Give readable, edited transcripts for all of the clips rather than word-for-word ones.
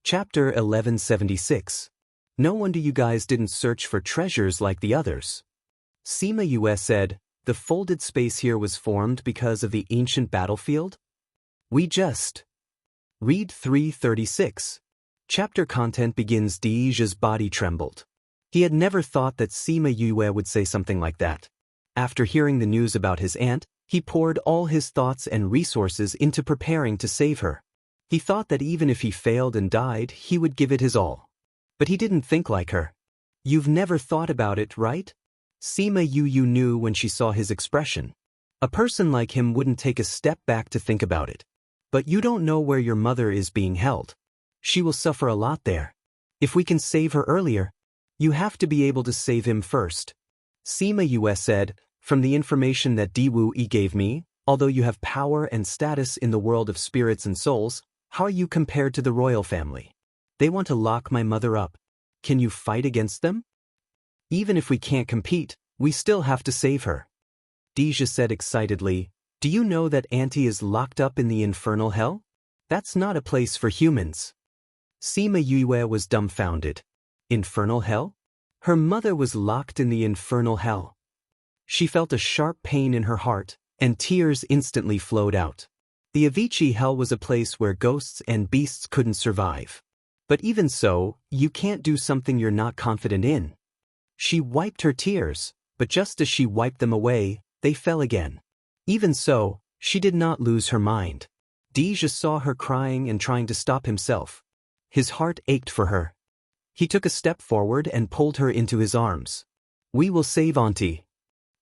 Chapter 1176. No wonder you guys didn't search for treasures like the others. Sima Yue said, the folded space here was formed because of the ancient battlefield? We just. Read 336. Chapter content begins. Dija's body trembled. He had never thought that Sima Yue would say something like that. After hearing the news about his aunt, he poured all his thoughts and resources into preparing to save her. He thought that even if he failed and died, he would give it his all. But he didn't think like her. You've never thought about it, right? Sima Yue knew when she saw his expression. A person like him wouldn't take a step back to think about it. But you don't know where your mother is being held. She will suffer a lot there. If we can save her earlier, you have to be able to save him first. Sima Yue said, from the information that Diwu Yi gave me, although you have power and status in the world of spirits and souls, how are you compared to the royal family? They want to lock my mother up. Can you fight against them? Even if we can't compete, we still have to save her. Dija said excitedly, do you know that Auntie is locked up in the infernal hell? That's not a place for humans. Sima Yue was dumbfounded. Infernal hell? Her mother was locked in the infernal hell. She felt a sharp pain in her heart, and tears instantly flowed out. The Avicii hell was a place where ghosts and beasts couldn't survive. But even so, you can't do something you're not confident in. She wiped her tears, but just as she wiped them away, they fell again. Even so, she did not lose her mind. Dija saw her crying and trying to stop himself. His heart ached for her. He took a step forward and pulled her into his arms. We will save Auntie.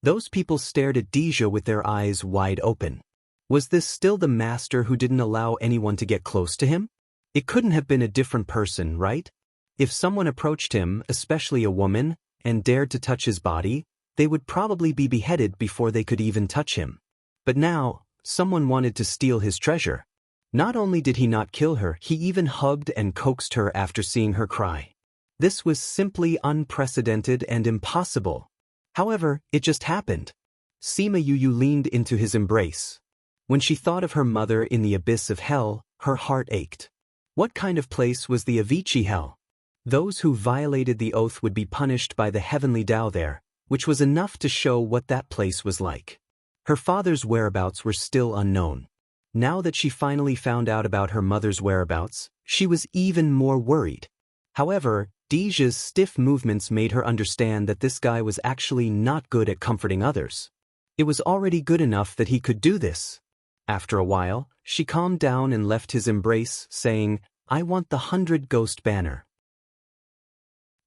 Those people stared at Dija with their eyes wide open. Was this still the master who didn't allow anyone to get close to him? It couldn't have been a different person, right? If someone approached him, especially a woman, and dared to touch his body, they would probably be beheaded before they could even touch him. But now, someone wanted to steal his treasure. Not only did he not kill her, he even hugged and coaxed her after seeing her cry. This was simply unprecedented and impossible. However, it just happened. Sima Yue leaned into his embrace. When she thought of her mother in the abyss of hell, her heart ached. What kind of place was the Avicii hell? Those who violated the oath would be punished by the heavenly Tao there, which was enough to show what that place was like. Her father's whereabouts were still unknown. Now that she finally found out about her mother's whereabouts, she was even more worried. However, Dija's stiff movements made her understand that this guy was actually not good at comforting others. It was already good enough that he could do this. After a while, she calmed down and left his embrace, saying, I want the 100 ghost banner.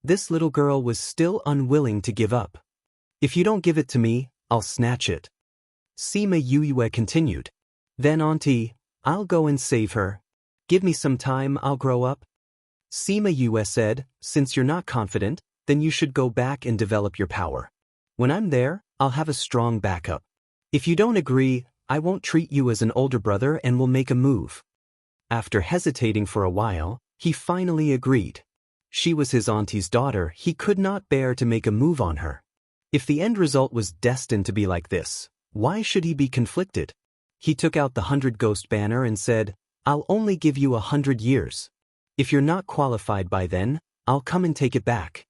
This little girl was still unwilling to give up. If you don't give it to me, I'll snatch it. Sima Yue continued. Then Auntie, I'll go and save her. Give me some time, I'll grow up. Sima Yue said, since you're not confident, then you should go back and develop your power. When I'm there, I'll have a strong backup. If you don't agree, I won't treat you as an older brother and will make a move. After hesitating for a while, he finally agreed. She was his auntie's daughter, he could not bear to make a move on her. If the end result was destined to be like this, why should he be conflicted? He took out the 100 ghost banner and said, I'll only give you 100 years. If you're not qualified by then, I'll come and take it back.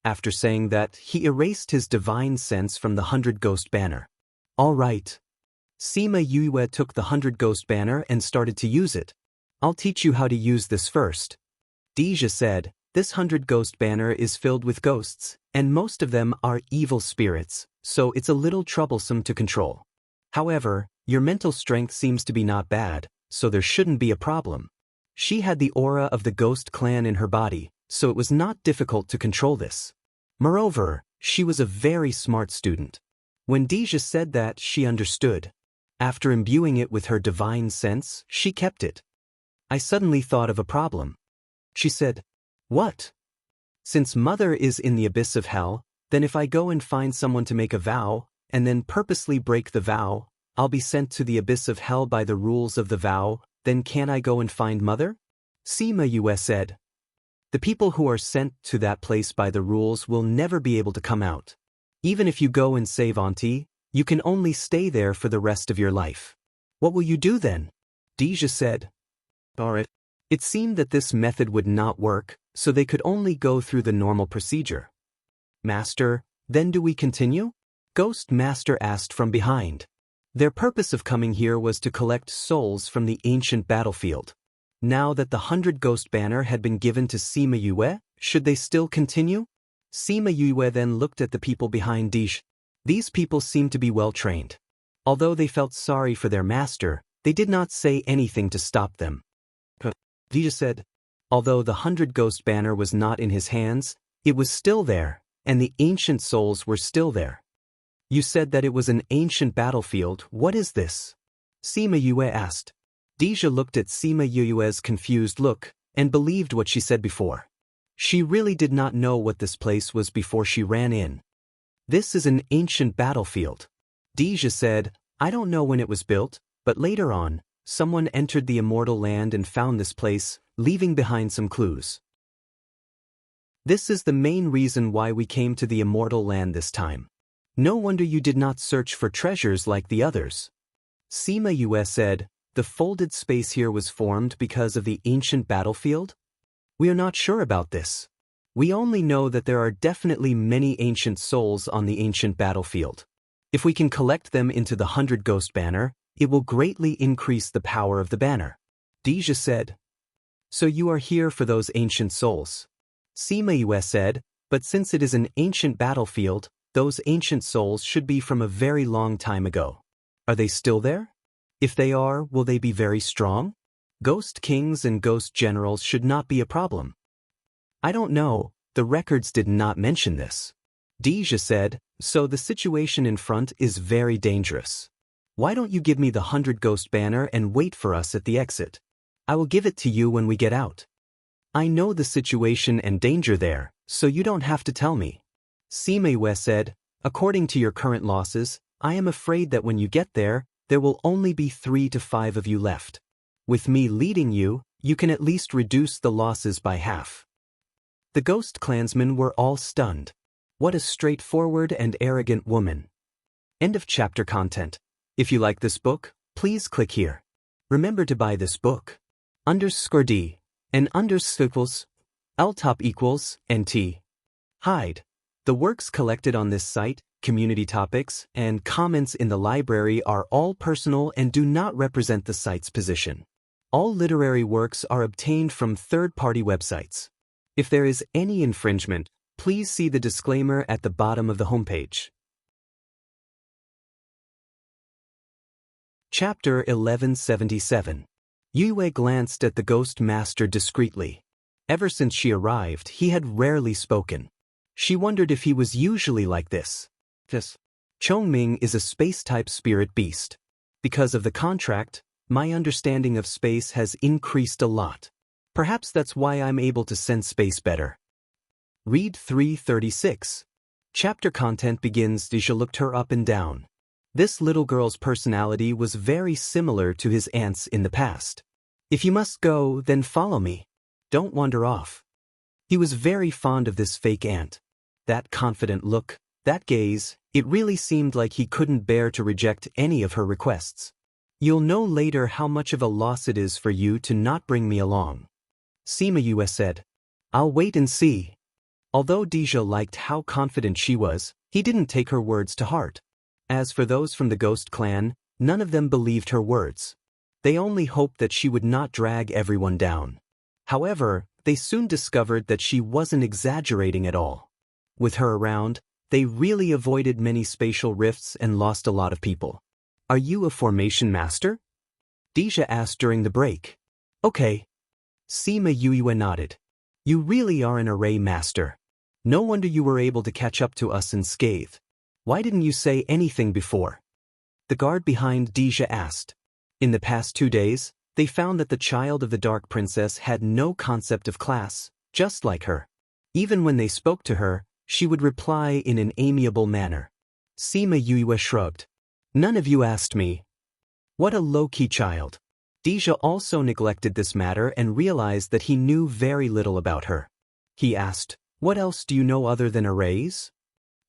After saying that, he erased his divine sense from the 100 ghost banner. All right. Sima Yue took the 100 ghost banner and started to use it. I'll teach you how to use this first. Dija said, this 100 ghost banner is filled with ghosts, and most of them are evil spirits, so it's a little troublesome to control. However, your mental strength seems to be not bad, so there shouldn't be a problem. She had the aura of the ghost clan in her body, so it was not difficult to control this. Moreover, she was a very smart student. When Dija said that, she understood. After imbuing it with her divine sense, she kept it. I suddenly thought of a problem. She said, what? Since Mother is in the abyss of hell, then if I go and find someone to make a vow, and then purposely break the vow, I'll be sent to the abyss of hell by the rules of the vow, then can I go and find Mother? Sima Yue said. The people who are sent to that place by the rules will never be able to come out. Even if you go and save Auntie, you can only stay there for the rest of your life. What will you do then? Dija said. Alright. It seemed that this method would not work, so they could only go through the normal procedure. Master, then do we continue? Ghost Master asked from behind. Their purpose of coming here was to collect souls from the ancient battlefield. Now that the 100 Ghost banner had been given to Sima Yue, should they still continue? Sima Yue then looked at the people behind Dij. These people seemed to be well trained. Although they felt sorry for their master, they did not say anything to stop them. Dij said, although the 100 Ghost banner was not in his hands, it was still there, and the ancient souls were still there. You said that it was an ancient battlefield. What is this? Sima Yue asked. Dija looked at Sima Yue's confused look, and believed what she said before. She really did not know what this place was before she ran in. This is an ancient battlefield. Dija said, I don't know when it was built, but later on, someone entered the immortal land and found this place, leaving behind some clues. This is the main reason why we came to the immortal land this time. No wonder you did not search for treasures like the others. Sima Yue said, the folded space here was formed because of the ancient battlefield? We are not sure about this. We only know that there are definitely many ancient souls on the ancient battlefield. If we can collect them into the 100 Ghost banner, it will greatly increase the power of the banner. Dija said. So you are here for those ancient souls. Sima Yue said, but since it is an ancient battlefield, those ancient souls should be from a very long time ago. Are they still there? If they are, will they be very strong? Ghost kings and ghost generals should not be a problem. I don't know, the records did not mention this. Dija said, so the situation in front is very dangerous. Why don't you give me the 100 Ghost banner and wait for us at the exit? I will give it to you when we get out. I know the situation and danger there, so you don't have to tell me. Sima Yue said, according to your current losses, I am afraid that when you get there will only be 3 to 5 of you left. With me leading you, you can at least reduce the losses by half. The ghost clansmen were all stunned. What a straightforward and arrogant woman. End of chapter content. If you like this book, please click here. Remember to buy this book. _D and equals L top equals NT. Hide. The works collected on this site, community topics, and comments in the library are all personal and do not represent the site's position. All literary works are obtained from third-party websites. If there is any infringement, please see the disclaimer at the bottom of the homepage. Chapter 1177. Yue glanced at the Ghost Master discreetly. Ever since she arrived, he had rarely spoken. She wondered if he was usually like this. Chongming is a space-type spirit beast. Because of the contract, my understanding of space has increased a lot. Perhaps that's why I'm able to sense space better. Read 336. Chapter content begins. Dija looked her up and down. This little girl's personality was very similar to his aunt's in the past. If you must go, then follow me. Don't wander off. He was very fond of this fake aunt. That confident look, that gaze, it really seemed like he couldn't bear to reject any of her requests. You'll know later how much of a loss it is for you to not bring me along. Sima Yue said. I'll wait and see. Although Dija liked how confident she was, he didn't take her words to heart. As for those from the Ghost clan, none of them believed her words. They only hoped that she would not drag everyone down. However, they soon discovered that she wasn't exaggerating at all. With her around, they really avoided many spatial rifts and lost a lot of people. Are you a formation master? Dija asked during the break. Okay. Sima Yue nodded. You really are an array master. No wonder you were able to catch up to us unscathed. Why didn't you say anything before? The guard behind Dija asked. In the past 2 days, they found that the child of the Dark Princess had no concept of class, just like her. Even when they spoke to her, she would reply in an amiable manner. Sima Yue shrugged. None of you asked me. What a low-key child. Dija also neglected this matter and realized that he knew very little about her. He asked, what else do you know other than arrays?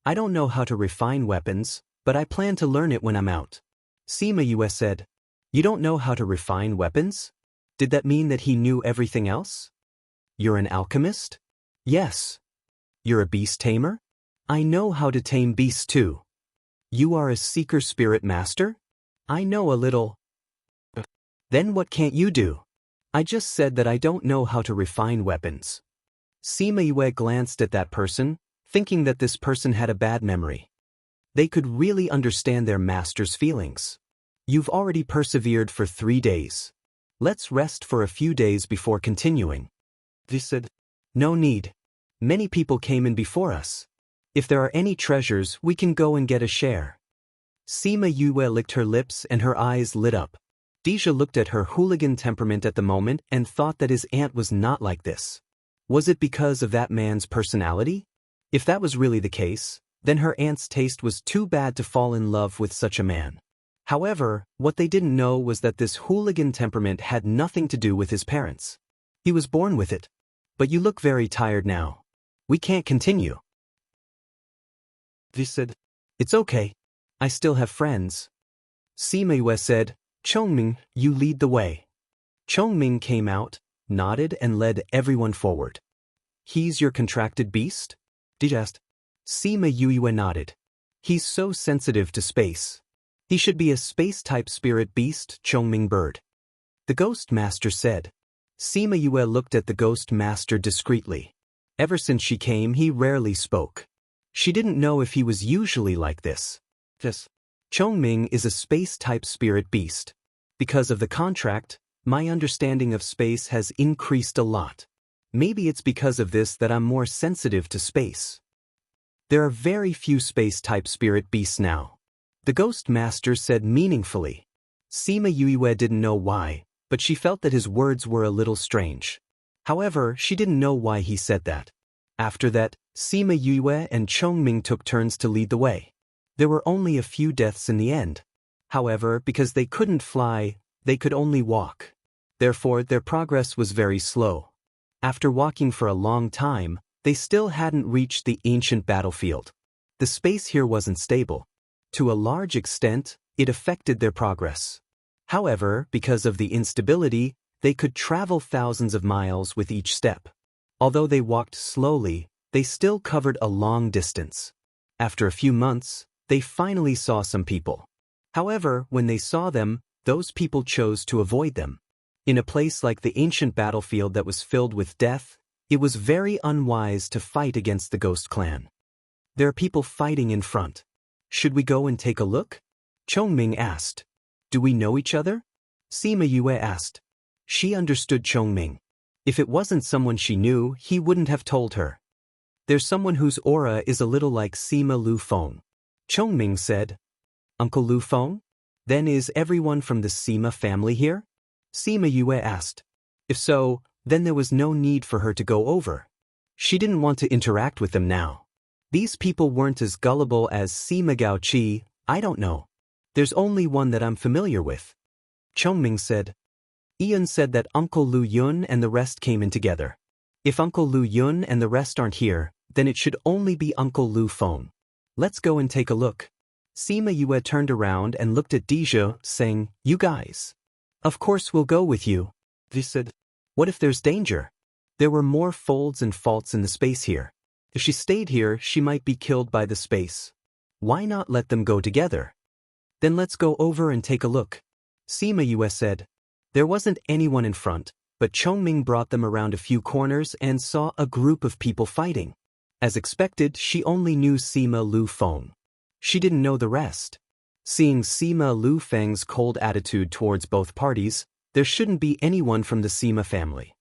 I don't know how to refine weapons, but I plan to learn it when I'm out. Sima Yue said. You don't know how to refine weapons? Did that mean that he knew everything else? You're an alchemist? Yes. You're a beast tamer? I know how to tame beasts too. You are a seeker spirit master? I know a little. Then what can't you do? I just said that I don't know how to refine weapons. Sima Yue glanced at that person, thinking that this person had a bad memory. They could really understand their master's feelings. You've already persevered for 3 days. Let's rest for a few days before continuing. They said, no need. Many people came in before us. If there are any treasures, we can go and get a share. Sima Yue licked her lips and her eyes lit up. Deja looked at her hooligan temperament at the moment and thought that his aunt was not like this. Was it because of that man's personality? If that was really the case, then her aunt's taste was too bad to fall in love with such a man. However, what they didn't know was that this hooligan temperament had nothing to do with his parents. He was born with it. But you look very tired now. We can't continue. They said, it's okay. I still have friends. Sima Yue said, Chongming, you lead the way. Chongming came out, nodded and led everyone forward. He's your contracted beast? Did asked. Sima Yue nodded. He's so sensitive to space. He should be a space-type spirit beast, Chongming bird. The Ghost Master said. Sima Yue looked at the Ghost Master discreetly. Ever since she came, he rarely spoke. She didn't know if he was usually like this. Chongming is a space-type spirit beast. Because of the contract, my understanding of space has increased a lot. Maybe it's because of this that I'm more sensitive to space. There are very few space-type spirit beasts now. The Ghost Master said meaningfully. Sima Yue didn't know why, but she felt that his words were a little strange. However, she didn't know why he said that. After that, Sima Yue and Chongming took turns to lead the way. There were only a few deaths in the end. However, because they couldn't fly, they could only walk. Therefore, their progress was very slow. After walking for a long time, they still hadn't reached the ancient battlefield. The space here wasn't stable. To a large extent, it affected their progress. However, because of the instability, they could travel thousands of miles with each step. Although they walked slowly, they still covered a long distance. After a few months, they finally saw some people. However, when they saw them, those people chose to avoid them. In a place like the ancient battlefield that was filled with death, it was very unwise to fight against the Ghost Clan. There are people fighting in front. Should we go and take a look? Chongming asked. Do we know each other? Sima Yue asked. She understood Chongming. If it wasn't someone she knew, he wouldn't have told her. There's someone whose aura is a little like Sima Lu Feng. Chongming said. Uncle Lu Feng? Then is everyone from the Sima family here? Sima Yue asked. If so, then there was no need for her to go over. She didn't want to interact with them now. These people weren't as gullible as Sima Gaoqi, I don't know. There's only one that I'm familiar with. Chongming said. Ian said that Uncle Lu Yun and the rest came in together. If Uncle Lu Yun and the rest aren't here, then it should only be Uncle Lu Feng. Let's go and take a look. Sima Yue turned around and looked at Deja, saying, You guys. Of course we'll go with you. They said. What if there's danger? There were more folds and faults in the space here. If she stayed here, she might be killed by the space. Why not let them go together? Then let's go over and take a look. Sima Yue said. There wasn't anyone in front, but Chongming brought them around a few corners and saw a group of people fighting. As expected, she only knew Sima Lu Feng. She didn't know the rest. Seeing Sima Lu Feng's cold attitude towards both parties, there shouldn't be anyone from the Sima family.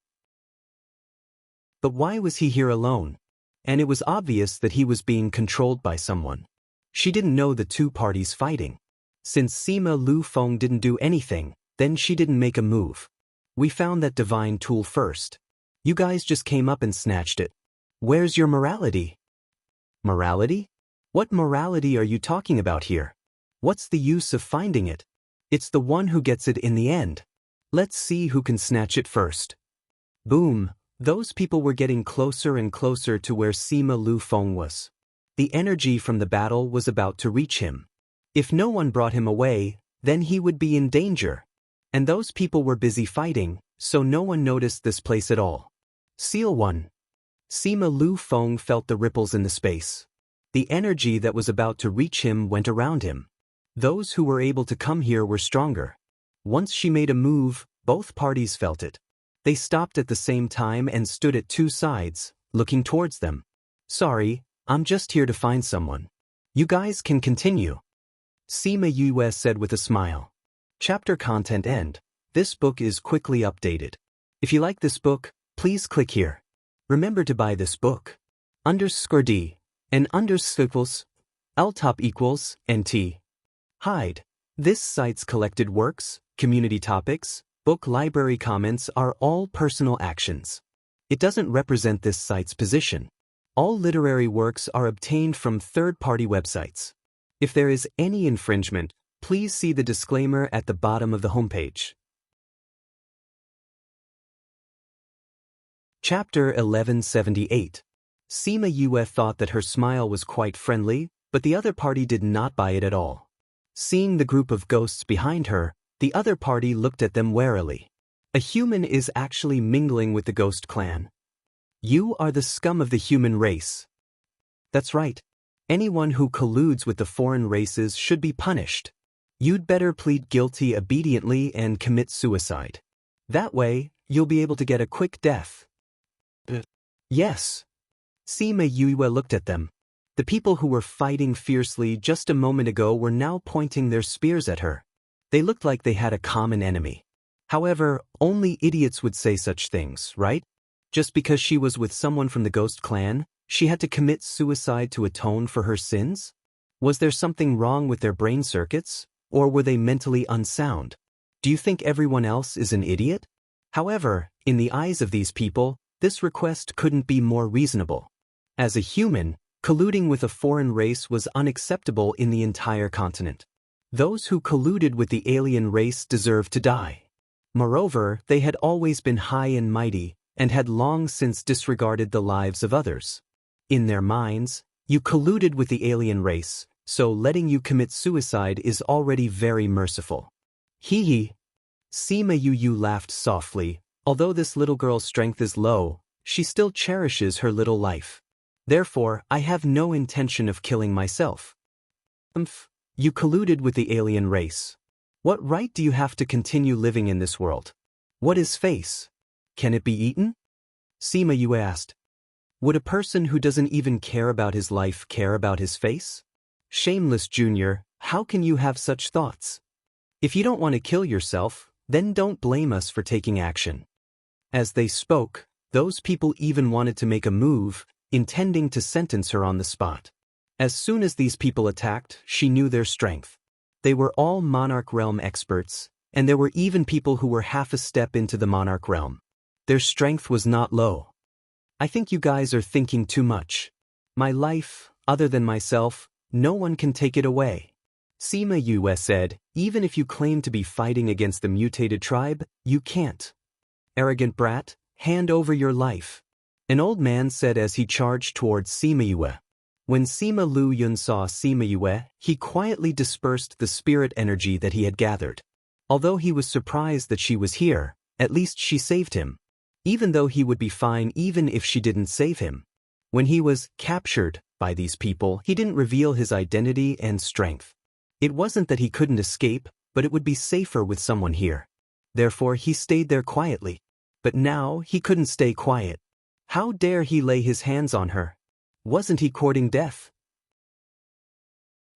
But why was he here alone? And it was obvious that he was being controlled by someone. She didn't know the two parties fighting. Since Sima Lu Feng didn't do anything, then she didn't make a move. We found that divine tool first. You guys just came up and snatched it. Where's your morality? Morality? What morality are you talking about here? What's the use of finding it? It's the one who gets it in the end. Let's see who can snatch it first. Boom. Those people were getting closer and closer to where Sima Lu Feng was. The energy from the battle was about to reach him. If no one brought him away, then he would be in danger. And those people were busy fighting, so no one noticed this place at all. Seal 1. Sima Lu Feng felt the ripples in the space. The energy that was about to reach him went around him. Those who were able to come here were stronger. Once she made a move, both parties felt it. They stopped at the same time and stood at two sides, looking towards them. Sorry, I'm just here to find someone. You guys can continue. Sima Yue said with a smile. Chapter content end. This book is quickly updated. If you like this book, please click here. Remember to buy this book. _D and _equals L top equals NT. Hide. This site's collected works, community topics, book library comments are all personal actions. It doesn't represent this site's position. All literary works are obtained from third-party websites. If there is any infringement, please see the disclaimer at the bottom of the homepage. Chapter 1178. Sima Yue thought that her smile was quite friendly, but the other party did not buy it at all. Seeing the group of ghosts behind her, the other party looked at them warily. A human is actually mingling with the ghost clan. You are the scum of the human race. That's right. Anyone who colludes with the foreign races should be punished. You'd better plead guilty obediently and commit suicide. That way, you'll be able to get a quick death. Yes. Sima Yue looked at them. The people who were fighting fiercely just a moment ago were now pointing their spears at her. They looked like they had a common enemy. However, only idiots would say such things, right? Just because she was with someone from the Ghost Clan, she had to commit suicide to atone for her sins? Was there something wrong with their brain circuits, or were they mentally unsound? Do you think everyone else is an idiot? However, in the eyes of these people, this request couldn't be more reasonable. As a human, colluding with a foreign race was unacceptable in the entire continent. Those who colluded with the alien race deserved to die. Moreover, they had always been high and mighty, and had long since disregarded the lives of others. In their minds, you colluded with the alien race, so letting you commit suicide is already very merciful. Hee hee. Sima Yu laughed softly. Although this little girl's strength is low, she still cherishes her little life. Therefore, I have no intention of killing myself. You colluded with the alien race. What right do you have to continue living in this world? What is face? Can it be eaten? Sima Yue asked. Would a person who doesn't even care about his life care about his face? Shameless Junior, how can you have such thoughts? If you don't want to kill yourself, then don't blame us for taking action. As they spoke, those people even wanted to make a move, intending to sentence her on the spot. As soon as these people attacked, she knew their strength. They were all Monarch Realm experts, and there were even people who were half a step into the Monarch Realm. Their strength was not low. I think you guys are thinking too much. My life, other than myself, no one can take it away. Sima Yue said, even if you claim to be fighting against the mutated tribe, you can't. Arrogant brat, hand over your life. An old man said as he charged towards Sima Yue. When Sima Lu Yun saw Sima Yue, he quietly dispersed the spirit energy that he had gathered. Although he was surprised that she was here, at least she saved him. Even though he would be fine even if she didn't save him. When he was captured by these people, he didn't reveal his identity and strength. It wasn't that he couldn't escape, but it would be safer with someone here. Therefore, he stayed there quietly. But now, he couldn't stay quiet. How dare he lay his hands on her? Wasn't he courting death?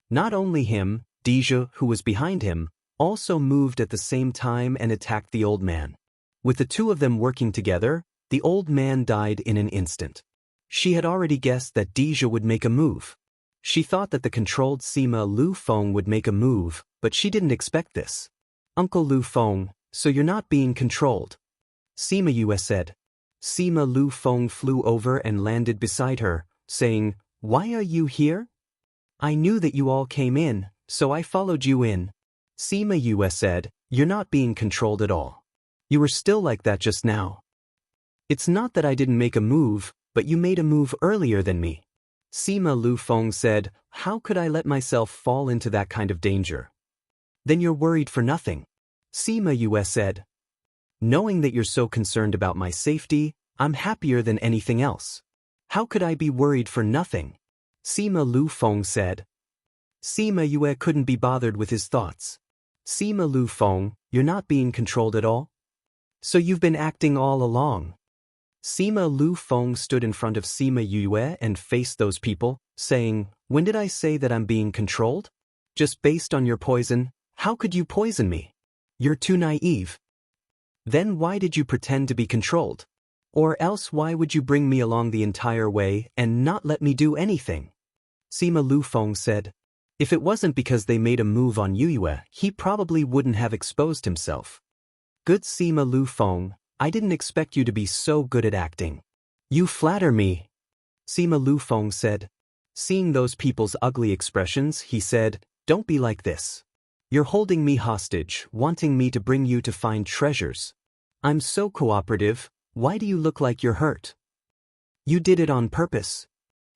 Not only him, Deja, who was behind him, also moved at the same time and attacked the old man. With the two of them working together, the old man died in an instant. She had already guessed that Deja would make a move. She thought that the controlled Sima Lu Feng would make a move, but she didn't expect this. Uncle Lu Feng, so you're not being controlled. Sima Yue said. Sima Lu Feng flew over and landed beside her, saying, Why are you here? I knew that you all came in, so I followed you in. Sima Yue said, You're not being controlled at all. You were still like that just now. It's not that I didn't make a move, but you made a move earlier than me. Sima Lu Feng said, How could I let myself fall into that kind of danger? Then you're worried for nothing. Sima Yue said. Knowing that you're so concerned about my safety, I'm happier than anything else. How could I be worried for nothing? Sima Lu Feng said. Sima Yue couldn't be bothered with his thoughts. Sima Lu Feng, you're not being controlled at all? So you've been acting all along. Sima Lu Feng stood in front of Sima Yue and faced those people, saying, when did I say that I'm being controlled? Just based on your poison, how could you poison me? You're too naive. Then why did you pretend to be controlled? Or else why would you bring me along the entire way and not let me do anything? Sima Lu Feng said. If it wasn't because they made a move on Yue, he probably wouldn't have exposed himself. Good Sima Lu Feng, I didn't expect you to be so good at acting. You flatter me. Sima Lu Feng said. Seeing those people's ugly expressions, he said, don't be like this. You're holding me hostage, wanting me to bring you to find treasures. I'm so cooperative, why do you look like you're hurt? You did it on purpose.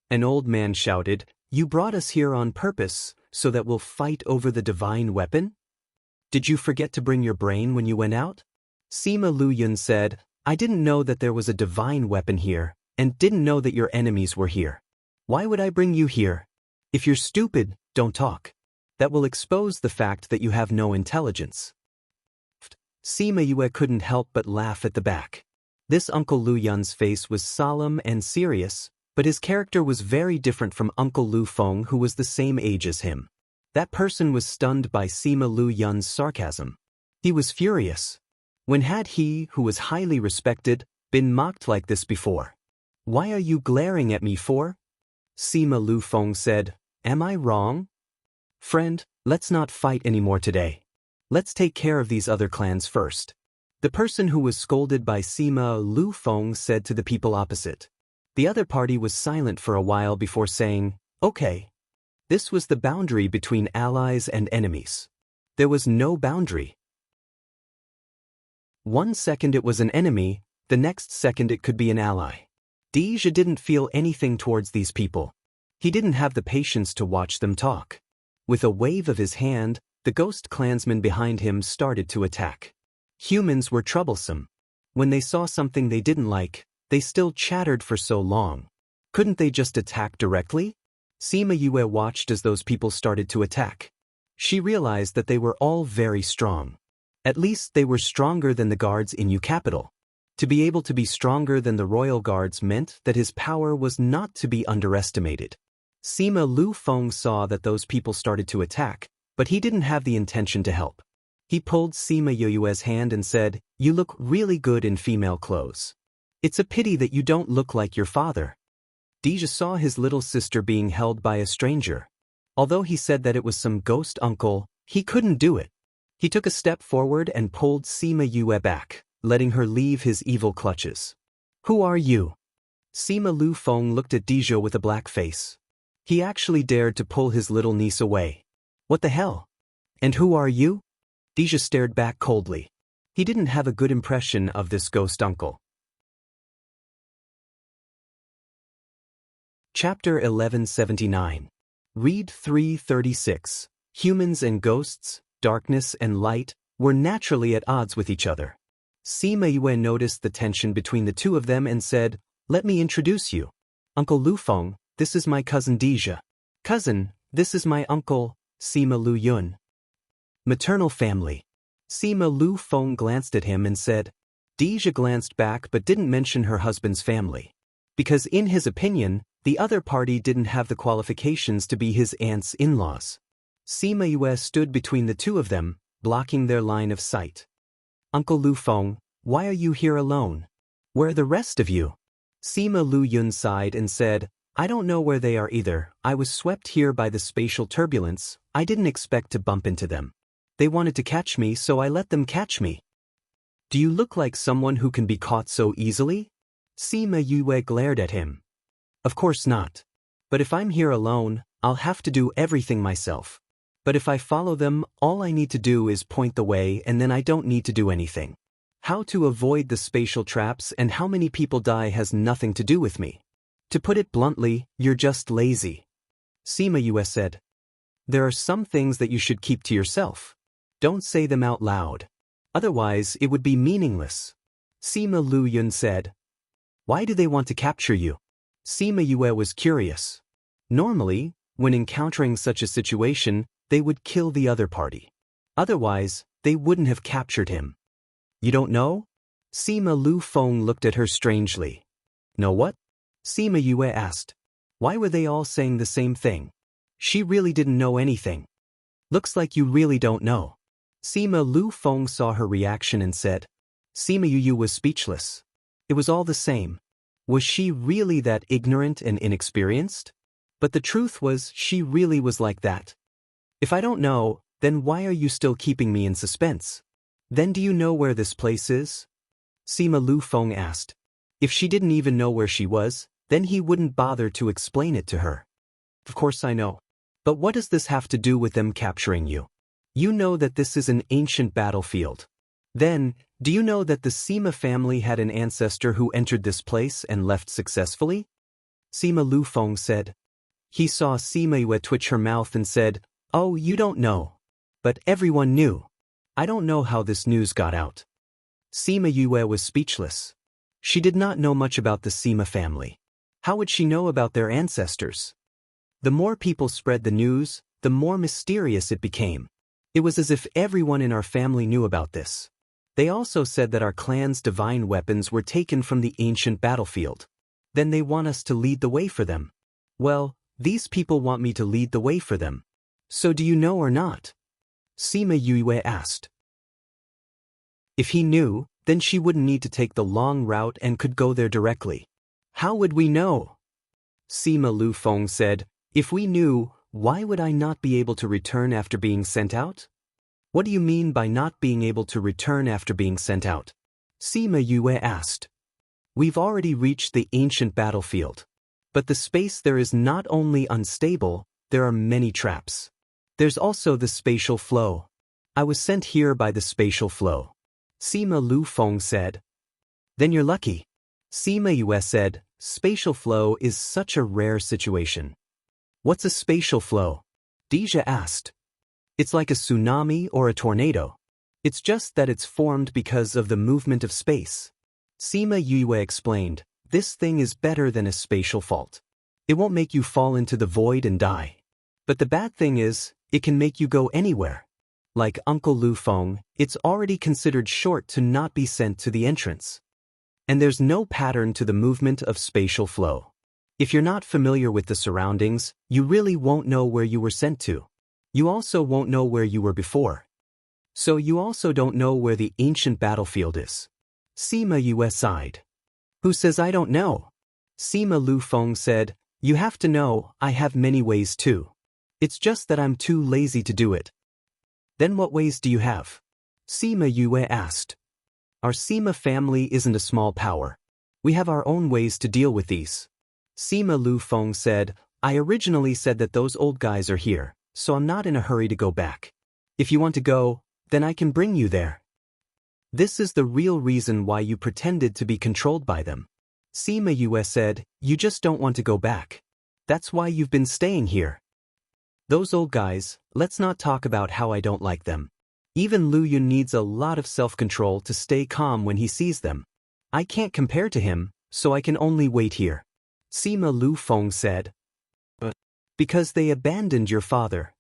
An old man shouted, you brought us here on purpose, so that we'll fight over the divine weapon? Did you forget to bring your brain when you went out? Sima Lu Yun said, I didn't know that there was a divine weapon here, and didn't know that your enemies were here. Why would I bring you here? If you're stupid, don't talk. That will expose the fact that you have no intelligence. Sima Yue couldn't help but laugh at the back. This Uncle Lu Yun's face was solemn and serious, but his character was very different from Uncle Lu Feng, who was the same age as him. That person was stunned by Sima Lu Yun's sarcasm. He was furious. When had he, who was highly respected, been mocked like this before? Why are you glaring at me for? Sima Lu Feng said, am I wrong? Friend, let's not fight anymore today. Let's take care of these other clans first. The person who was scolded by Sima Lu Feng said to the people opposite. The other party was silent for a while before saying, okay. This was the boundary between allies and enemies. There was no boundary. 1 second it was an enemy, the next second it could be an ally. Deja didn't feel anything towards these people. He didn't have the patience to watch them talk. With a wave of his hand, the ghost clansmen behind him started to attack. Humans were troublesome. When they saw something they didn't like, they still chattered for so long. Couldn't they just attack directly? Sima Yue watched as those people started to attack. She realized that they were all very strong. At least they were stronger than the guards in Yu Capital. To be able to be stronger than the royal guards meant that his power was not to be underestimated. Sima Lu Feng saw that those people started to attack, but he didn't have the intention to help. He pulled Sima Yue's hand and said, you look really good in female clothes. It's a pity that you don't look like your father. Deja saw his little sister being held by a stranger. Although he said that it was some ghost uncle, he couldn't do it. He took a step forward and pulled Sima Yue back, letting her leave his evil clutches. Who are you? Sima Lu Feng looked at Deja with a black face. He actually dared to pull his little niece away. What the hell? And who are you? Deja stared back coldly. He didn't have a good impression of this ghost uncle. Chapter 1179. Read 336. Humans and ghosts, darkness and light, were naturally at odds with each other. Sima Yue noticed the tension between the two of them and said, let me introduce you. Uncle Lu Feng, this is my cousin Deja. Cousin, this is my uncle, Sima Lu Yun. Maternal family. Sima Lu Feng glanced at him and said. Deja glanced back but didn't mention her husband's family. Because in his opinion, the other party didn't have the qualifications to be his aunt's in-laws. Sima Yue stood between the two of them, blocking their line of sight. Uncle Lu Feng, why are you here alone? Where are the rest of you? Sima Lu Yun sighed and said, I don't know where they are either. I was swept here by the spatial turbulence. I didn't expect to bump into them. They wanted to catch me, so I let them catch me. Do you look like someone who can be caught so easily? Sima Yue glared at him. Of course not. But if I'm here alone, I'll have to do everything myself. But if I follow them, all I need to do is point the way and then I don't need to do anything. How to avoid the spatial traps and how many people die has nothing to do with me. To put it bluntly, you're just lazy. Sima Yue said. There are some things that you should keep to yourself. Don't say them out loud. Otherwise, it would be meaningless. Sima Lu Yun said. Why do they want to capture you? Sima Yue was curious. Normally, when encountering such a situation, they would kill the other party. Otherwise, they wouldn't have captured him. You don't know? Sima Lu Feng looked at her strangely. Know what? Sima Yue asked. Why were they all saying the same thing? She really didn't know anything. Looks like you really don't know. Sima Lu Feng saw her reaction and said. Sima Yu was speechless. It was all the same. Was she really that ignorant and inexperienced? But the truth was, she really was like that. If I don't know, then why are you still keeping me in suspense? Then do you know where this place is? Sima Lu Feng asked. If she didn't even know where she was, then he wouldn't bother to explain it to her. Of course I know. But what does this have to do with them capturing you? You know that this is an ancient battlefield. Then, do you know that the Sima family had an ancestor who entered this place and left successfully? Sima Lu Feng said. He saw Sima Yue twitch her mouth and said, Oh, you don't know. But everyone knew. I don't know how this news got out. Sima Yue was speechless. She did not know much about the Sima family. How would she know about their ancestors? The more people spread the news, the more mysterious it became. It was as if everyone in our family knew about this. They also said that our clan's divine weapons were taken from the ancient battlefield. Then they want us to lead the way for them. Well, these people want me to lead the way for them. So do you know or not? Sima Yue asked. If he knew, then she wouldn't need to take the long route and could go there directly. How would we know? Sima Lu Feng said, If we knew, why would I not be able to return after being sent out? What do you mean by not being able to return after being sent out? Sima Yue asked. We've already reached the ancient battlefield. But the space there is not only unstable, there are many traps. There's also the spatial flow. I was sent here by the spatial flow. Sima Lu Feng said. Then you're lucky. Sima Yue said, Spatial flow is such a rare situation. What's a spatial flow? Deja asked. It's like a tsunami or a tornado. It's just that it's formed because of the movement of space. Sima Yue explained, This thing is better than a spatial fault. It won't make you fall into the void and die. But the bad thing is, it can make you go anywhere. Like Uncle Lu Feng, it's already considered short to not be sent to the entrance. And there's no pattern to the movement of spatial flow. If you're not familiar with the surroundings, you really won't know where you were sent to. You also won't know where you were before. So you also don't know where the ancient battlefield is. Sima Yue sighed. Who says I don't know? Sima Lu Feng said, You have to know, I have many ways too. It's just that I'm too lazy to do it. Then what ways do you have? Sima Yue asked. Our Sima family isn't a small power. We have our own ways to deal with these. Sima Lu Feng said, I originally said that those old guys are here, so I'm not in a hurry to go back. If you want to go, then I can bring you there. This is the real reason why you pretended to be controlled by them. Sima Yue said, You just don't want to go back. That's why you've been staying here. Those old guys, let's not talk about how I don't like them. Even Lu Yun needs a lot of self-control to stay calm when he sees them. I can't compare to him, so I can only wait here. Sima Lu Feng said. But because they abandoned your father.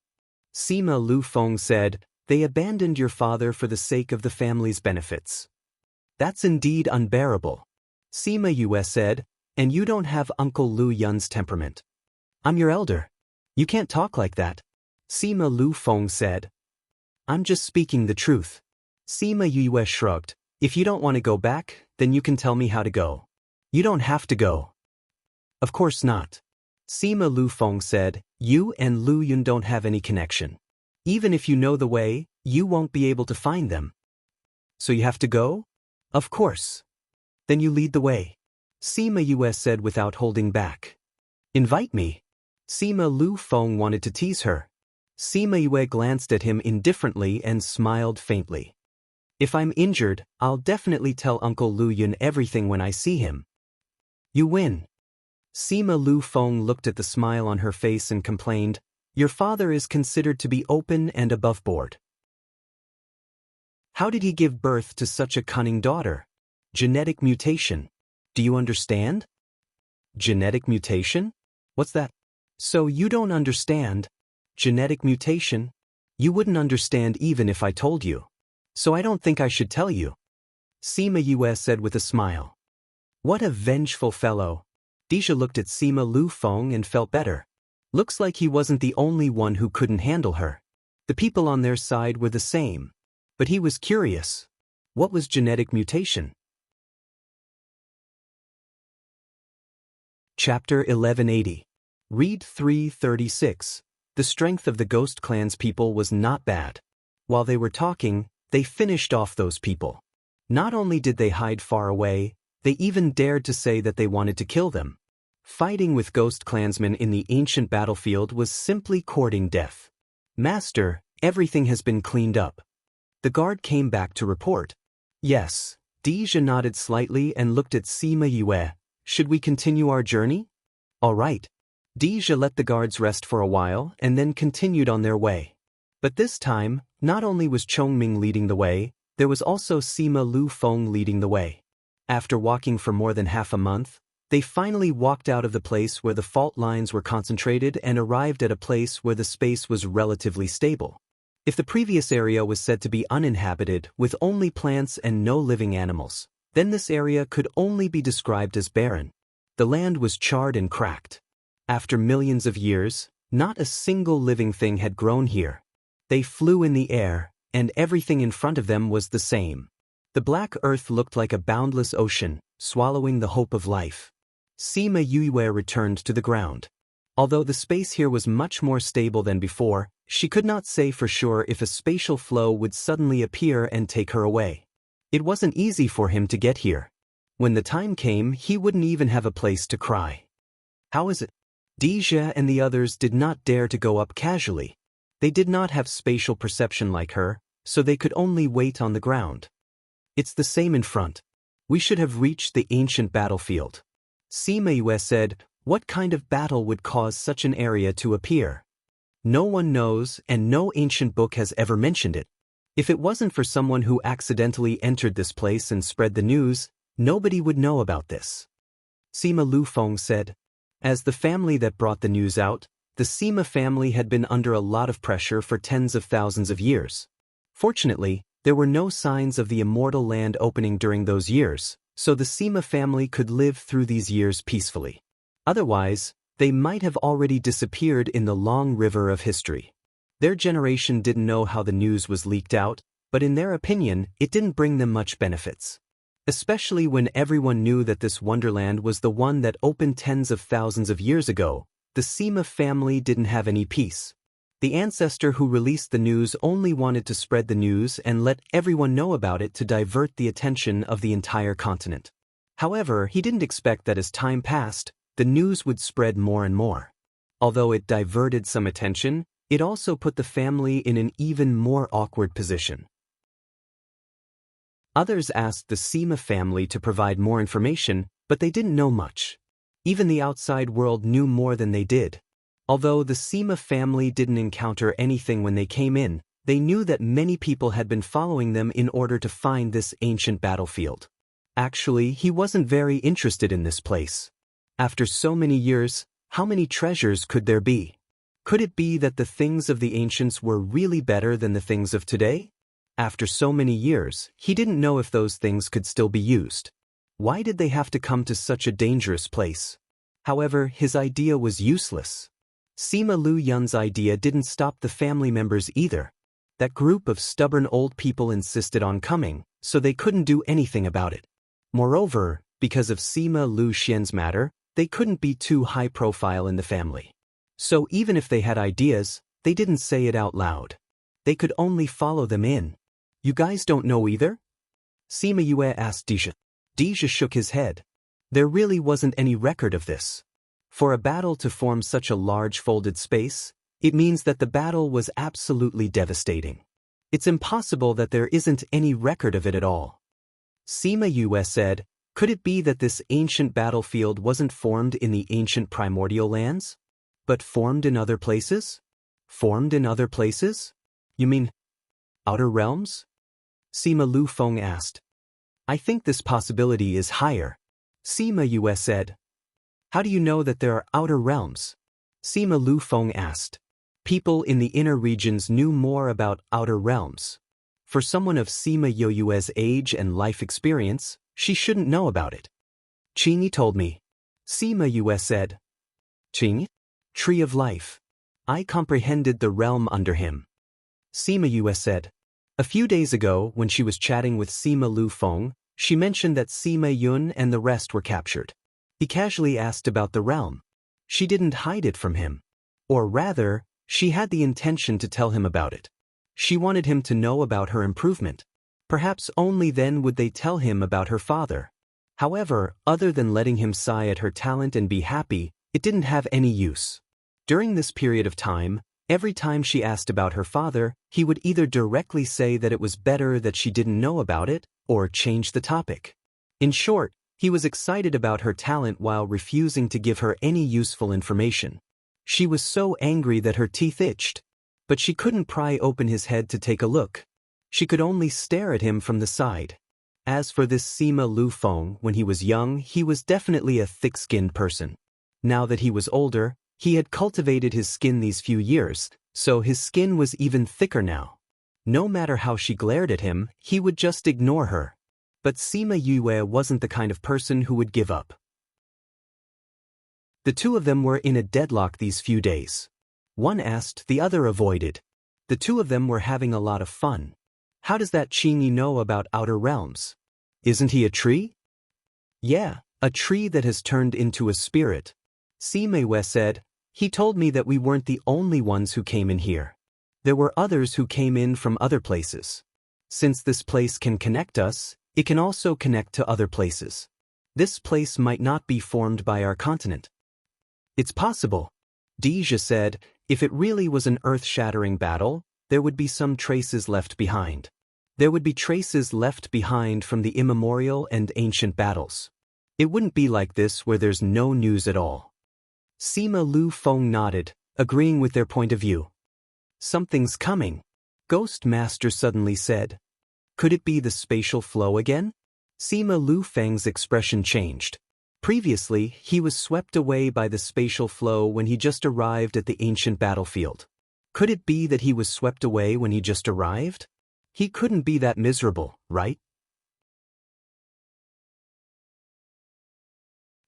Sima Lu Feng said, They abandoned your father for the sake of the family's benefits. That's indeed unbearable. Sima Yue said, And you don't have Uncle Lu Yun's temperament. I'm your elder. You can't talk like that. Sima Lu Feng said. I'm just speaking the truth. Sima Yue shrugged. If you don't want to go back, then you can tell me how to go. You don't have to go. Of course not. Sima Lu Feng said, You and Lu Yun don't have any connection. Even if you know the way, you won't be able to find them. So you have to go? Of course. Then you lead the way. Sima Yue said without holding back. Invite me. Sima Lu Feng wanted to tease her. Sima Yue glanced at him indifferently and smiled faintly. If I'm injured, I'll definitely tell Uncle Lu Yun everything when I see him. You win. Sima Lu Feng looked at the smile on her face and complained, Your father is considered to be open and above board. How did he give birth to such a cunning daughter? Genetic mutation. Do you understand? Genetic mutation? What's that? So you don't understand? Genetic mutation? You wouldn't understand even if I told you. So I don't think I should tell you. Sima Yue said with a smile. What a vengeful fellow. Deja looked at Sima Lu Feng and felt better. Looks like he wasn't the only one who couldn't handle her. The people on their side were the same. But he was curious. What was genetic mutation? Chapter 1180. Read 336. The strength of the Ghost Clan's people was not bad. While they were talking, they finished off those people. Not only did they hide far away, they even dared to say that they wanted to kill them. Fighting with Ghost Clansmen in the ancient battlefield was simply courting death. Master, everything has been cleaned up. The guard came back to report. Yes. Deja nodded slightly and looked at Sima Yue. Should we continue our journey? All right. Deja let the guards rest for a while and then continued on their way. But this time, not only was Chongming leading the way, there was also Sima Lu Feng leading the way. After walking for more than half a month, they finally walked out of the place where the fault lines were concentrated and arrived at a place where the space was relatively stable. If the previous area was said to be uninhabited with only plants and no living animals, then this area could only be described as barren. The land was charred and cracked. After millions of years, not a single living thing had grown here. They flew in the air, and everything in front of them was the same. The black earth looked like a boundless ocean, swallowing the hope of life. Sima Yue returned to the ground. Although the space here was much more stable than before, she could not say for sure if a spatial flow would suddenly appear and take her away. It wasn't easy for him to get here. When the time came, he wouldn't even have a place to cry. How is it? Deja and the others did not dare to go up casually. They did not have spatial perception like her, so they could only wait on the ground. It's the same in front. We should have reached the ancient battlefield. Sima Yue said, what kind of battle would cause such an area to appear? No one knows, and no ancient book has ever mentioned it. If it wasn't for someone who accidentally entered this place and spread the news, nobody would know about this. Sima Lu Feng said. As the family that brought the news out, the Sima family had been under a lot of pressure for tens of thousands of years. Fortunately, there were no signs of the immortal land opening during those years, so the Sima family could live through these years peacefully. Otherwise, they might have already disappeared in the long river of history. Their generation didn't know how the news was leaked out, but in their opinion, it didn't bring them much benefits. Especially when everyone knew that this wonderland was the one that opened tens of thousands of years ago, the Sima family didn't have any peace. The ancestor who released the news only wanted to spread the news and let everyone know about it to divert the attention of the entire continent. However, he didn't expect that as time passed, the news would spread more and more. Although it diverted some attention, it also put the family in an even more awkward position. Others asked the Sima family to provide more information, but they didn't know much. Even the outside world knew more than they did. Although the Sima family didn't encounter anything when they came in, they knew that many people had been following them in order to find this ancient battlefield. Actually, he wasn't very interested in this place. After so many years, how many treasures could there be? Could it be that the things of the ancients were really better than the things of today? After so many years, he didn't know if those things could still be used. Why did they have to come to such a dangerous place? However, his idea was useless. Sima Lu Yun's idea didn't stop the family members either. That group of stubborn old people insisted on coming, so they couldn't do anything about it. Moreover, because of Sima Lu Xian's matter, they couldn't be too high profile in the family. So even if they had ideas, they didn't say it out loud. They could only follow them in. You guys don't know either? Sima Yue asked Deja. Deja shook his head. There really wasn't any record of this. For a battle to form such a large folded space, it means that the battle was absolutely devastating. It's impossible that there isn't any record of it at all. Sima Yue said, could it be that this ancient battlefield wasn't formed in the ancient primordial lands? But formed in other places? Formed in other places? You mean outer realms? Sima Lu Feng asked. I think this possibility is higher. Sima Yue said. How do you know that there are outer realms? Sima Lu Feng asked. People in the inner regions knew more about outer realms. For someone of Sima Yue's age and life experience, she shouldn't know about it. Qingyi told me. Sima Yue said. Qingyi? Tree of Life. I comprehended the realm under him. Sima Yue said. A few days ago, when she was chatting with Sima Lu Feng, she mentioned that Sima Yun and the rest were captured. He casually asked about the realm. She didn't hide it from him. Or rather, she had the intention to tell him about it. She wanted him to know about her improvement. Perhaps only then would they tell him about her father. However, other than letting him sigh at her talent and be happy, it didn't have any use. During this period of time, every time she asked about her father, he would either directly say that it was better that she didn't know about it, or change the topic. In short, he was excited about her talent while refusing to give her any useful information. She was so angry that her teeth itched. But she couldn't pry open his head to take a look. She could only stare at him from the side. As for this Sima Lu Feng, when he was young, he was definitely a thick-skinned person. Now that he was older, he had cultivated his skin these few years, so his skin was even thicker now. No matter how she glared at him, he would just ignore her. But Sima Yue wasn't the kind of person who would give up. The two of them were in a deadlock these few days. One asked, the other avoided. The two of them were having a lot of fun. How does that Qingyi know about outer realms? Isn't he a tree? Yeah, a tree that has turned into a spirit. Sima Yue said, he told me that we weren't the only ones who came in here. There were others who came in from other places. Since this place can connect us, it can also connect to other places. This place might not be formed by our continent. It's possible. Deja said, if it really was an earth-shattering battle, there would be some traces left behind. There would be traces left behind from the immemorial and ancient battles. It wouldn't be like this where there's no news at all. Sima Lu Feng nodded, agreeing with their point of view. Something's coming, Ghost Master suddenly said. Could it be the spatial flow again? Sima Lu Feng's expression changed. Previously, he was swept away by the spatial flow when he just arrived at the ancient battlefield. Could it be that he was swept away when he just arrived? He couldn't be that miserable, right?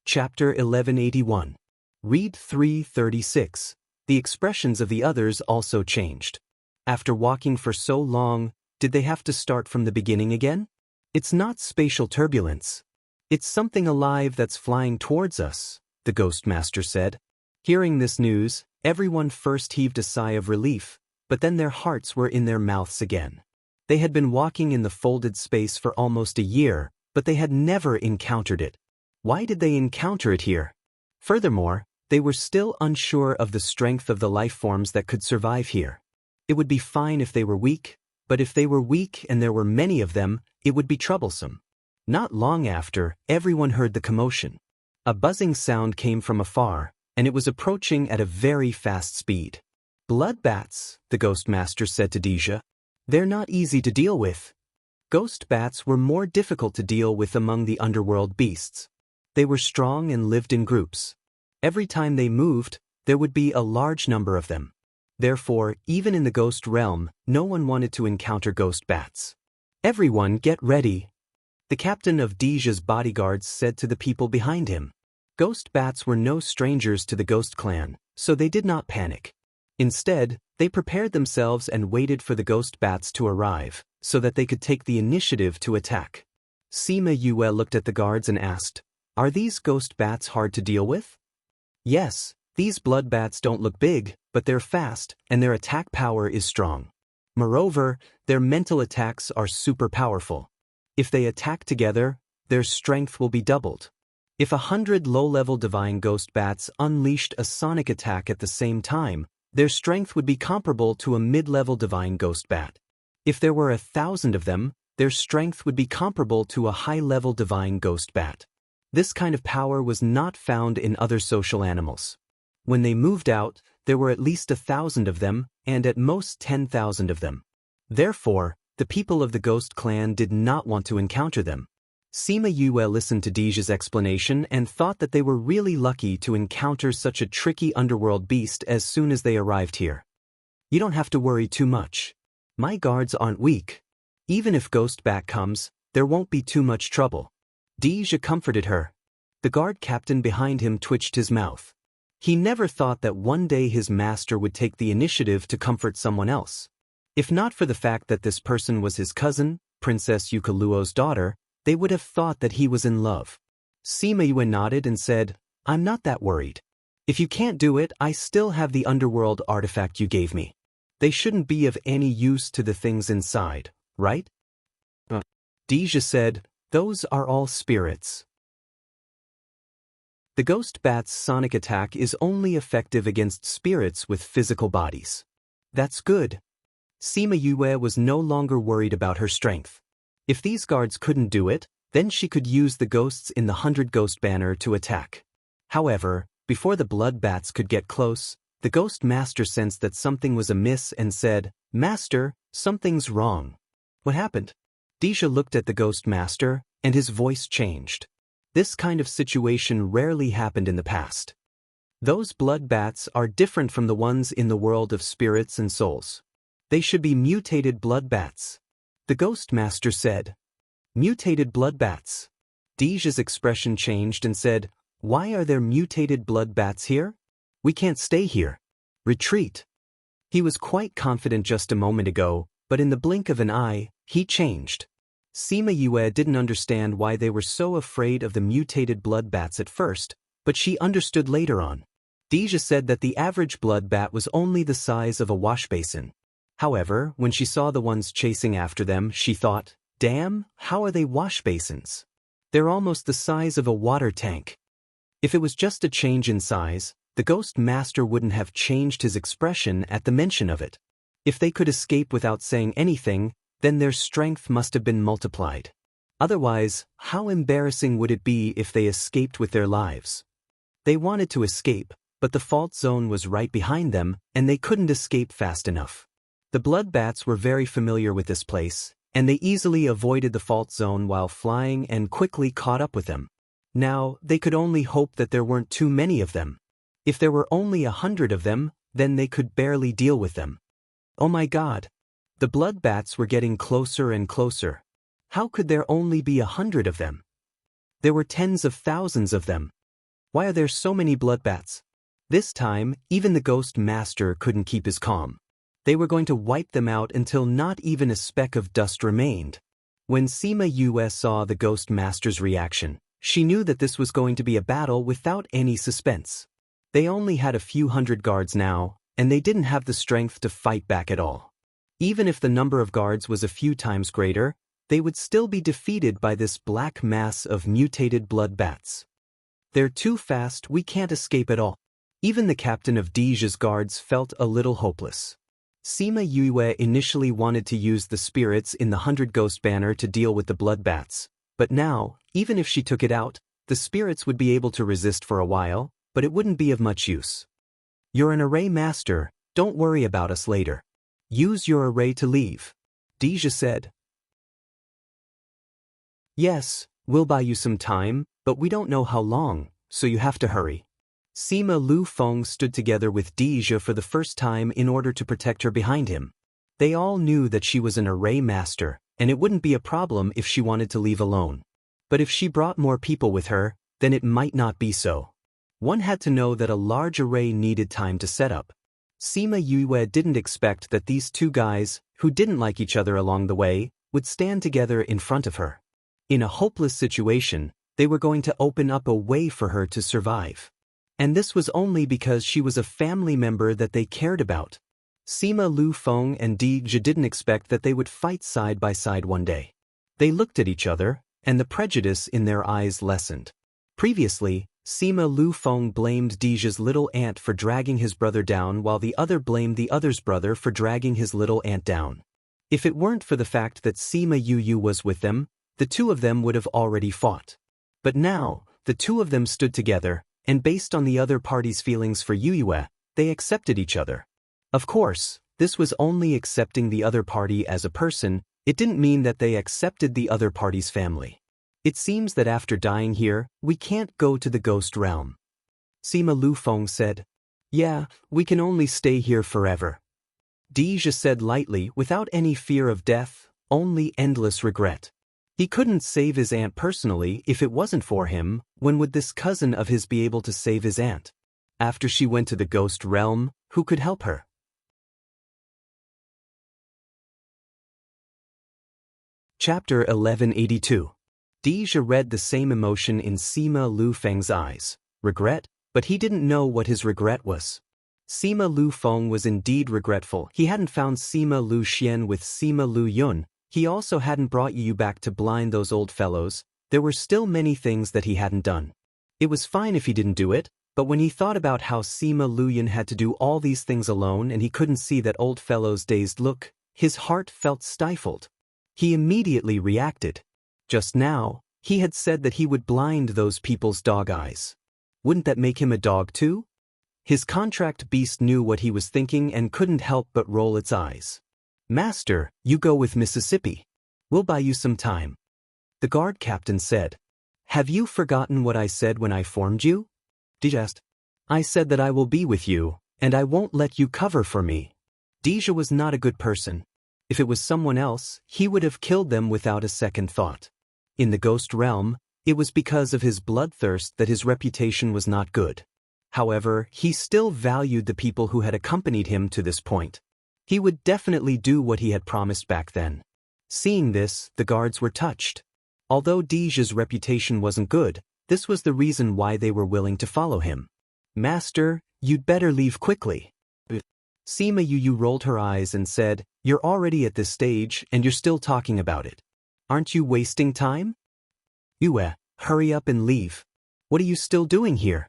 Chapter 1181. Read 336. The expressions of the others also changed. After walking for so long, did they have to start from the beginning again? It's not spatial turbulence. It's something alive that's flying towards us, the Ghost Master said. Hearing this news, everyone first heaved a sigh of relief, but then their hearts were in their mouths again. They had been walking in the folded space for almost a year, but they had never encountered it. Why did they encounter it here? Furthermore, they were still unsure of the strength of the life forms that could survive here. It would be fine if they were weak, but if they were weak and there were many of them, it would be troublesome. Not long after, everyone heard the commotion. A buzzing sound came from afar, and it was approaching at a very fast speed. Blood bats, the Ghost Master said to Deja. They're not easy to deal with. Ghost bats were more difficult to deal with among the underworld beasts. They were strong and lived in groups. Every time they moved, there would be a large number of them. Therefore, even in the ghost realm, no one wanted to encounter ghost bats. Everyone get ready. The captain of Deja's bodyguards said to the people behind him. Ghost bats were no strangers to the ghost clan, so they did not panic. Instead, they prepared themselves and waited for the ghost bats to arrive, so that they could take the initiative to attack. Sima Yue looked at the guards and asked, are these ghost bats hard to deal with? Yes, these blood bats don't look big, but they're fast, and their attack power is strong. Moreover, their mental attacks are super powerful. If they attack together, their strength will be doubled. If 100 low-level divine ghost bats unleashed a sonic attack at the same time, their strength would be comparable to a mid-level divine ghost bat. If there were 1,000 of them, their strength would be comparable to a high-level divine ghost bat. This kind of power was not found in other social animals. When they moved out, there were at least 1,000 of them, and at most 10,000 of them. Therefore, The people of the Ghost Clan did not want to encounter them. Sima Yue listened to Deja's explanation and thought that they were really lucky to encounter such a tricky underworld beast as soon as they arrived here. You don't have to worry too much. My guards aren't weak. Even if Ghost Bat comes, there won't be too much trouble. Deja comforted her. The guard captain behind him twitched his mouth. He never thought that one day his master would take the initiative to comfort someone else. If not for the fact that this person was his cousin, Princess Yukaluo's daughter, they would have thought that he was in love. Sima Yue nodded and said, I'm not that worried. If you can't do it, I still have the underworld artifact you gave me. They shouldn't be of any use to the things inside, right? Deja said, those are all spirits. The Ghost Bat's sonic attack is only effective against spirits with physical bodies. That's good. Sima Yue was no longer worried about her strength. If these guards couldn't do it, then she could use the ghosts in the 100 Ghost banner to attack. However, before the blood bats could get close, the Ghost Master sensed that something was amiss and said, Master, something's wrong. What happened? Deja looked at the Ghost Master, and his voice changed. This kind of situation rarely happened in the past. Those blood bats are different from the ones in the world of spirits and souls. They should be mutated blood bats. The Ghost Master said. Mutated blood bats. Deja's expression changed and said, Why are there mutated blood bats here? We can't stay here. Retreat. He was quite confident just a moment ago, but in the blink of an eye, he changed. Sima Yue didn't understand why they were so afraid of the mutated blood bats at first, but she understood later on. Deja said that the average blood bat was only the size of a wash basin. However, when she saw the ones chasing after them, she thought, damn, how are they wash basins? They're almost the size of a water tank. If it was just a change in size, the Ghost Master wouldn't have changed his expression at the mention of it. If they could escape without saying anything, then their strength must have been multiplied. Otherwise, how embarrassing would it be if they escaped with their lives? They wanted to escape, but the fault zone was right behind them, and they couldn't escape fast enough. The blood bats were very familiar with this place, and they easily avoided the fault zone while flying and quickly caught up with them. Now, they could only hope that there weren't too many of them. If there were only 100 of them, then they could barely deal with them. Oh my God! The blood bats were getting closer and closer. How could there only be 100 of them? There were tens of thousands of them. Why are there so many blood bats? This time, even the Ghost Master couldn't keep his calm. They were going to wipe them out until not even a speck of dust remained. When Sima Yue saw the Ghost Master's reaction, she knew that this was going to be a battle without any suspense. They only had a few hundred guards now, and they didn't have the strength to fight back at all. Even if the number of guards was a few times greater, they would still be defeated by this black mass of mutated blood bats. They're too fast, we can't escape at all. Even the captain of Deja's guards felt a little hopeless. Sima Yue initially wanted to use the spirits in the 100 Ghost banner to deal with the blood bats, but now, even if she took it out, the spirits would be able to resist for a while, but it wouldn't be of much use. You're an array master, don't worry about us later. Use your array to leave, Deja said. Yes, we'll buy you some time, but we don't know how long, so you have to hurry. Sima Lu Feng stood together with Deja for the first time in order to protect her behind him. They all knew that she was an array master, and it wouldn't be a problem if she wanted to leave alone. But if she brought more people with her, then it might not be so. One had to know that a large array needed time to set up. Sima Yue didn't expect that these two guys, who didn't like each other along the way, would stand together in front of her. In a hopeless situation, they were going to open up a way for her to survive. And this was only because she was a family member that they cared about. Sima Lu Feng and Deja didn't expect that they would fight side by side one day. They looked at each other, and the prejudice in their eyes lessened. Previously, Sima Lu Feng blamed Deja's little aunt for dragging his brother down while the other blamed the other's brother for dragging his little aunt down. If it weren't for the fact that Sima Yu was with them, the two of them would have already fought. But now, the two of them stood together, and based on the other party's feelings for Yue, they accepted each other. Of course, this was only accepting the other party as a person, It didn't mean that they accepted the other party's family. It seems that after dying here, we can't go to the ghost realm. Sima Lufeng said. Yeah, we can only stay here forever. Deja said lightly, without any fear of death, only endless regret. He couldn't save his aunt personally. If it wasn't for him, when would this cousin of his be able to save his aunt? After she went to the ghost realm, who could help her? Chapter 1182. Deja read the same emotion in Sima Lufeng's eyes. Regret? But he didn't know what his regret was. Sima Lufeng was indeed regretful. He hadn't found Sima Lu Xian with Sima Lu Yun. He also hadn't brought Yu back to blind those old fellows. There were still many things that he hadn't done. It was fine if he didn't do it, but when he thought about how Sima Lu Yun had to do all these things alone and he couldn't see that old fellow's dazed look, his heart felt stifled. He immediately reacted. Just now, he had said that he would blind those people's dog eyes. Wouldn't that make him a dog too? His contract beast knew what he was thinking and couldn't help but roll its eyes. Master, you go with Mississippi. We'll buy you some time. The guard captain said. Have you forgotten what I said when I formed you? Deja asked. I said that I will be with you, and I won't let you cover for me. Deja was not a good person. If it was someone else, he would have killed them without a second thought. In the ghost realm, it was because of his bloodthirst that his reputation was not good. However, he still valued the people who had accompanied him to this point. He would definitely do what he had promised back then. Seeing this, the guards were touched. Although Deja's reputation wasn't good, this was the reason why they were willing to follow him. Master, you'd better leave quickly. Sima Yu rolled her eyes and said, You're already at this stage and you're still talking about it. Aren't you wasting time? Yue, hurry up and leave. What are you still doing here?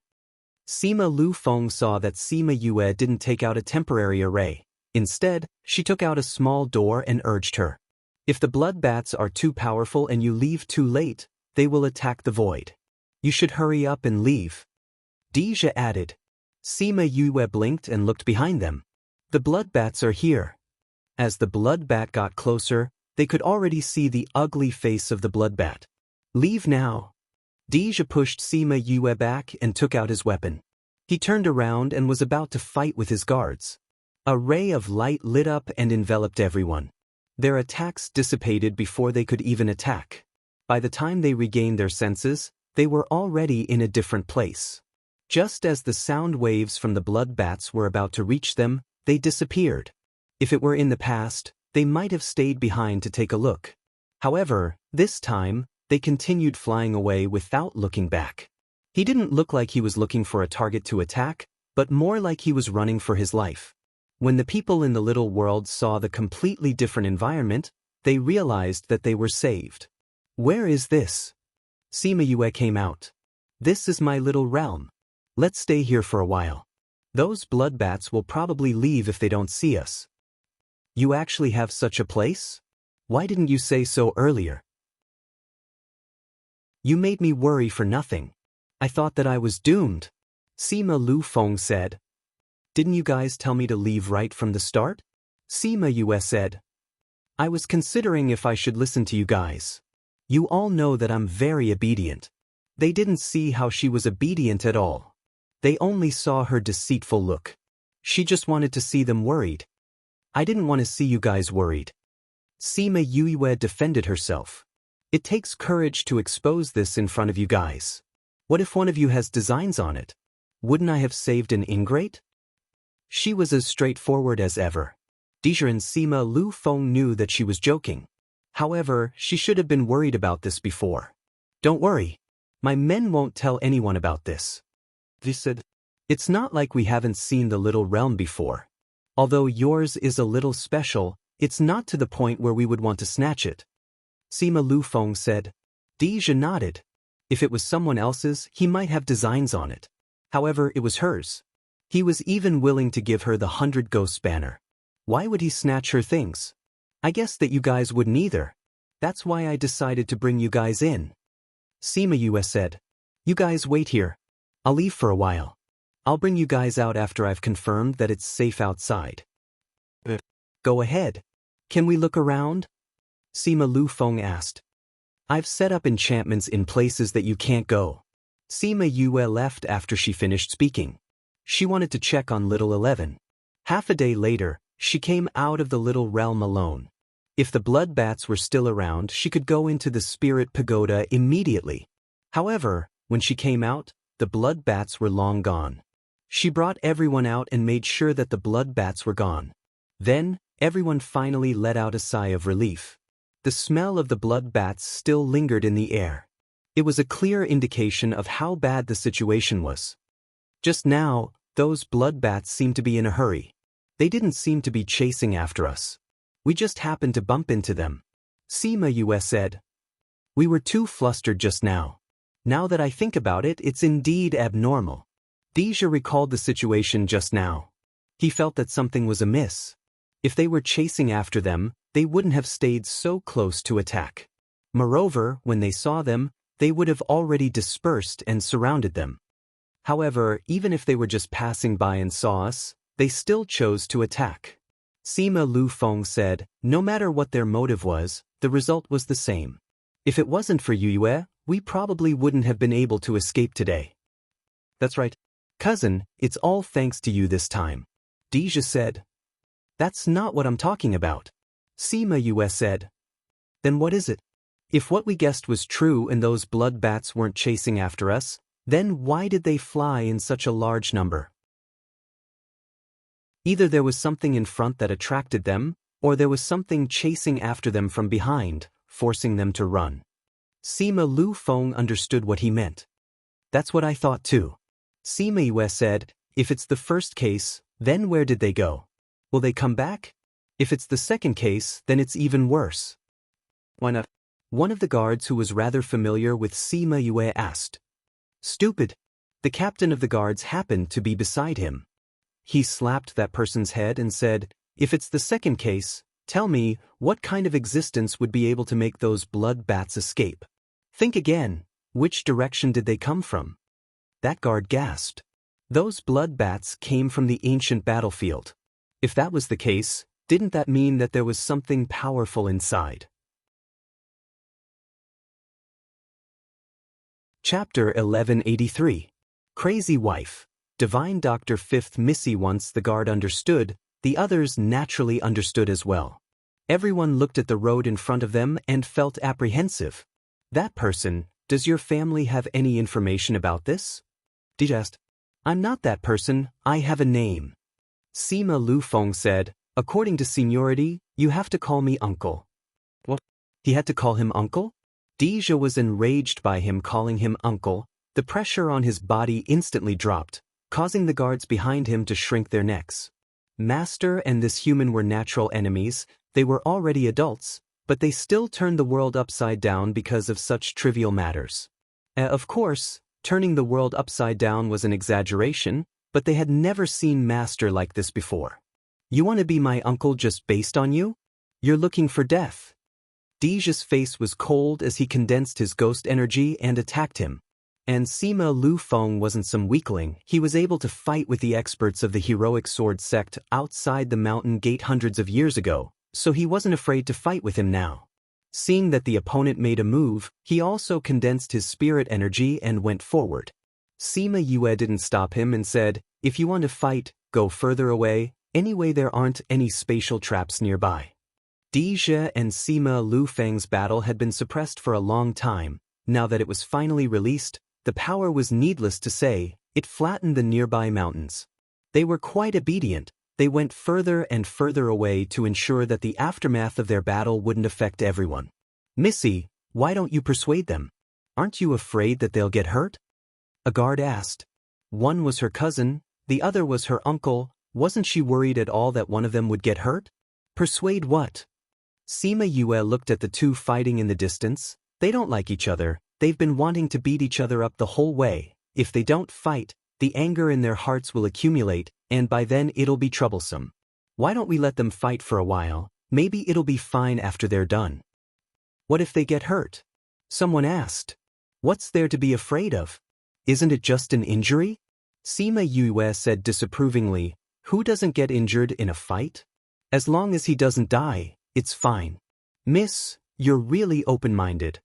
Sima Lufeng saw that Sima Yue didn't take out a temporary array. Instead, she took out a small door and urged her. If the blood bats are too powerful and you leave too late, they will attack the void. You should hurry up and leave. Deja added. Sima Yue blinked and looked behind them. The blood bats are here. As the blood bat got closer, they could already see the ugly face of the blood bat. Leave now. Deja pushed Sima Yue back and took out his weapon. He turned around and was about to fight with his guards. A ray of light lit up and enveloped everyone. Their attacks dissipated before they could even attack. By the time they regained their senses, they were already in a different place. Just as the sound waves from the blood bats were about to reach them, they disappeared. If it were in the past, they might have stayed behind to take a look. However, this time, they continued flying away without looking back. He didn't look like he was looking for a target to attack, but more like he was running for his life. When the people in the little world saw the completely different environment, they realized that they were saved. Where is this? Sima Yue came out. This is my little realm. Let's stay here for a while. Those blood bats will probably leave if they don't see us. You actually have such a place? Why didn't you say so earlier? You made me worry for nothing. I thought that I was doomed. Sima Lufeng said. Didn't you guys tell me to leave right from the start? Sima Yue said. I was considering if I should listen to you guys. You all know that I'm very obedient. They didn't see how she was obedient at all. They only saw her deceitful look. She just wanted to see them worried. I didn't want to see you guys worried. Sima Yue defended herself. It takes courage to expose this in front of you guys. What if one of you has designs on it? Wouldn't I have saved an ingrate? She was as straightforward as ever. Deja and Sima Lufeng knew that she was joking. However, she should have been worried about this before. Don't worry. My men won't tell anyone about this. They said, it's not like we haven't seen the little realm before. Although yours is a little special, it's not to the point where we would want to snatch it. Sima Lufeng said. Deja nodded. If it was someone else's, he might have designs on it. However, it was hers. He was even willing to give her the 100 ghosts banner. Why would he snatch her things? I guess that you guys wouldn't either. That's why I decided to bring you guys in. Sima Yue said. You guys wait here. I'll leave for a while. I'll bring you guys out after I've confirmed that it's safe outside. Go ahead. Can we look around? Sima Lu Feng asked. I've set up enchantments in places that you can't go. Sima Yue left after she finished speaking. She wanted to check on Little 11. Half a day later, she came out of the little realm alone. If the blood bats were still around, she could go into the spirit pagoda immediately. However, when she came out, the blood bats were long gone. She brought everyone out and made sure that the blood bats were gone. Then, everyone finally let out a sigh of relief. The smell of the blood bats still lingered in the air. It was a clear indication of how bad the situation was. Just now, those blood bats seemed to be in a hurry. They didn't seem to be chasing after us. We just happened to bump into them. Sima Yue said. We were too flustered just now. Now that I think about it, it's indeed abnormal. Deja recalled the situation just now. He felt that something was amiss. If they were chasing after them, they wouldn't have stayed so close to attack. Moreover, when they saw them, they would have already dispersed and surrounded them. However, even if they were just passing by and saw us, they still chose to attack. Sima Lu Feng said, no matter what their motive was, the result was the same. If it wasn't for Yue, we probably wouldn't have been able to escape today. That's right. Cousin, it's all thanks to you this time. Deja said. That's not what I'm talking about. Sima Yue said. Then what is it? If what we guessed was true and those blood bats weren't chasing after us, then why did they fly in such a large number? Either there was something in front that attracted them, or there was something chasing after them from behind, forcing them to run. Sima Lu Feng understood what he meant. That's what I thought too. Sima Yue said, if it's the first case, then where did they go? Will they come back? If it's the second case, then it's even worse. Why not? One of the guards who was rather familiar with Sima Yue asked. Stupid. The captain of the guards happened to be beside him. He slapped that person's head and said, if it's the second case, tell me, what kind of existence would be able to make those blood bats escape? Think again, which direction did they come from? That guard gasped. Those blood bats came from the ancient battlefield. If that was the case, didn't that mean that there was something powerful inside? Chapter 1183. Crazy Wife. Divine Dr. Fifth Missy. Once the guard understood, the others naturally understood as well. Everyone looked at the road in front of them and felt apprehensive. That person, does your family have any information about this? Deja asked. I'm not that person, I have a name. Sima Lu Feng said, according to seniority, you have to call me uncle. What? He had to call him uncle? Deja was enraged by him calling him uncle. The pressure on his body instantly dropped, causing the guards behind him to shrink their necks. Master and this human were natural enemies. They were already adults, but they still turned the world upside down because of such trivial matters. Of course, turning the world upside down was an exaggeration, but they had never seen Master like this before. You want to be my uncle just based on you? You're looking for death. Deja's face was cold as he condensed his ghost energy and attacked him. And Sima Lu Feng wasn't some weakling. He was able to fight with the experts of the heroic sword sect outside the mountain gate hundreds of years ago, so he wasn't afraid to fight with him now. Seeing that the opponent made a move, he also condensed his spirit energy and went forward. Sima Yue didn't stop him and said, if you want to fight, go further away, anyway there aren't any spatial traps nearby. Deja and Sima Lu Feng's battle had been suppressed for a long time. Now that it was finally released, the power was needless to say, it flattened the nearby mountains. They were quite obedient. They went further and further away to ensure that the aftermath of their battle wouldn't affect everyone. Missy, why don't you persuade them? Aren't you afraid that they'll get hurt? A guard asked. One was her cousin, the other was her uncle. Wasn't she worried at all that one of them would get hurt? Persuade what? Sima Yue looked at the two fighting in the distance. They don't like each other. They've been wanting to beat each other up the whole way. If they don't fight, the anger in their hearts will accumulate, and by then it'll be troublesome. Why don't we let them fight for a while? Maybe it'll be fine after they're done. What if they get hurt? Someone asked. What's there to be afraid of? Isn't it just an injury? Sima Yue said disapprovingly, who doesn't get injured in a fight? As long as he doesn't die, it's fine. Miss, you're really open-minded.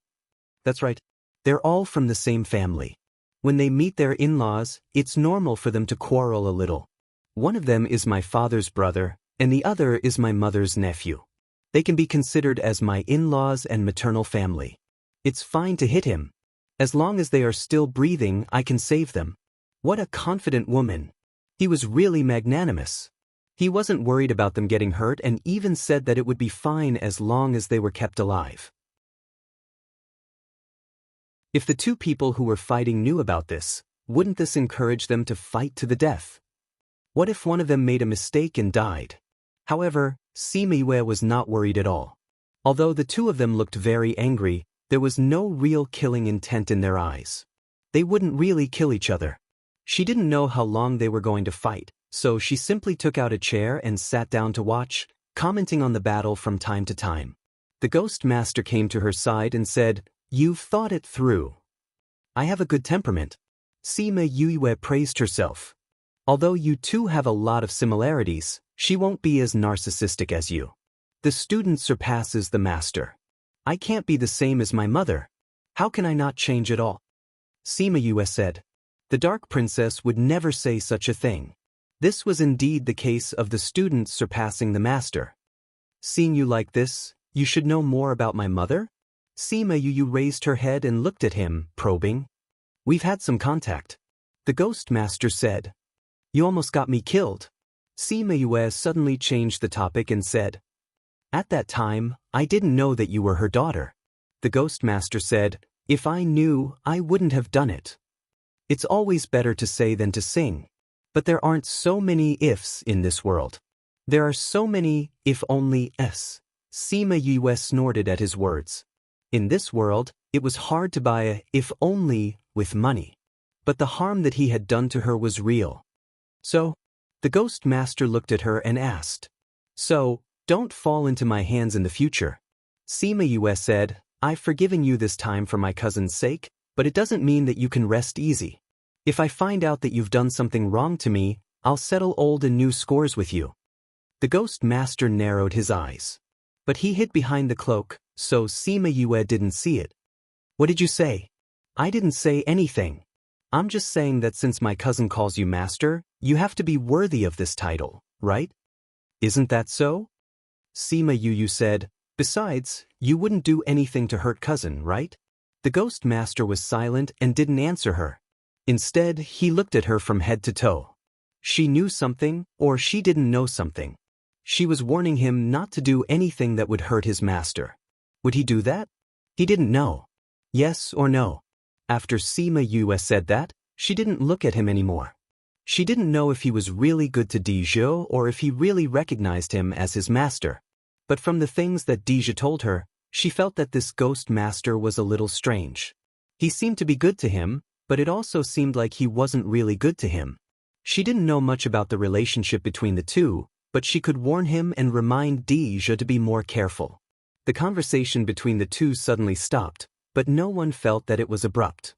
That's right. They're all from the same family. When they meet their in-laws, it's normal for them to quarrel a little. One of them is my father's brother, and the other is my mother's nephew. They can be considered as my in-laws and maternal family. It's fine to hit him. As long as they are still breathing, I can save them. What a confident woman. He was really magnanimous. He wasn't worried about them getting hurt and even said that it would be fine as long as they were kept alive. If the two people who were fighting knew about this, wouldn't this encourage them to fight to the death? What if one of them made a mistake and died? However, Sima was not worried at all. Although the two of them looked very angry, there was no real killing intent in their eyes. They wouldn't really kill each other. She didn't know how long they were going to fight, so she simply took out a chair and sat down to watch, commenting on the battle from time to time. The Ghost Master came to her side and said, "You've thought it through. I have a good temperament." Sima Yue praised herself. Although you two have a lot of similarities, she won't be as narcissistic as you. The student surpasses the master. I can't be the same as my mother. How can I not change at all? Sima Yue said. The Dark Princess would never say such a thing. This was indeed the case of the student surpassing the master. Seeing you like this, you should know more about my mother? Sima Yue raised her head and looked at him, probing. We've had some contact. The Ghost Master said. You almost got me killed. Sima Yue suddenly changed the topic and said. At that time, I didn't know that you were her daughter. The Ghost Master said, if I knew, I wouldn't have done it. It's always better to say than to sing. But there aren't so many ifs in this world. There are so many if-only-s. Sima Yue snorted at his words. In this world, it was hard to buy a if-only with money. But the harm that he had done to her was real. So, the Ghost Master looked at her and asked. So, don't fall into my hands in the future. Sima Yue said, I've forgiven you this time for my cousin's sake, but it doesn't mean that you can rest easy. If I find out that you've done something wrong to me, I'll settle old and new scores with you. The Ghost Master narrowed his eyes. But he hid behind the cloak, so Sima Yue didn't see it. What did you say? I didn't say anything. I'm just saying that since my cousin calls you master, you have to be worthy of this title, right? Isn't that so? Sima Yue said, besides, you wouldn't do anything to hurt cousin, right? The Ghost Master was silent and didn't answer her. Instead, he looked at her from head to toe. She knew something, or she didn't know something. She was warning him not to do anything that would hurt his master. Would he do that? He didn't know. Yes or no? After Sima Yue said that, she didn't look at him anymore. She didn't know if he was really good to Dizhe or if he really recognized him as his master. But from the things that Dizhe told her, she felt that this Ghost Master was a little strange. He seemed to be good to him, but it also seemed like he wasn't really good to him. She didn't know much about the relationship between the two, but she could warn him and remind Dizhe to be more careful. The conversation between the two suddenly stopped, but no one felt that it was abrupt.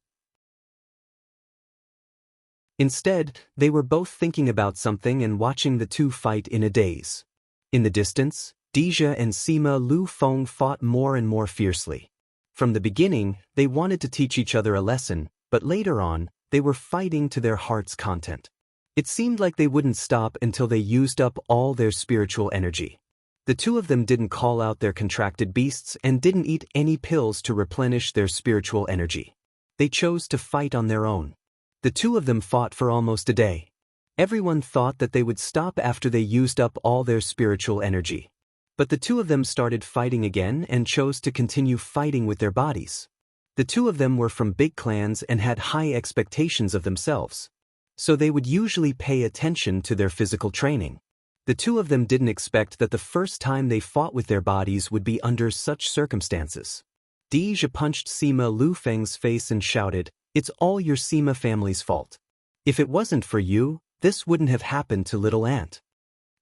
Instead, they were both thinking about something and watching the two fight in a daze. In the distance, Dizhe and Sima Lu Feng fought more and more fiercely. From the beginning, they wanted to teach each other a lesson, but later on, they were fighting to their heart's content. It seemed like they wouldn't stop until they used up all their spiritual energy. The two of them didn't call out their contracted beasts and didn't eat any pills to replenish their spiritual energy. They chose to fight on their own. The two of them fought for almost a day. Everyone thought that they would stop after they used up all their spiritual energy. But the two of them started fighting again and chose to continue fighting with their bodies. The two of them were from big clans and had high expectations of themselves. So they would usually pay attention to their physical training. The two of them didn't expect that the first time they fought with their bodies would be under such circumstances. Dizhe punched Sima Lu Feng's face and shouted, "It's all your Sima family's fault. If it wasn't for you, this wouldn't have happened to little Ant."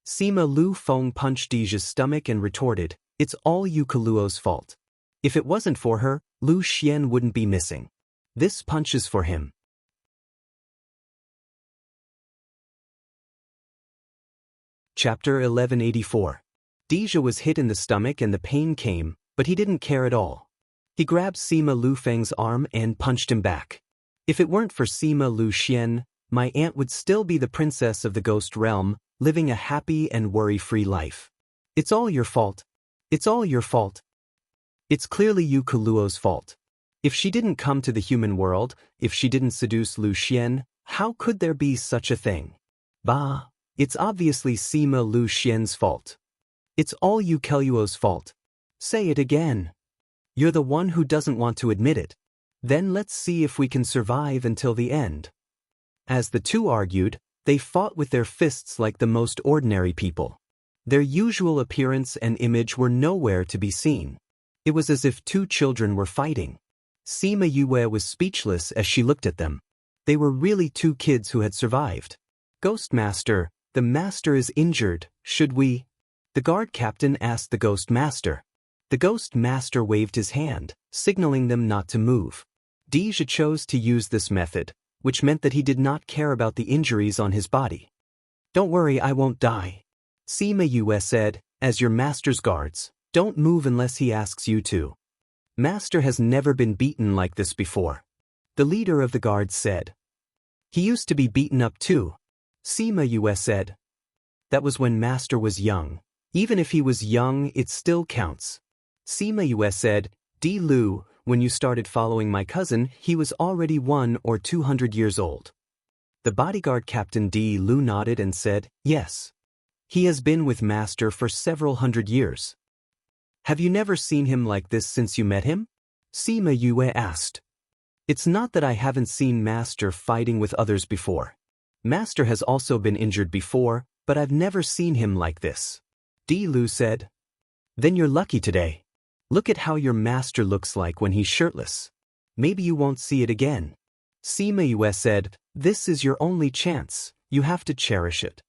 Sima Lu Feng punched Dizhe's stomach and retorted, "It's all you Kaluo's fault. If it wasn't for her, Lu Xian wouldn't be missing. This punch is for him." Chapter 1184. Dizhe was hit in the stomach and the pain came, but he didn't care at all. He grabbed Sima Lu Feng's arm and punched him back. If it weren't for Sima Lu Xian, my aunt would still be the princess of the ghost realm, living a happy and worry-free life. It's all your fault. It's all your fault. It's clearly Yu Kuluo's fault. If she didn't come to the human world, if she didn't seduce Lu Xian, how could there be such a thing? Bah, it's obviously Sima Lu Xian's fault. It's all Yu Kuluo's fault. Say it again. You're the one who doesn't want to admit it. Then let's see if we can survive until the end. As the two argued, they fought with their fists like the most ordinary people. Their usual appearance and image were nowhere to be seen. It was as if two children were fighting. Sima Yue was speechless as she looked at them. They were really two kids who had survived. Ghost Master, the master is injured, should we? The guard captain asked the Ghost Master. The Ghost Master waved his hand, signaling them not to move. Deja chose to use this method, which meant that he did not care about the injuries on his body. Don't worry, I won't die. Sima Yue said, as your master's guards, don't move unless he asks you to. Master has never been beaten like this before. The leader of the guards said. He used to be beaten up too. Sima Yue said. That was when Master was young. Even if he was young, it still counts. Sima Yue said, Di Lu, when you started following my cousin, he was already 100 or 200 years old. The bodyguard captain Di Lu nodded and said, yes. He has been with Master for several hundred years. Have you never seen him like this since you met him? Sima Yue asked. It's not that I haven't seen Master fighting with others before. Master has also been injured before, but I've never seen him like this. Di Lu said. Then you're lucky today. Look at how your master looks like when he's shirtless. Maybe you won't see it again. Sima Yue said, this is your only chance, you have to cherish it.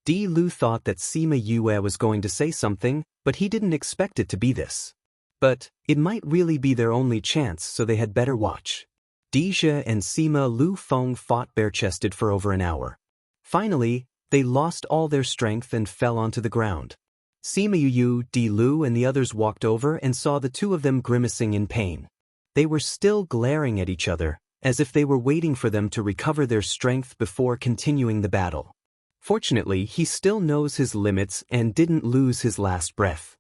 Di Lu thought that Sima Yue was going to say something, but he didn't expect it to be this. But it might really be their only chance, so they had better watch. Deja and Sima Lu Feng fought bare-chested for over an hour. Finally, they lost all their strength and fell onto the ground. Sima Yu, Di Lu and the others walked over and saw the two of them grimacing in pain. They were still glaring at each other, as if they were waiting for them to recover their strength before continuing the battle. Fortunately, he still knows his limits and didn't lose his last breath.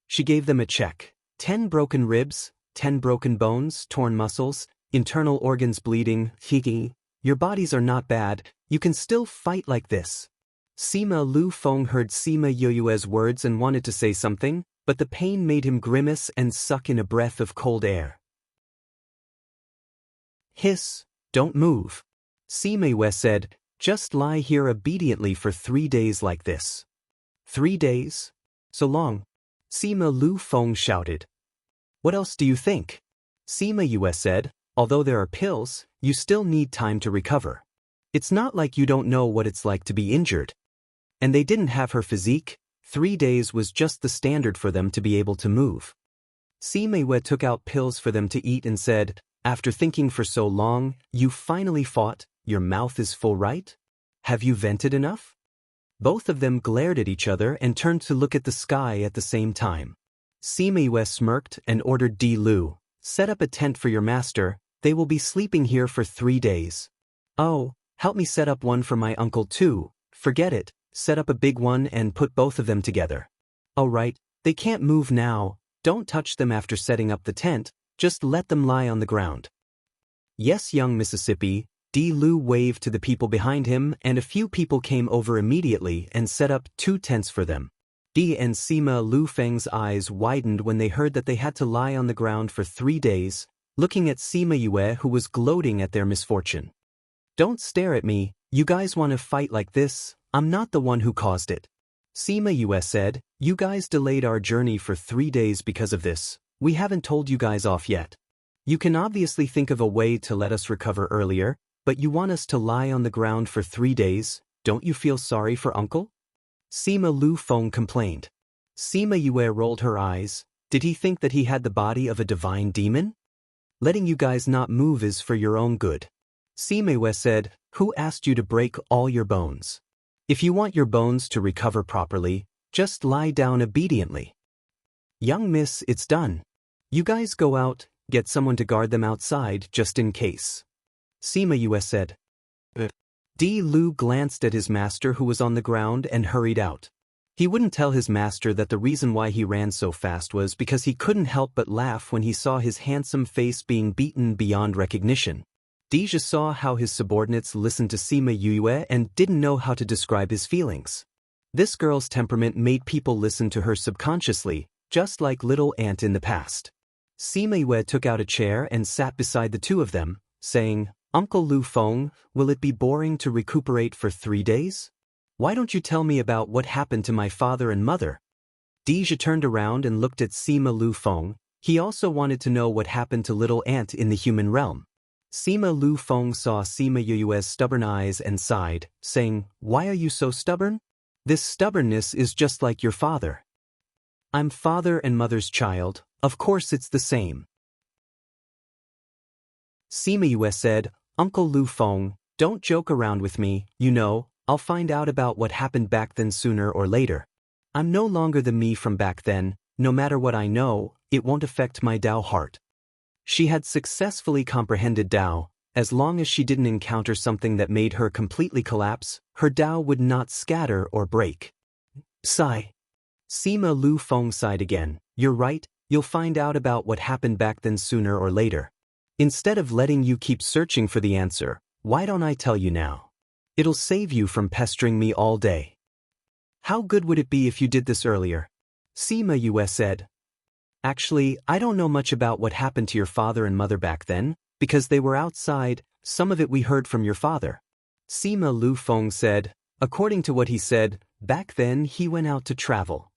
She gave them a check. 10 broken ribs, 10 broken bones, torn muscles, internal organs bleeding. Hiki, your bodies are not bad, you can still fight like this. Sima Lu Feng heard Sima Yue's words and wanted to say something, but the pain made him grimace and suck in a breath of cold air. Hiss, don't move. Sima Yue said, just lie here obediently for 3 days like this. 3 days? So long. Sima Lu Feng shouted. What else do you think? Sima Yue said, although there are pills, you still need time to recover. It's not like you don't know what it's like to be injured. And they didn't have her physique, 3 days was just the standard for them to be able to move. Sima Yue took out pills for them to eat and said, after thinking for so long, you finally fought, your mouth is full, right? Have you vented enough? Both of them glared at each other and turned to look at the sky at the same time. Sima Yue smirked and ordered Di Lu, set up a tent for your master, they will be sleeping here for 3 days. Oh, help me set up one for my uncle too, forget it, set up a big one and put both of them together. All right, they can't move now, don't touch them after setting up the tent, just let them lie on the ground. Yes, young Mississippi, Di Lu waved to the people behind him and a few people came over immediately and set up 2 tents for them. Di and Sima Lu Feng's eyes widened when they heard that they had to lie on the ground for 3 days, looking at Sima Yue who was gloating at their misfortune. Don't stare at me, you guys want to fight like this, I'm not the one who caused it. Sima Yue said, you guys delayed our journey for 3 days because of this, we haven't told you guys off yet. You can obviously think of a way to let us recover earlier, but you want us to lie on the ground for 3 days, don't you feel sorry for Uncle? Sima Lu Feng complained. Sima Yue rolled her eyes, did he think that he had the body of a divine demon? Letting you guys not move is for your own good. Sima Yue said, who asked you to break all your bones? If you want your bones to recover properly, just lie down obediently. Young miss, it's done. You guys go out, get someone to guard them outside just in case. Sima US said. D. Lu glanced at his master who was on the ground and hurried out. He wouldn't tell his master that the reason why he ran so fast was because he couldn't help but laugh when he saw his handsome face being beaten beyond recognition. Deja saw how his subordinates listened to Sima Yue and didn't know how to describe his feelings. This girl's temperament made people listen to her subconsciously, just like little Aunt in the past. Sima Yue took out a chair and sat beside the two of them, saying, Uncle Lu Feng, will it be boring to recuperate for 3 days? Why don't you tell me about what happened to my father and mother? Deja turned around and looked at Sima Lu Feng. He also wanted to know what happened to little Aunt in the human realm. Sima Lu Feng saw Sima Yue's stubborn eyes and sighed, saying, Why are you so stubborn? This stubbornness is just like your father. I'm father and mother's child, of course it's the same. Sima Yue said, Uncle Lu Feng, don't joke around with me, you know, I'll find out about what happened back then sooner or later. I'm no longer the me from back then, no matter what I know, it won't affect my Dao heart. She had successfully comprehended Dao. As long as she didn't encounter something that made her completely collapse, her Dao would not scatter or break. Sigh. Sima Lu Feng sighed again. You're right, you'll find out about what happened back then sooner or later. Instead of letting you keep searching for the answer, why don't I tell you now? It'll save you from pestering me all day. How good would it be if you did this earlier? Sima Yue said. Actually, I don't know much about what happened to your father and mother back then, because they were outside, some of it we heard from your father. Sima Lu Feng said, according to what he said, back then he went out to travel.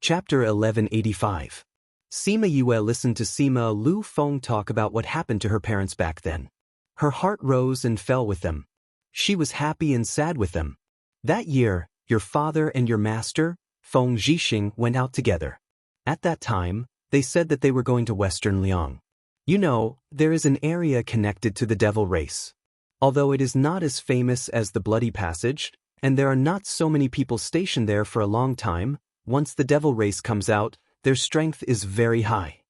Chapter 1185. Sima Yue listened to Sima Lu Feng talk about what happened to her parents back then. Her heart rose and fell with them. She was happy and sad with them. That year, your father and your master, Feng Zhixing, went out together. At that time, they said that they were going to Western Liang. You know, there is an area connected to the devil race. Although it is not as famous as the Bloody Passage, and there are not so many people stationed there for a long time, once the devil race comes out, their strength is very high.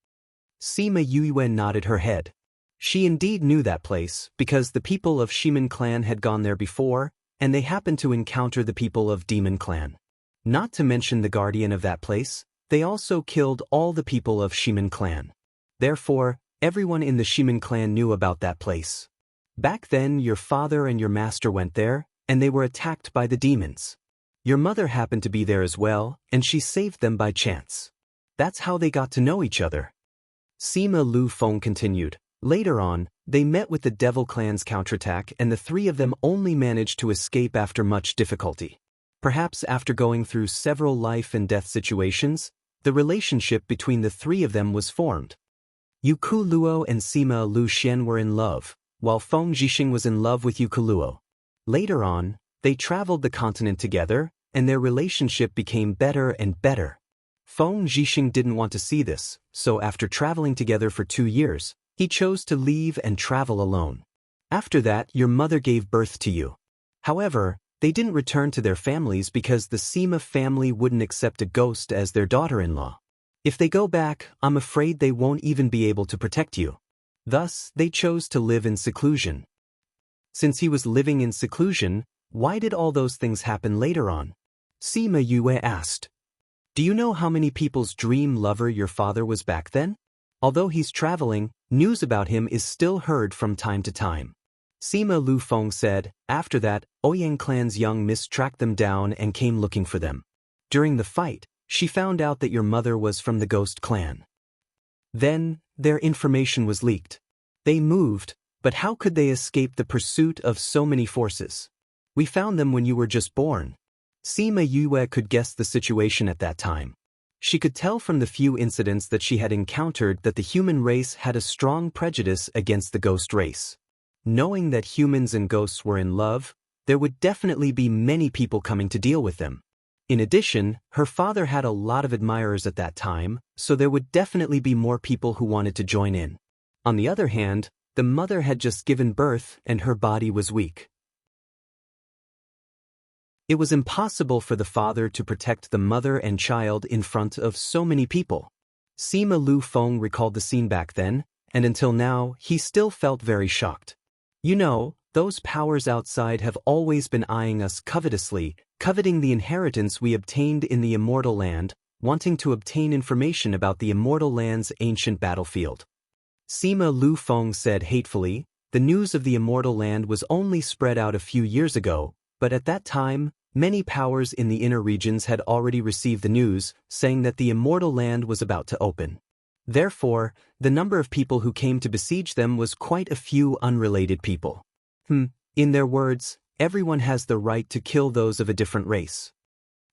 Sima Yue nodded her head. She indeed knew that place, because the people of Shiman clan had gone there before, and they happened to encounter the people of Demon clan. Not to mention the guardian of that place, they also killed all the people of Shiman clan. Therefore, everyone in the Shiman clan knew about that place. Back then your father and your master went there, and they were attacked by the demons. Your mother happened to be there as well, and she saved them by chance. That's how they got to know each other. Sima Lu Feng continued. Later on, they met with the Devil Clan's counterattack and the three of them only managed to escape after much difficulty. Perhaps after going through several life and death situations, the relationship between the three of them was formed. Yuku Luo and Sima Lu Xian were in love, while Feng Zhixing was in love with Yuku Luo. Later on, they traveled the continent together, and their relationship became better and better. Feng Zhixing didn't want to see this, so after traveling together for 2 years, he chose to leave and travel alone. After that, your mother gave birth to you. However, they didn't return to their families because the Sima family wouldn't accept a ghost as their daughter-in-law. If they go back, I'm afraid they won't even be able to protect you. Thus, they chose to live in seclusion. Since he was living in seclusion, why did all those things happen later on? Sima Yue asked. Do you know how many people's dream lover your father was back then? Although he's traveling, news about him is still heard from time to time. Sima Lu Feng said, after that, Ouyang clan's young miss tracked them down and came looking for them. During the fight, she found out that your mother was from the Ghost clan. Then, their information was leaked. They moved, but how could they escape the pursuit of so many forces? We found them when you were just born. Sima Yue could guess the situation at that time. She could tell from the few incidents that she had encountered that the human race had a strong prejudice against the ghost race. Knowing that humans and ghosts were in love, there would definitely be many people coming to deal with them. In addition, her father had a lot of admirers at that time, so there would definitely be more people who wanted to join in. On the other hand, the mother had just given birth and her body was weak. It was impossible for the father to protect the mother and child in front of so many people. Sima Lu Feng recalled the scene back then, and until now, he still felt very shocked. You know, those powers outside have always been eyeing us covetously, coveting the inheritance we obtained in the immortal land, wanting to obtain information about the immortal land's ancient battlefield. Sima Lu Feng said hatefully, the news of the immortal land was only spread out a few years ago, but at that time, many powers in the inner regions had already received the news, saying that the immortal land was about to open. Therefore, the number of people who came to besiege them was quite a few unrelated people. In their words, everyone has the right to kill those of a different race.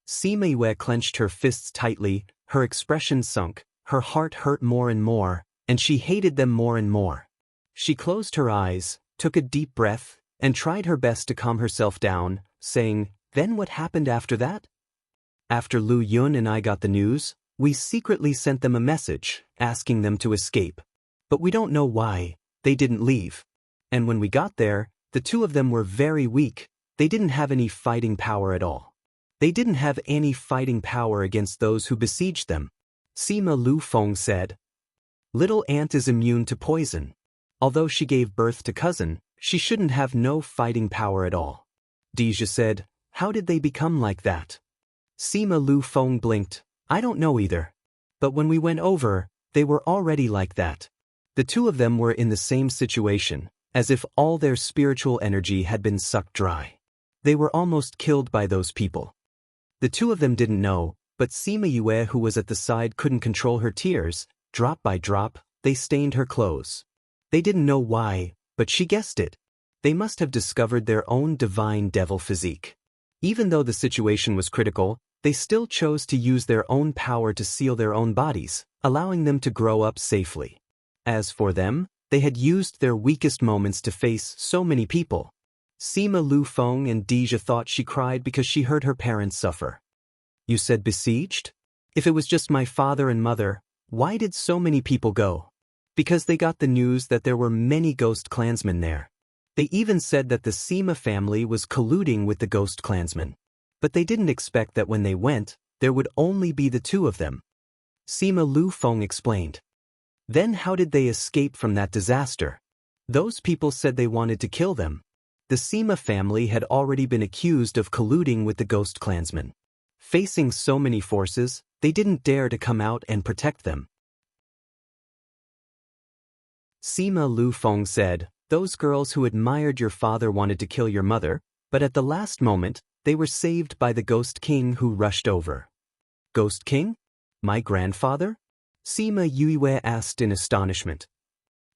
Sima Yue clenched her fists tightly, her expression sunk, her heart hurt more and more, and she hated them more and more. She closed her eyes, took a deep breath, and tried her best to calm herself down, saying, "Then what happened after that?" "After Lu Yun and I got the news, we secretly sent them a message, asking them to escape. But we don't know why, they didn't leave. And when we got there, the two of them were very weak, they didn't have any fighting power at all. They didn't have any fighting power against those who besieged them." Sima Lu Feng said. "Little Ant is immune to poison. Although she gave birth to cousin, she shouldn't have no fighting power at all." Deja said, "How did they become like that?" Sima Lu Feng blinked, "I don't know either. But when we went over, they were already like that. The two of them were in the same situation, as if all their spiritual energy had been sucked dry. They were almost killed by those people." The two of them didn't know, but Sima Yue, who was at the side, couldn't control her tears. Drop by drop, they stained her clothes. They didn't know why, but she guessed it. They must have discovered their own divine devil physique. Even though the situation was critical, they still chose to use their own power to seal their own bodies, allowing them to grow up safely. As for them, they had used their weakest moments to face so many people. Sima Lu Feng and Deja thought she cried because she heard her parents suffer. "You said besieged? If it was just my father and mother, why did so many people go?" "Because they got the news that there were many ghost clansmen there. They even said that the Sima family was colluding with the ghost clansmen. But they didn't expect that when they went, there would only be the two of them." Sima Lu Feng explained. "Then how did they escape from that disaster? Those people said they wanted to kill them. The Sima family had already been accused of colluding with the ghost clansmen. Facing so many forces, they didn't dare to come out and protect them." Sima Lu Feng said, "Those girls who admired your father wanted to kill your mother, but at the last moment, they were saved by the Ghost King who rushed over." "Ghost King? My grandfather?" Sima Yue asked in astonishment.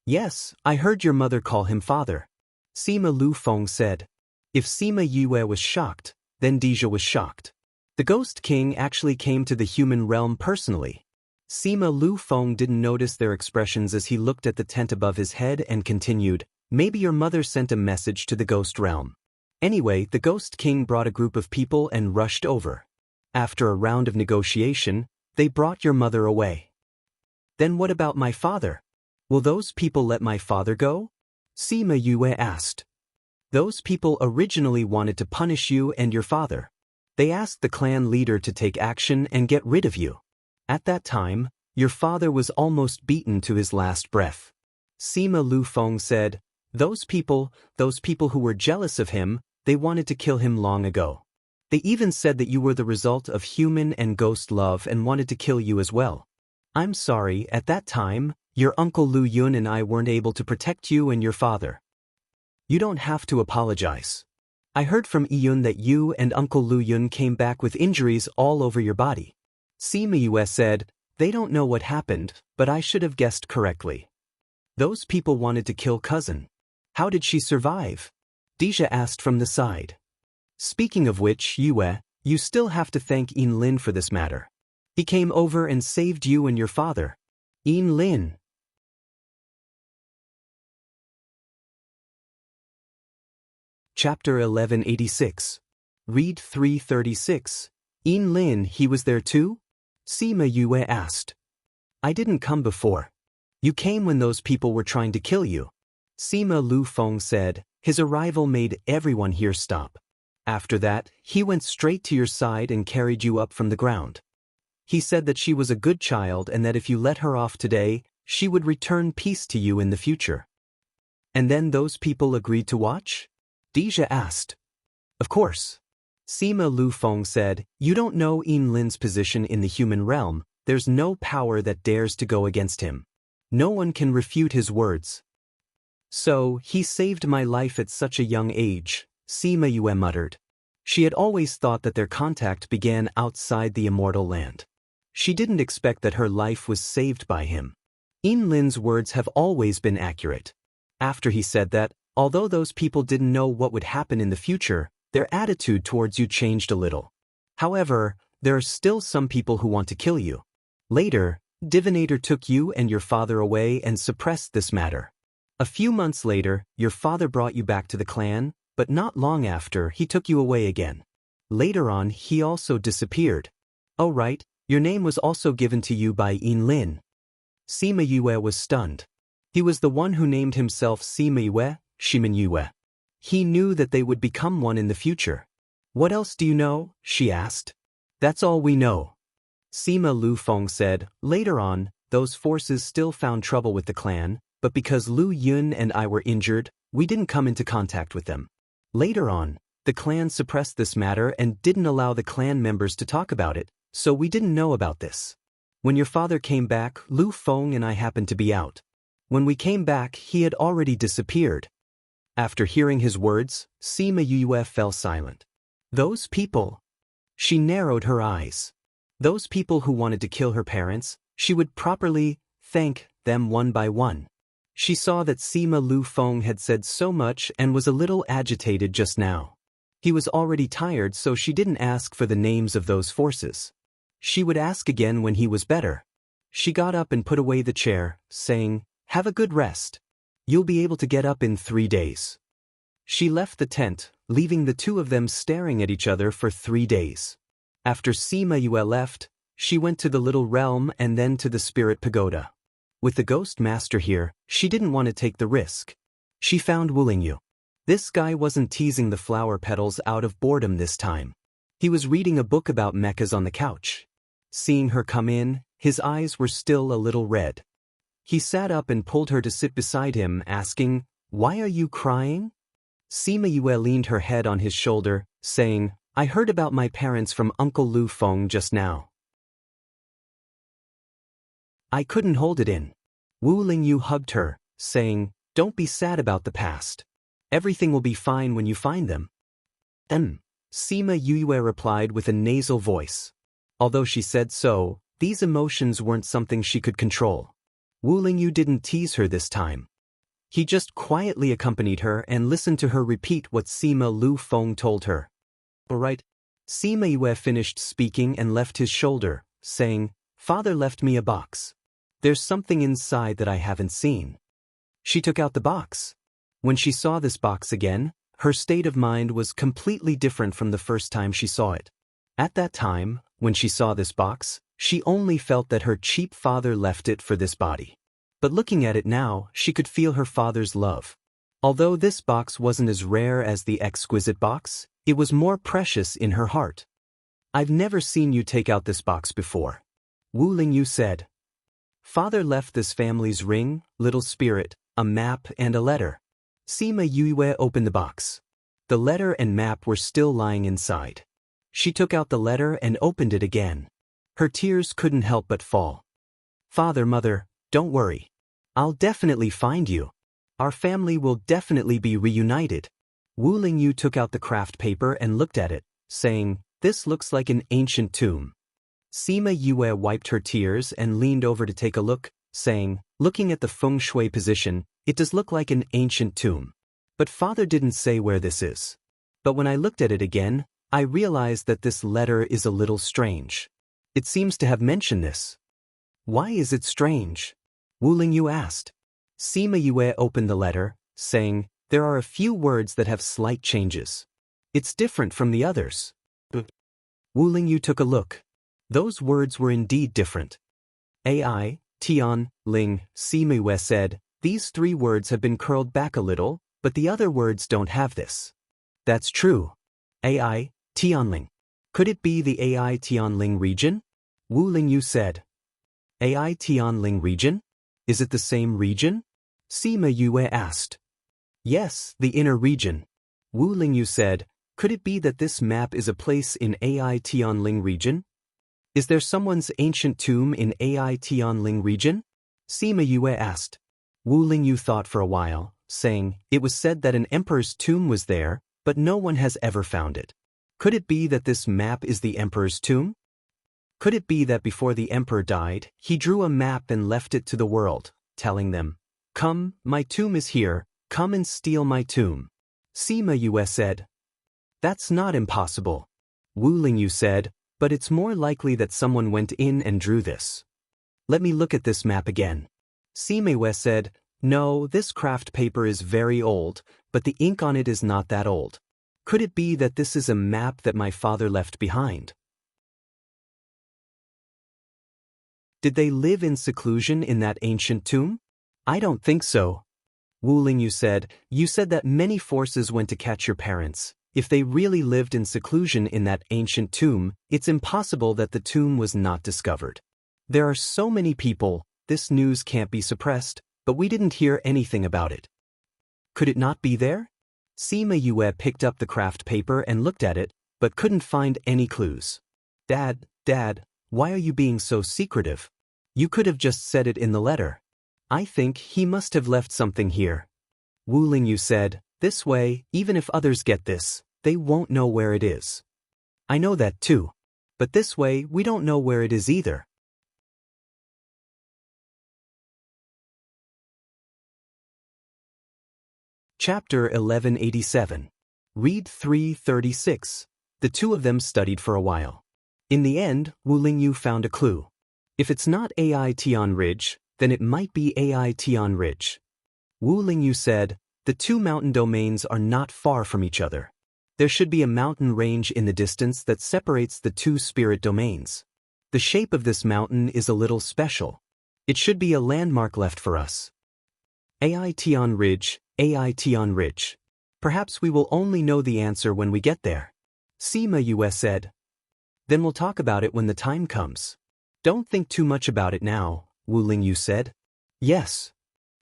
"Yes, I heard your mother call him father." Sima Lu Feng said. If Sima Yue was shocked, then Deja was shocked. The Ghost King actually came to the human realm personally. Sima Lu Feng didn't notice their expressions as he looked at the tent above his head and continued, "Maybe your mother sent a message to the ghost realm. Anyway, the Ghost King brought a group of people and rushed over. After a round of negotiation, they brought your mother away." "Then what about my father? Will those people let my father go?" Sima Yue asked. "Those people originally wanted to punish you and your father. They asked the clan leader to take action and get rid of you. At that time, your father was almost beaten to his last breath." Sima Lu Feng said, those people who were jealous of him, they wanted to kill him long ago. They even said that you were the result of human and ghost love and wanted to kill you as well. I'm sorry, at that time, your uncle Lu Yun and I weren't able to protect you and your father. You don't have to apologize. I heard from Yun that you and Uncle Lu Yun came back with injuries all over your body." Sima Yue said, "They don't know what happened, but I should have guessed correctly. Those people wanted to kill cousin. How did she survive?" Deja asked from the side. "Speaking of which, Yue, you still have to thank Yin Lin for this matter. He came over and saved you and your father." Yin Lin. Chapter 1186. Read 336. Yin Lin, he was there too? Sima Yue asked. "I didn't come before. You came when those people were trying to kill you." Sima Lu Feng said. His arrival made everyone here stop. After that, he went straight to your side and carried you up from the ground. He said that she was a good child and that if you let her off today, she would return peace to you in the future. And then those people agreed to watch? Deja asked. Of course. Sima Lu Feng said, you don't know Yin Lin's position in the human realm, there's no power that dares to go against him. No one can refute his words. So, he saved my life at such a young age, Sima Yue muttered. She had always thought that their contact began outside the immortal land. She didn't expect that her life was saved by him. Yin Lin's words have always been accurate. After he said that, although those people didn't know what would happen in the future, their attitude towards you changed a little. However, there are still some people who want to kill you. Later, Divinator took you and your father away and suppressed this matter. A few months later, your father brought you back to the clan, but not long after, he took you away again. Later on, he also disappeared. Oh right, your name was also given to you by Yin Lin. Sima Yue was stunned. He was the one who named himself Sima Yue, Shimin Yue. He knew that they would become one in the future. What else do you know? She asked. That's all we know. Sima Lu Feng said, later on, those forces still found trouble with the clan, but because Lu Yun and I were injured, we didn't come into contact with them. Later on, the clan suppressed this matter and didn't allow the clan members to talk about it, so we didn't know about this. When your father came back, Lu Feng and I happened to be out. When we came back, he had already disappeared. After hearing his words, Sima Yue fell silent. Those people. She narrowed her eyes. Those people who wanted to kill her parents, she would properly thank them one by one. She saw that Sima Lu Feng had said so much and was a little agitated just now. He was already tired, so she didn't ask for the names of those forces. She would ask again when he was better. She got up and put away the chair, saying, have a good rest. You'll be able to get up in 3 days. She left the tent, leaving the two of them staring at each other for 3 days. After Sima Yue left, she went to the little realm and then to the spirit pagoda. With the ghost master here, she didn't want to take the risk. She found Wu Lingyu. This guy wasn't teasing the flower petals out of boredom this time. He was reading a book about mechas on the couch. Seeing her come in, his eyes were still a little red. He sat up and pulled her to sit beside him, asking, why are you crying? Sima Yue leaned her head on his shoulder, saying, I heard about my parents from Uncle Lu Feng just now. I couldn't hold it in. Wu Lingyu hugged her, saying, don't be sad about the past. Everything will be fine when you find them. Sima Yue replied with a nasal voice. Although she said so, these emotions weren't something she could control. Wu Lingyu didn't tease her this time. He just quietly accompanied her and listened to her repeat what Sima Lu Feng told her. All right. Sima Yue finished speaking and left his shoulder, saying, Father left me a box. There's something inside that I haven't seen. She took out the box. When she saw this box again, her state of mind was completely different from the first time she saw it. At that time, when she saw this box, she only felt that her cheap father left it for this body. But looking at it now, she could feel her father's love. Although this box wasn't as rare as the exquisite box, it was more precious in her heart. I've never seen you take out this box before. Wu Lingyu said. Father left this family's ring, little spirit, a map and a letter. Sima Yue opened the box. The letter and map were still lying inside. She took out the letter and opened it again. Her tears couldn't help but fall. Father, mother, don't worry. I'll definitely find you. Our family will definitely be reunited. Wu Lingyu took out the craft paper and looked at it, saying, this looks like an ancient tomb. Sima Yue wiped her tears and leaned over to take a look, saying, looking at the feng shui position, it does look like an ancient tomb. But father didn't say where this is. But when I looked at it again, I realized that this letter is a little strange. It seems to have mentioned this. Why is it strange? Wu Lingyu asked. Sima Yue opened the letter, saying, there are a few words that have slight changes. It's different from the others. Wu Lingyu took a look. Those words were indeed different. Ai, Tian, Ling, Sima Yue said, these 3 words have been curled back a little, but the other words don't have this. That's true. AI, Tianling. Could it be the AI Tianling region? Wu Lingyu said. AI Tianling region? Is it the same region? Sima Yue asked. Yes, the inner region. Wu Lingyu said, could it be that this map is a place in AI Tianling region? Is there someone's ancient tomb in AI Tianling region? Sima Yue asked. Wu Lingyu thought for a while, saying, it was said that an emperor's tomb was there, but no one has ever found it. Could it be that this map is the emperor's tomb? Could it be that before the emperor died, he drew a map and left it to the world, telling them, come, my tomb is here, come and steal my tomb? Sima Yue said. That's not impossible. Wu Lingyu said, but it's more likely that someone went in and drew this. Let me look at this map again. Sima Yue said, no, this craft paper is very old, but the ink on it is not that old. Could it be that this is a map that my father left behind? Did they live in seclusion in that ancient tomb? I don't think so. Wu Lingyu said, you said that many forces went to catch your parents. If they really lived in seclusion in that ancient tomb, it's impossible that the tomb was not discovered. There are so many people, this news can't be suppressed, but we didn't hear anything about it. Could it not be there? Sima Yue picked up the craft paper and looked at it, but couldn't find any clues. Dad, why are you being so secretive? You could have just said it in the letter. I think he must have left something here. Wu Lingyu said, this way, even if others get this, they won't know where it is. I know that too. But this way, we don't know where it is either. Chapter 1187. Read 336. The two of them studied for a while. In the end, Wu Lingyu found a clue. If it's not AI Tian Ridge, then it might be AI Tian Ridge. Wu Lingyu said, the two mountain domains are not far from each other. There should be a mountain range in the distance that separates the two spirit domains. The shape of this mountain is a little special. It should be a landmark left for us. AI Tian Ridge, AI Tian Ridge. Perhaps we will only know the answer when we get there. Sima Yue said. Then we'll talk about it when the time comes. Don't think too much about it now, Wu Lingyu said. Yes.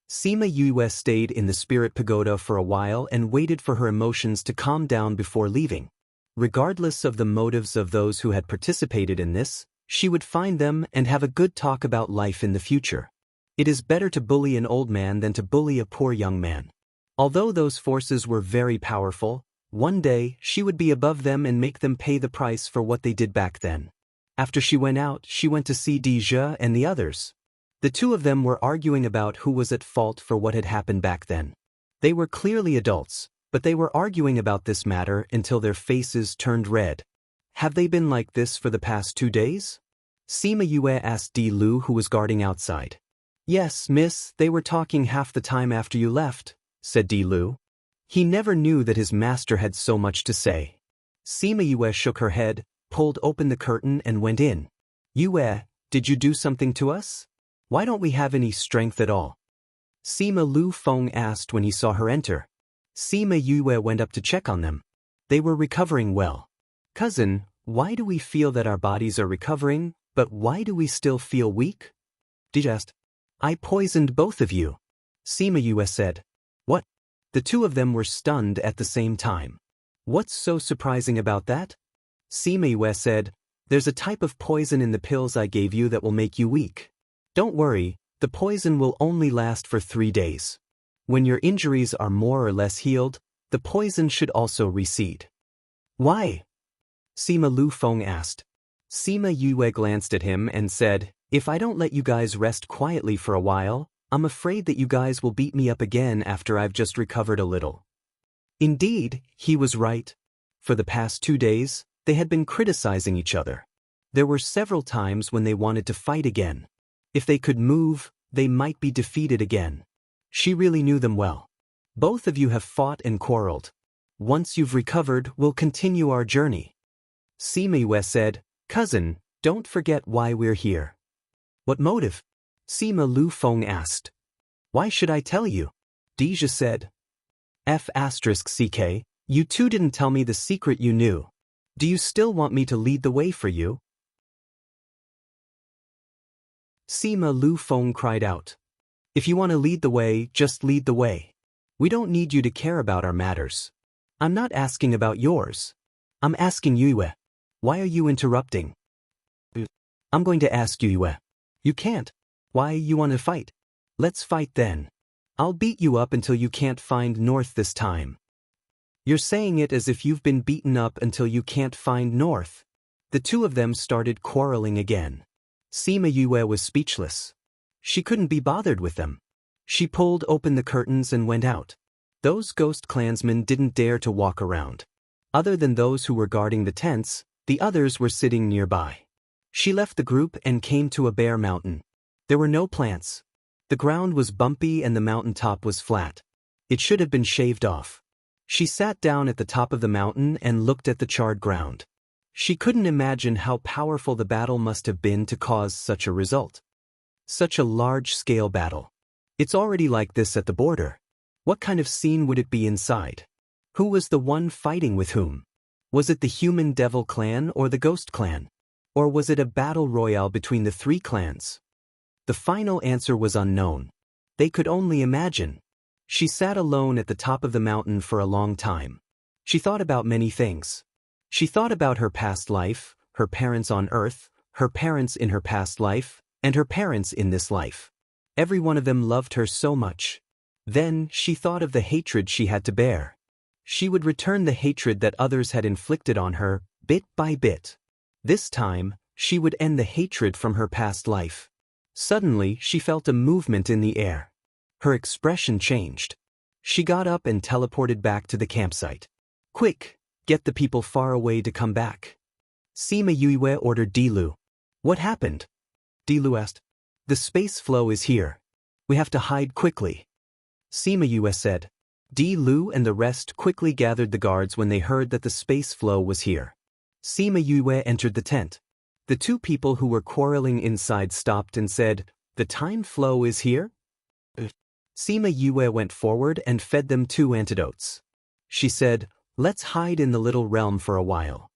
Sima Yue stayed in the spirit pagoda for a while and waited for her emotions to calm down before leaving. Regardless of the motives of those who had participated in this, she would find them and have a good talk about life in the future. It is better to bully an old man than to bully a poor young man. Although those forces were very powerful, one day she would be above them and make them pay the price for what they did back then. After she went out, she went to see Dija and the others. The two of them were arguing about who was at fault for what had happened back then. They were clearly adults, but they were arguing about this matter until their faces turned red. Have they been like this for the past 2 days? Sima Yue asked Di Lu, who was guarding outside. Yes, miss, they were talking half the time after you left, said Di Lu. He never knew that his master had so much to say. Sima Yue shook her head, pulled open the curtain and went in. Yue, did you do something to us? Why don't we have any strength at all? Sima Lu Feng asked when he saw her enter. Sima Yue went up to check on them. They were recovering well. Cousin, why do we feel that our bodies are recovering, but why do we still feel weak? Dija asked. I poisoned both of you. Sima Yue said. What? The two of them were stunned at the same time. What's so surprising about that? Sima Yue said, there's a type of poison in the pills I gave you that will make you weak. Don't worry, the poison will only last for 3 days. When your injuries are more or less healed, the poison should also recede. Why? Sima Lu Feng asked. Sima Yue glanced at him and said, if I don't let you guys rest quietly for a while, I'm afraid that you guys will beat me up again after I've just recovered a little. Indeed, he was right. For the past 2 days, they had been criticizing each other. There were several times when they wanted to fight again. If they could move, they might be defeated again. She really knew them well. Both of you have fought and quarreled. Once you've recovered, we'll continue our journey. Sima Yue said, cousin, don't forget why we're here. What motive? Sima Lu Feng asked. Why should I tell you? Dija said. F***ck, You two didn't tell me the secret you knew. Do you still want me to lead the way for you? Sima Lu Feng cried out. If you want to lead the way, just lead the way. We don't need you to care about our matters. I'm not asking about yours. I'm asking Yue. Why are you interrupting? I'm going to ask Yue. You can't. Why you want to fight? Let's fight then. I'll beat you up until you can't find north this time. You're saying it as if you've been beaten up until you can't find north. The two of them started quarreling again. Sima Yue was speechless. She couldn't be bothered with them. She pulled open the curtains and went out. Those ghost clansmen didn't dare to walk around. Other than those who were guarding the tents, the others were sitting nearby. She left the group and came to a bare mountain. There were no plants. The ground was bumpy and the mountain top was flat. It should have been shaved off. She sat down at the top of the mountain and looked at the charred ground. She couldn't imagine how powerful the battle must have been to cause such a result. Such a large-scale battle. It's already like this at the border. What kind of scene would it be inside? Who was the one fighting with whom? Was it the human devil clan or the ghost clan? Or was it a battle royale between the three clans? The final answer was unknown. They could only imagine. She sat alone at the top of the mountain for a long time. She thought about many things. She thought about her past life, her parents on Earth, her parents in her past life, and her parents in this life. Every one of them loved her so much. Then she thought of the hatred she had to bear. She would return the hatred that others had inflicted on her, bit by bit. This time, she would end the hatred from her past life. Suddenly, she felt a movement in the air. Her expression changed. She got up and teleported back to the campsite. Quick! Get the people far away to come back. Sima Yue ordered Dilu. What happened? Dilu asked. The space flow is here. We have to hide quickly. Sima Yue said. Dilu and the rest quickly gathered the guards when they heard that the space flow was here. Sima Yue entered the tent. The two people who were quarreling inside stopped and said, The time flow is here? Sima Yue went forward and fed them 2 antidotes. She said, Let's hide in the little realm for a while.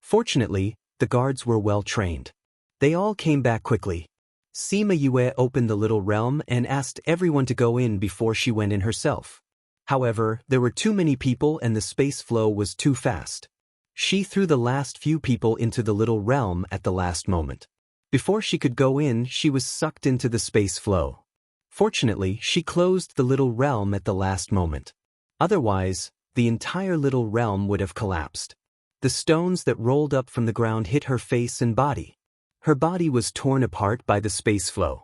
Fortunately, the guards were well trained. They all came back quickly. Sima Yue opened the little realm and asked everyone to go in before she went in herself. However, there were too many people and the space flow was too fast. She threw the last few people into the little realm at the last moment. Before she could go in, she was sucked into the space flow. Fortunately, she closed the little realm at the last moment. Otherwise, the entire little realm would have collapsed. The stones that rolled up from the ground hit her face and body. Her body was torn apart by the space flow.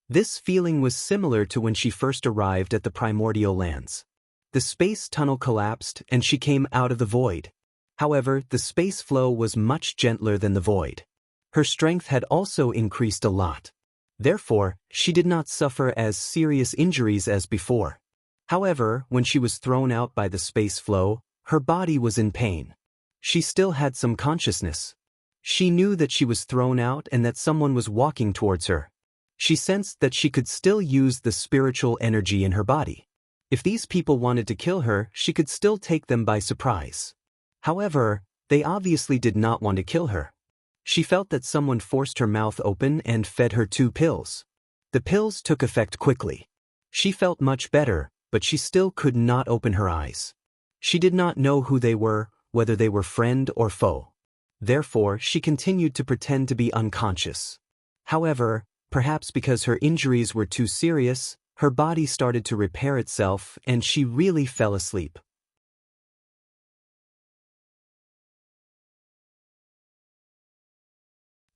This feeling was similar to when she first arrived at the primordial lands. The space tunnel collapsed and she came out of the void. However, the space flow was much gentler than the void. Her strength had also increased a lot. Therefore, she did not suffer as serious injuries as before. However, when she was thrown out by the space flow, her body was in pain. She still had some consciousness. She knew that she was thrown out and that someone was walking towards her. She sensed that she could still use the spiritual energy in her body. If these people wanted to kill her, she could still take them by surprise. However, they obviously did not want to kill her. She felt that someone forced her mouth open and fed her 2 pills. The pills took effect quickly. She felt much better, but she still could not open her eyes. She did not know who they were, whether they were friend or foe. Therefore, she continued to pretend to be unconscious. However, perhaps because her injuries were too serious, her body started to repair itself and she really fell asleep.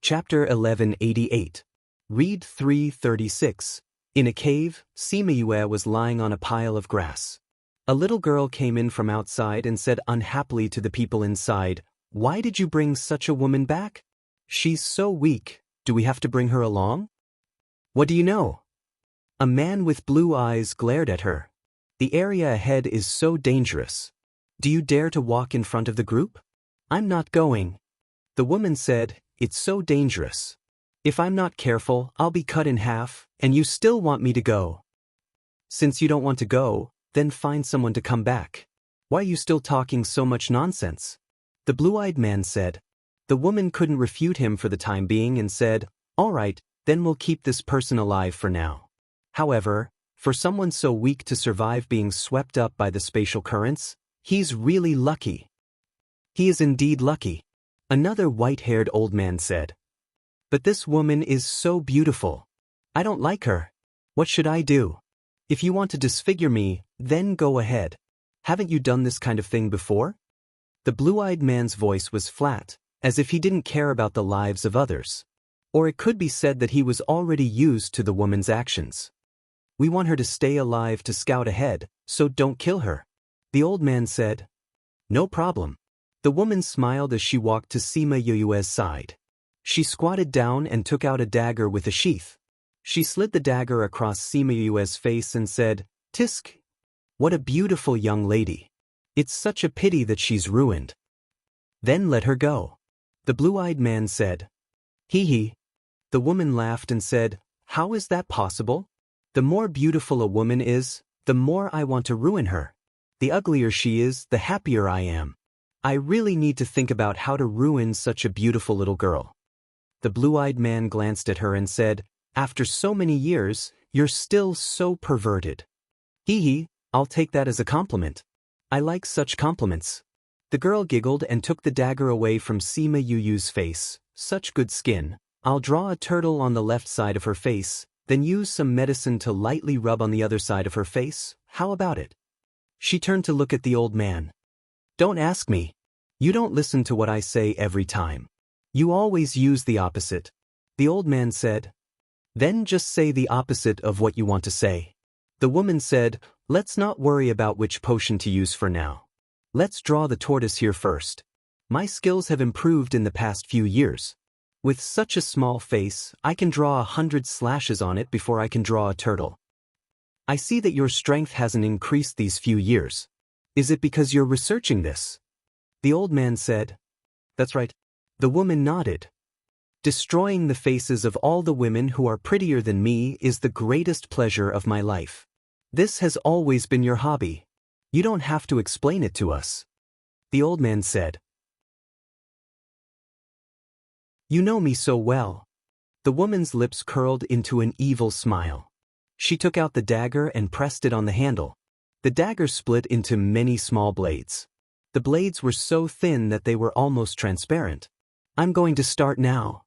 Chapter 1188. Read 336. In a cave, Sima Yue was lying on a pile of grass. A little girl came in from outside and said unhappily to the people inside, Why did you bring such a woman back? She's so weak, do we have to bring her along? What do you know? A man with blue eyes glared at her. The area ahead is so dangerous. Do you dare to walk in front of the group? I'm not going. The woman said, It's so dangerous. If I'm not careful, I'll be cut in half, and you still want me to go. Since you don't want to go, then find someone to come back. Why are you still talking so much nonsense? The blue-eyed man said. The woman couldn't refute him for the time being and said, all right, then we'll keep this person alive for now. However, for someone so weak to survive being swept up by the spatial currents, he's really lucky. He is indeed lucky. Another white-haired old man said. But this woman is so beautiful. I don't like her. What should I do? If you want to disfigure me, then go ahead. Haven't you done this kind of thing before? The blue-eyed man's voice was flat, as if he didn't care about the lives of others. Or it could be said that he was already used to the woman's actions. We want her to stay alive to scout ahead, so don't kill her. The old man said. No problem. The woman smiled as she walked to Sima Yuyue's side. She squatted down and took out a dagger with a sheath. She slid the dagger across Sima Yuyue's face and said, Tisk. What a beautiful young lady. It's such a pity that she's ruined. Then let her go. The blue-eyed man said. Hee hee. The woman laughed and said, how is that possible? The more beautiful a woman is, the more I want to ruin her. The uglier she is, the happier I am. I really need to think about how to ruin such a beautiful little girl. The blue-eyed man glanced at her and said, after so many years, you're still so perverted. Hee hee, I'll take that as a compliment. I like such compliments. The girl giggled and took the dagger away from Sima Yuyu's face. Such good skin. I'll draw a turtle on the left side of her face, then use some medicine to lightly rub on the other side of her face. How about it? She turned to look at the old man. Don't ask me. You don't listen to what I say every time. You always use the opposite. The old man said. Then just say the opposite of what you want to say. The woman said, let's not worry about which potion to use for now. Let's draw the tortoise here first. My skills have improved in the past few years. With such a small face, I can draw 100 slashes on it before I can draw a turtle. I see that your strength hasn't increased these few years. Is it because you're researching this? The old man said. That's right. The woman nodded. Destroying the faces of all the women who are prettier than me is the greatest pleasure of my life. This has always been your hobby. You don't have to explain it to us. The old man said. You know me so well. The woman's lips curled into an evil smile. She took out the dagger and pressed it on the handle. The dagger split into many small blades. The blades were so thin that they were almost transparent. I'm going to start now.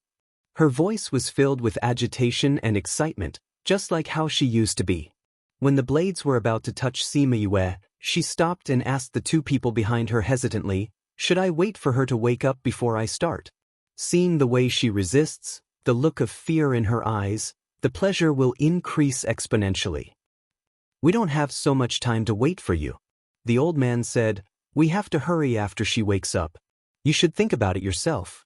Her voice was filled with agitation and excitement, just like how she used to be. When the blades were about to touch Sima Yue, she stopped and asked the two people behind her hesitantly, should I wait for her to wake up before I start? Seeing the way she resists, the look of fear in her eyes, the pleasure will increase exponentially. We don't have so much time to wait for you. The old man said, we have to hurry after she wakes up. You should think about it yourself.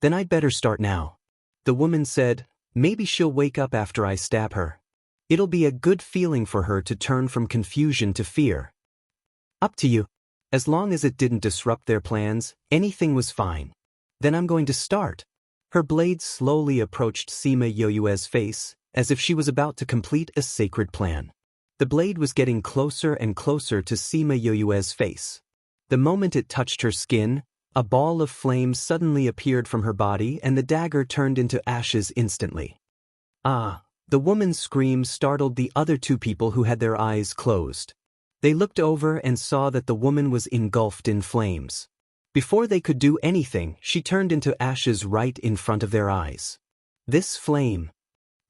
Then I'd better start now. The woman said, maybe she'll wake up after I stab her. It'll be a good feeling for her to turn from confusion to fear. Up to you. As long as it didn't disrupt their plans, anything was fine. Then I'm going to start. Her blade slowly approached Sima Yuyue's face, as if she was about to complete a sacred plan. The blade was getting closer and closer to Sima Yuyue's face. The moment it touched her skin, a ball of flame suddenly appeared from her body and the dagger turned into ashes instantly. Ah! The woman's scream startled the other two people who had their eyes closed. They looked over and saw that the woman was engulfed in flames. Before they could do anything, she turned into ashes right in front of their eyes. This flame.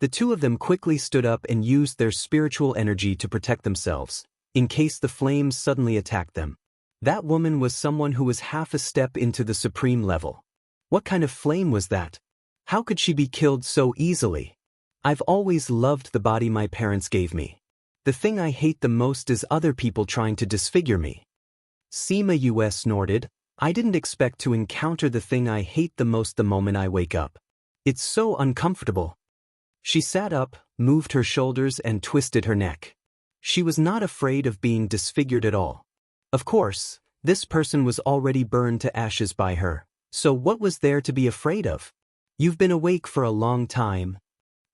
The two of them quickly stood up and used their spiritual energy to protect themselves, in case the flames suddenly attacked them. That woman was someone who was half a step into the supreme level. What kind of flame was that? How could she be killed so easily? I've always loved the body my parents gave me. The thing I hate the most is other people trying to disfigure me. Sima Yue snorted. I didn't expect to encounter the thing I hate the most the moment I wake up. It's so uncomfortable. She sat up, moved her shoulders and twisted her neck. She was not afraid of being disfigured at all. Of course, this person was already burned to ashes by her, so what was there to be afraid of? You've been awake for a long time.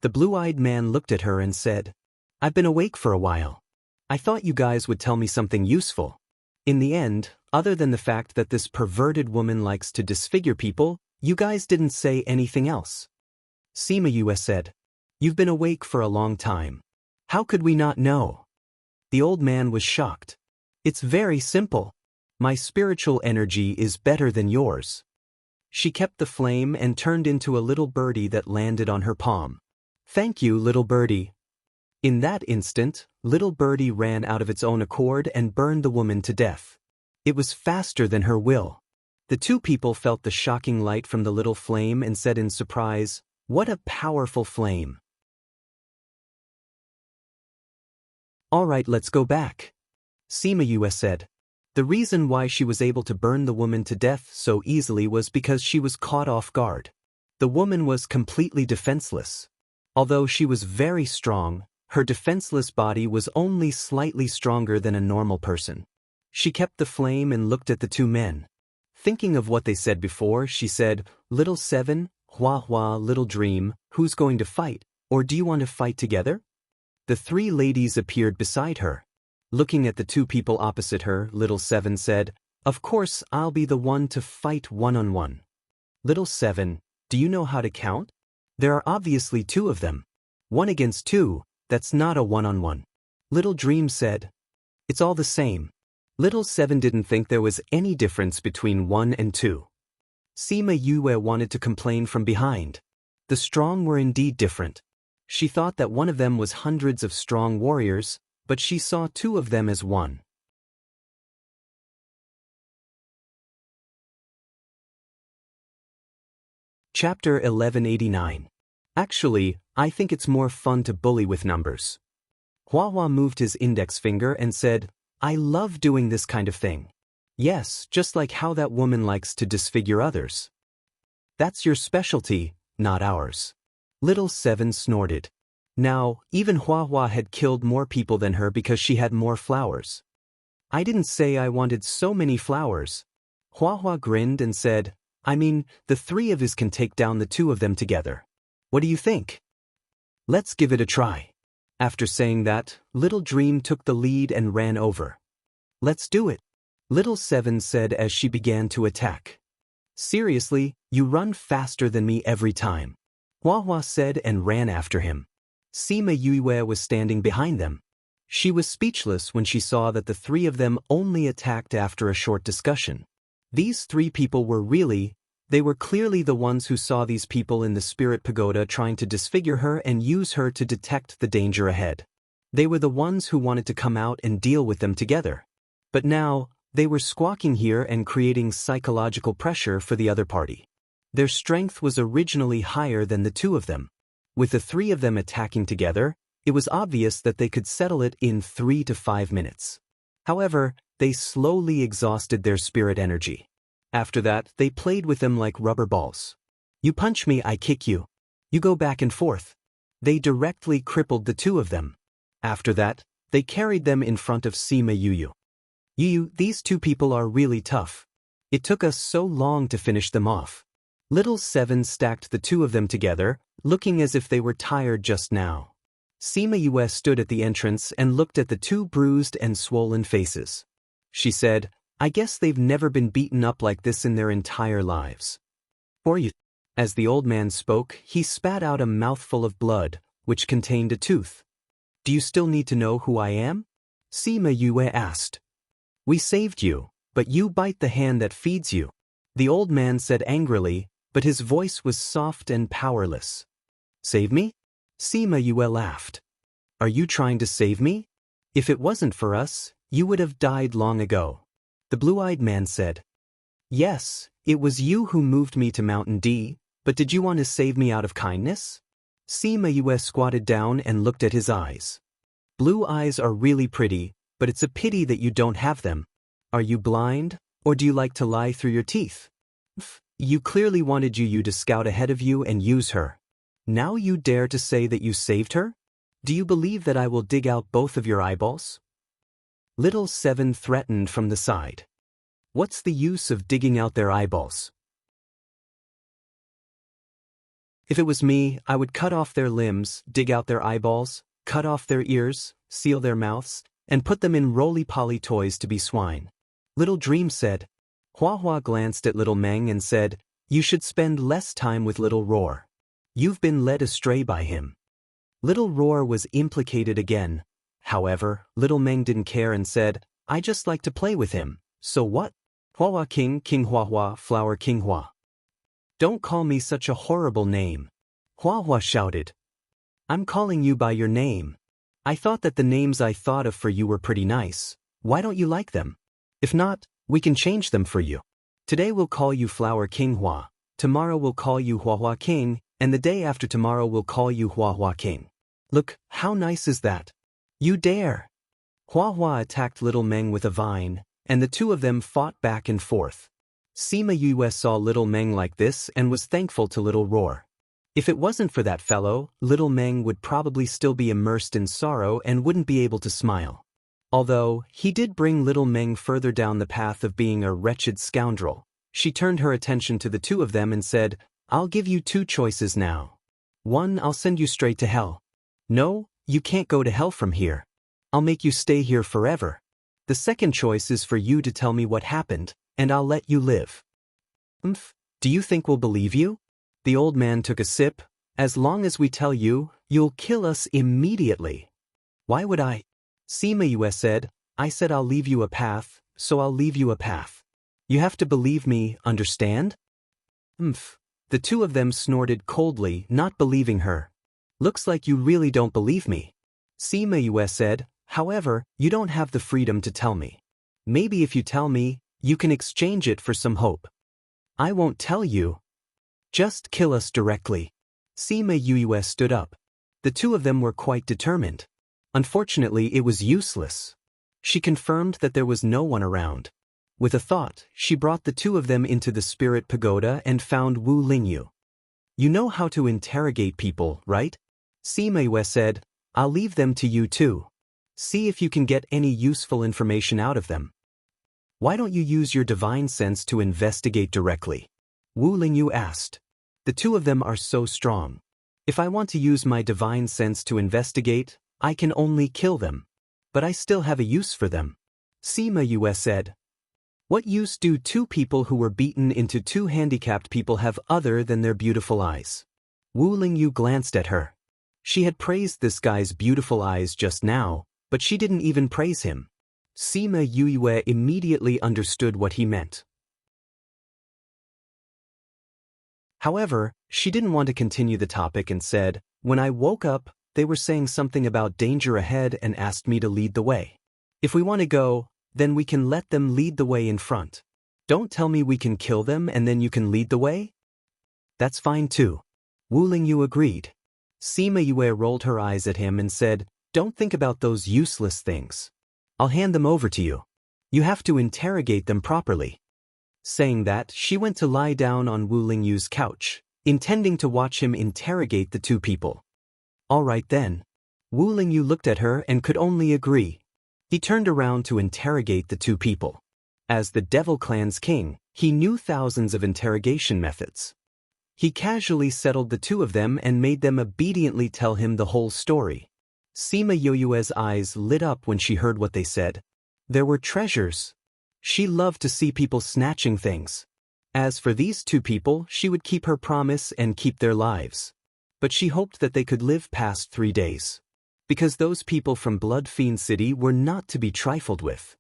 The blue-eyed man looked at her and said, I've been awake for a while. I thought you guys would tell me something useful. In the end, other than the fact that this perverted woman likes to disfigure people, you guys didn't say anything else. Seema US said, "You've been awake for a long time. How could we not know?" The old man was shocked. "It's very simple. My spiritual energy is better than yours." She kept the flame and turned into a little birdie that landed on her palm. "Thank you, little birdie." In that instant, little birdie ran out of its own accord and burned the woman to death. It was faster than her will. The two people felt the shocking light from the little flame and said in surprise, "What a powerful flame." "All right, let's go back." Seema US said. The reason why she was able to burn the woman to death so easily was because she was caught off guard. The woman was completely defenseless. Although she was very strong, her defenseless body was only slightly stronger than a normal person. She kept the flame and looked at the two men. Thinking of what they said before, she said, "Little Seven, Hua Hua, Little Dream, who's going to fight, or do you want to fight together?" The three ladies appeared beside her. Looking at the two people opposite her, Little Seven said, "Of course I'll be the one to fight one-on-one." "Little Seven, do you know how to count? There are obviously two of them. 1 against 2, that's not a one-on-one." Little Dream said, "It's all the same." Little Seven didn't think there was any difference between 1 and 2. Seema Yue wanted to complain from behind. The strong were indeed different. She thought that one of them was hundreds of strong warriors, but she saw two of them as one. Chapter 1189. Actually, I think it's more fun to bully with numbers. Hua Hua moved his index finger and said, "I love doing this kind of thing. Yes, just like how that woman likes to disfigure others. That's your specialty, not ours." Little Seven snorted. Now, even Hua Hua had killed more people than her because she had more flowers. "I didn't say I wanted so many flowers." Hua Hua grinned and said, "I mean, the three of us can take down the two of them together. What do you think? Let's give it a try." After saying that, Little Dream took the lead and ran over. "Let's do it," Little Seven said as she began to attack. "Seriously, you run faster than me every time," Hua Hua said and ran after him. Seema Yue was standing behind them. She was speechless when she saw that the three of them only attacked after a short discussion. These three people were clearly the ones who saw these people in the spirit pagoda trying to disfigure her and use her to detect the danger ahead. They were the ones who wanted to come out and deal with them together. But now, they were squawking here and creating psychological pressure for the other party. Their strength was originally higher than the two of them. With the three of them attacking together, it was obvious that they could settle it in 3 to 5 minutes. However, they slowly exhausted their spirit energy. After that, they played with them like rubber balls. "You punch me, I kick you. You go back and forth." They directly crippled the two of them. After that, they carried them in front of Seema Yue. "Yu, these two people are really tough. It took us so long to finish them off." Little Seven stacked the two of them together, looking as if they were tired just now. Seema Yue stood at the entrance and looked at the two bruised and swollen faces. She said, "I guess they've never been beaten up like this in their entire lives." "For you." As the old man spoke, he spat out a mouthful of blood, which contained a tooth. "Do you still need to know who I am?" Seema Yue asked. "We saved you, but you bite the hand that feeds you," the old man said angrily, but his voice was soft and powerless. "Save me?" Seema Yue laughed. "Are you trying to save me? If it wasn't for us, you would have died long ago." The blue-eyed man said, "Yes, it was you who moved me to Mountain D, but did you want to save me out of kindness?" Seema Yue squatted down and looked at his eyes. "Blue eyes are really pretty, but it's a pity that you don't have them. Are you blind, or do you like to lie through your teeth? You clearly wanted Yu to scout ahead of you and use her. Now you dare to say that you saved her? Do you believe that I will dig out both of your eyeballs?" Little Seven threatened from the side. "What's the use of digging out their eyeballs? If it was me, I would cut off their limbs, dig out their eyeballs, cut off their ears, seal their mouths, and put them in roly-poly toys to be swine. Little Dream said. Hua Hua glanced at Little Meng and said, "You should spend less time with Little Roar. You've been led astray by him." Little Roar was implicated again. However, Little Meng didn't care and said, "I just like to play with him, so what? Hua Hua King, King Hua Hua, Flower King Hua. Don't call me such a horrible name." Hua Hua shouted. "I'm calling you by your name. I thought that the names I thought of for you were pretty nice. Why don't you like them? If not, we can change them for you. Today we'll call you Flower King Hua, tomorrow we'll call you Hua Hua King, and the day after tomorrow we'll call you Hua Hua King. Look, how nice is that? You dare!" Hua Hua attacked Little Meng with a vine, and the two of them fought back and forth. Sima Yue saw Little Meng like this and was thankful to Little Roar. If it wasn't for that fellow, Little Meng would probably still be immersed in sorrow and wouldn't be able to smile. Although, he did bring Little Meng further down the path of being a wretched scoundrel. She turned her attention to the two of them and said, "I'll give you two choices now. One, I'll send you straight to hell. No, you can't go to hell from here. I'll make you stay here forever. The second choice is for you to tell me what happened, and I'll let you live." Do you think we'll believe you?" The old man took a sip. "As long as we tell you, you'll kill us immediately." "Why would I?" Sima Yue said, "I said I'll leave you a path, so I'll leave you a path. You have to believe me, understand?" The two of them snorted coldly, not believing her. "Looks like you really don't believe me." Sima Yue said, "However, you don't have the freedom to tell me. Maybe if you tell me, you can exchange it for some hope." "I won't tell you. Just kill us directly." Sima Yue stood up. The two of them were quite determined. Unfortunately, it was useless. She confirmed that there was no one around. With a thought, she brought the two of them into the spirit pagoda and found Wu Lingyu. "You know how to interrogate people, right?" Sima Yue said, "I'll leave them to you too. See if you can get any useful information out of them. Why don't you use your divine sense to investigate directly?" Wu Lingyu asked. "The two of them are so strong. If I want to use my divine sense to investigate, I can only kill them. But I still have a use for them." Sima Yue said. "What use do two people who were beaten into two handicapped people have other than their beautiful eyes?" Wu Lingyu glanced at her. She had praised this guy's beautiful eyes just now, but she didn't even praise him. Sima Yue immediately understood what he meant. However, she didn't want to continue the topic and said, "When I woke up, they were saying something about danger ahead and asked me to lead the way. If we want to go, then we can let them lead the way in front. Don't tell me we can kill them and then you can lead the way?" "That's fine too." Wu Lingyu agreed. Sima Yue rolled her eyes at him and said, "Don't think about those useless things. I'll hand them over to you. You have to interrogate them properly." Saying that, she went to lie down on Wu Lingyu's couch, intending to watch him interrogate the two people. "All right then." Wu Lingyu looked at her and could only agree. He turned around to interrogate the two people. As the Devil Clan's king, he knew thousands of interrogation methods. He casually settled the two of them and made them obediently tell him the whole story. Sima Yue's eyes lit up when she heard what they said. There were treasures. She loved to see people snatching things. As for these two people, she would keep her promise and keep their lives. But she hoped that they could live past 3 days. Because those people from Blood Fiend City were not to be trifled with.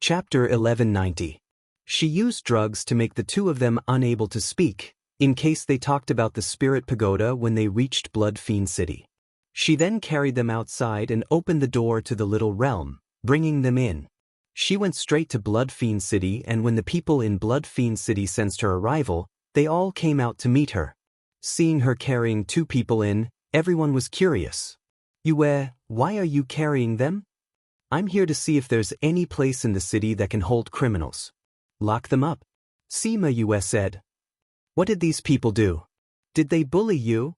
Chapter 1190. She used drugs to make the two of them unable to speak, in case they talked about the Spirit Pagoda when they reached Blood Fiend City. She then carried them outside and opened the door to the little realm, bringing them in. She went straight to Blood Fiend City, and when the people in Blood Fiend City sensed her arrival, they all came out to meet her. Seeing her carrying two people in, everyone was curious. "Yue, why are you carrying them?" "I'm here to see if there's any place in the city that can hold criminals." "Lock them up," Sima Yue said. "What did these people do? Did they bully you?"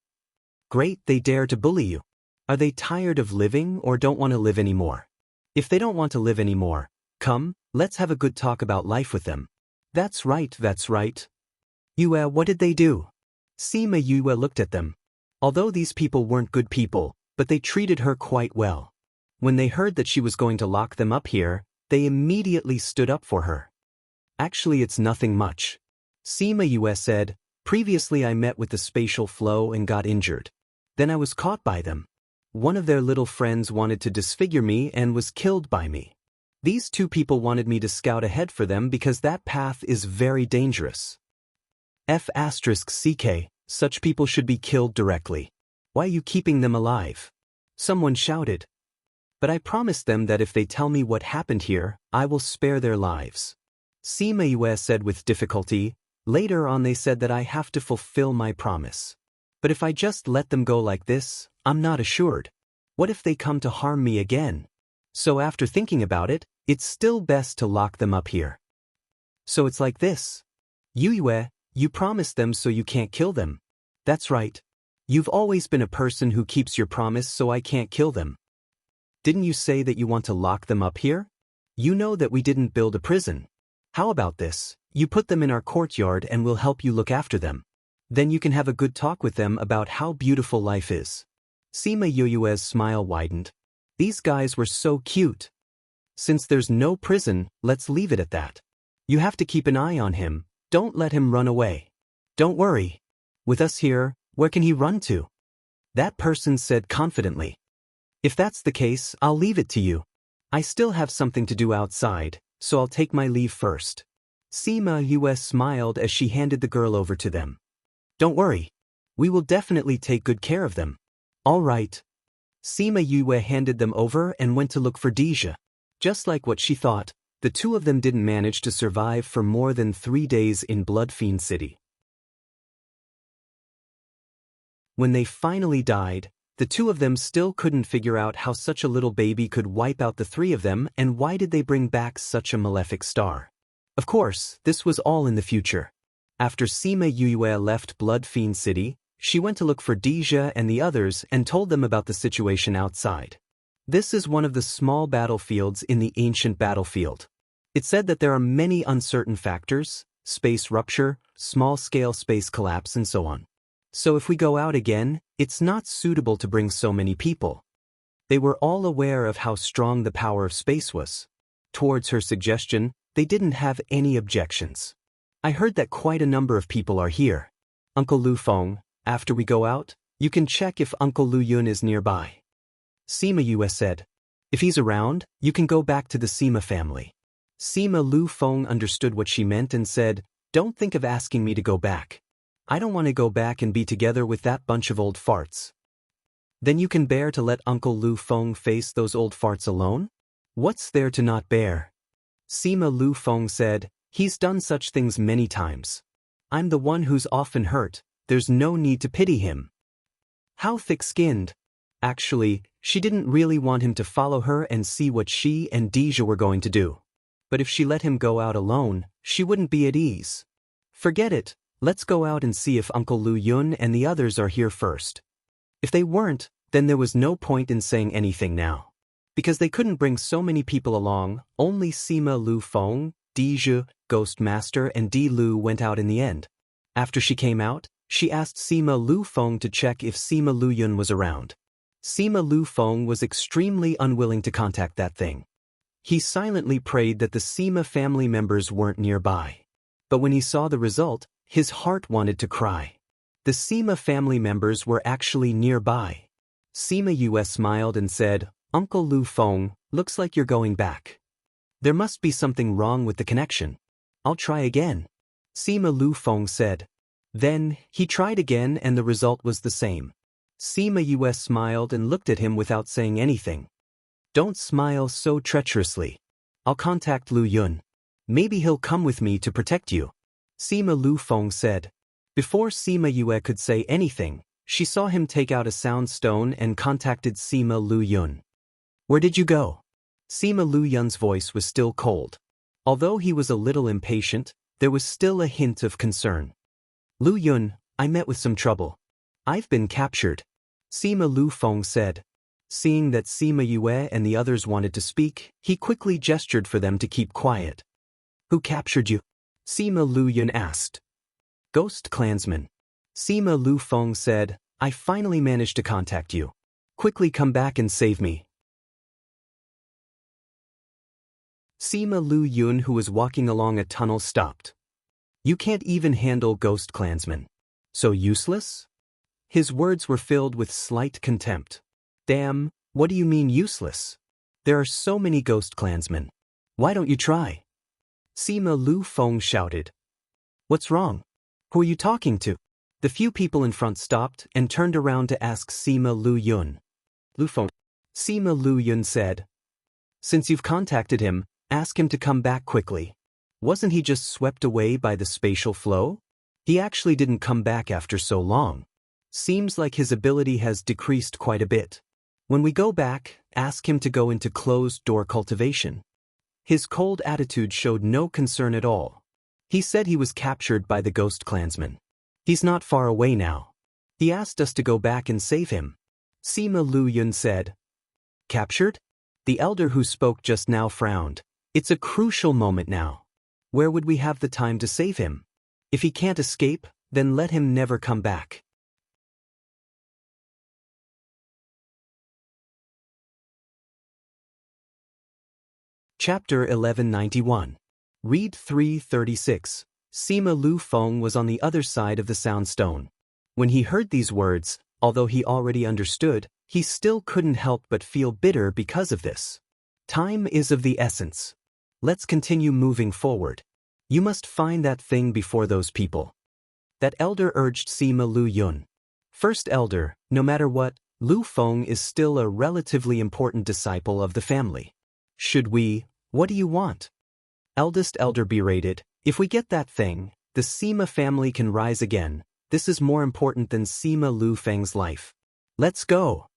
"Great, they dare to bully you. Are they tired of living or don't want to live anymore? If they don't want to live anymore, come, let's have a good talk about life with them." That's right, that's right." "Yue, what did they do?" Sima Yue looked at them. Although these people weren't good people, but they treated her quite well. When they heard that she was going to lock them up here, they immediately stood up for her. Actually, it's nothing much. Sima Yue said, previously I met with the spatial flow and got injured. Then I was caught by them. One of their little friends wanted to disfigure me and was killed by me. These two people wanted me to scout ahead for them because that path is very dangerous. F***ck, such people should be killed directly. Why are you keeping them alive? Someone shouted. But I promised them that if they tell me what happened here, I will spare their lives. Sima Yue said with difficulty. Later on they said that I have to fulfill my promise. But if I just let them go like this, I'm not assured. What if they come to harm me again? So after thinking about it, it's still best to lock them up here. So it's like this. Yue, you promised them so you can't kill them. That's right. You've always been a person who keeps your promise, so I can't kill them. Didn't you say that you want to lock them up here? You know that we didn't build a prison. How about this? You put them in our courtyard and we'll help you look after them. Then you can have a good talk with them about how beautiful life is. Sima Yue's smile widened. These guys were so cute. Since there's no prison, let's leave it at that. You have to keep an eye on him. Don't let him run away. Don't worry. With us here, where can he run to? That person said confidently. If that's the case, I'll leave it to you. I still have something to do outside, so I'll take my leave first. Sima Yue smiled as she handed the girl over to them. Don't worry. We will definitely take good care of them. All right. Sima Yue handed them over and went to look for Deja. Just like what she thought, the two of them didn't manage to survive for more than 3 days in Bloodfiend City. When they finally died, the two of them still couldn't figure out how such a little baby could wipe out the three of them and why did they bring back such a malefic star. Of course, this was all in the future. After Sima Yue left Bloodfiend City, she went to look for Deja and the others and told them about the situation outside. This is one of the small battlefields in the ancient battlefield. It said that there are many uncertain factors, space rupture, small-scale space collapse and so on. So if we go out again, it's not suitable to bring so many people. They were all aware of how strong the power of space was. Towards her suggestion, they didn't have any objections. I heard that quite a number of people are here. Uncle Lu Feng, after we go out, you can check if Uncle Lu Yun is nearby. Sima Yue said. If he's around, you can go back to the Sima family. Sima Lu Feng understood what she meant and said, don't think of asking me to go back. I don't want to go back and be together with that bunch of old farts. Then you can bear to let Uncle Lu Feng face those old farts alone? What's there to not bear? Sima Lu Feng said, he's done such things many times. I'm the one who's often hurt, there's no need to pity him. How thick-skinned. Actually, she didn't really want him to follow her and see what she and Deja were going to do. But if she let him go out alone, she wouldn't be at ease. Forget it. Let's go out and see if Uncle Lu Yun and the others are here first. If they weren't, then there was no point in saying anything now. Because they couldn't bring so many people along, only Sima Lu Feng, Deja, Ghost Master and Di Lu went out in the end. After she came out, she asked Sima Lu Feng to check if Sima Lu Yun was around. Sima Lu Feng was extremely unwilling to contact that thing. He silently prayed that the Sima family members weren't nearby. But when he saw the result, his heart wanted to cry. The Sima family members were actually nearby. Sima Yue smiled and said, Uncle Lu Feng, looks like you're going back. There must be something wrong with the connection. I'll try again. Sima Lu Feng said. Then, he tried again and the result was the same. Sima Yue smiled and looked at him without saying anything. Don't smile so treacherously. I'll contact Lu Yun. Maybe he'll come with me to protect you. Sima Lu Feng said. Before Sima Yue could say anything, she saw him take out a sound stone and contacted Sima Lu Yun. Where did you go? Sima Lu Yun's voice was still cold. Although he was a little impatient, there was still a hint of concern. Lu Yun, I met with some trouble. I've been captured. Sima Lu Feng said. Seeing that Sima Yue and the others wanted to speak, he quickly gestured for them to keep quiet. Who captured you? Sima Lu Yun asked. Ghost clansmen. Sima Lu Feng said, I finally managed to contact you. Quickly come back and save me. Sima Lu Yun, who was walking along a tunnel, stopped. You can't even handle ghost clansmen. So useless? His words were filled with slight contempt. Damn, what do you mean useless? There are so many ghost clansmen. Why don't you try? Sima Lu Feng shouted. What's wrong? Who are you talking to? The few people in front stopped and turned around to ask Sima Lu Yun. Lu Feng. Sima Lu Yun said, Since you've contacted him, ask him to come back quickly. Wasn't he just swept away by the spatial flow? He actually didn't come back after so long. Seems like his ability has decreased quite a bit. When we go back, ask him to go into closed-door cultivation. His cold attitude showed no concern at all. He said he was captured by the ghost clansman. He's not far away now. He asked us to go back and save him. Sima Lu Yun said. Captured? The elder who spoke just now frowned. It's a crucial moment now. Where would we have the time to save him? If he can't escape, then let him never come back. Chapter 1191. Read 336. Sima Lu Feng was on the other side of the sound stone. When he heard these words, although he already understood, he still couldn't help but feel bitter because of this. Time is of the essence. Let's continue moving forward. You must find that thing before those people. That elder urged Sima Lu Yun. First elder, no matter what, Lu Feng is still a relatively important disciple of the family. What do you want? Eldest elder berated, if we get that thing, the Sima family can rise again. This is more important than Sima Lu Feng's life. Let's go.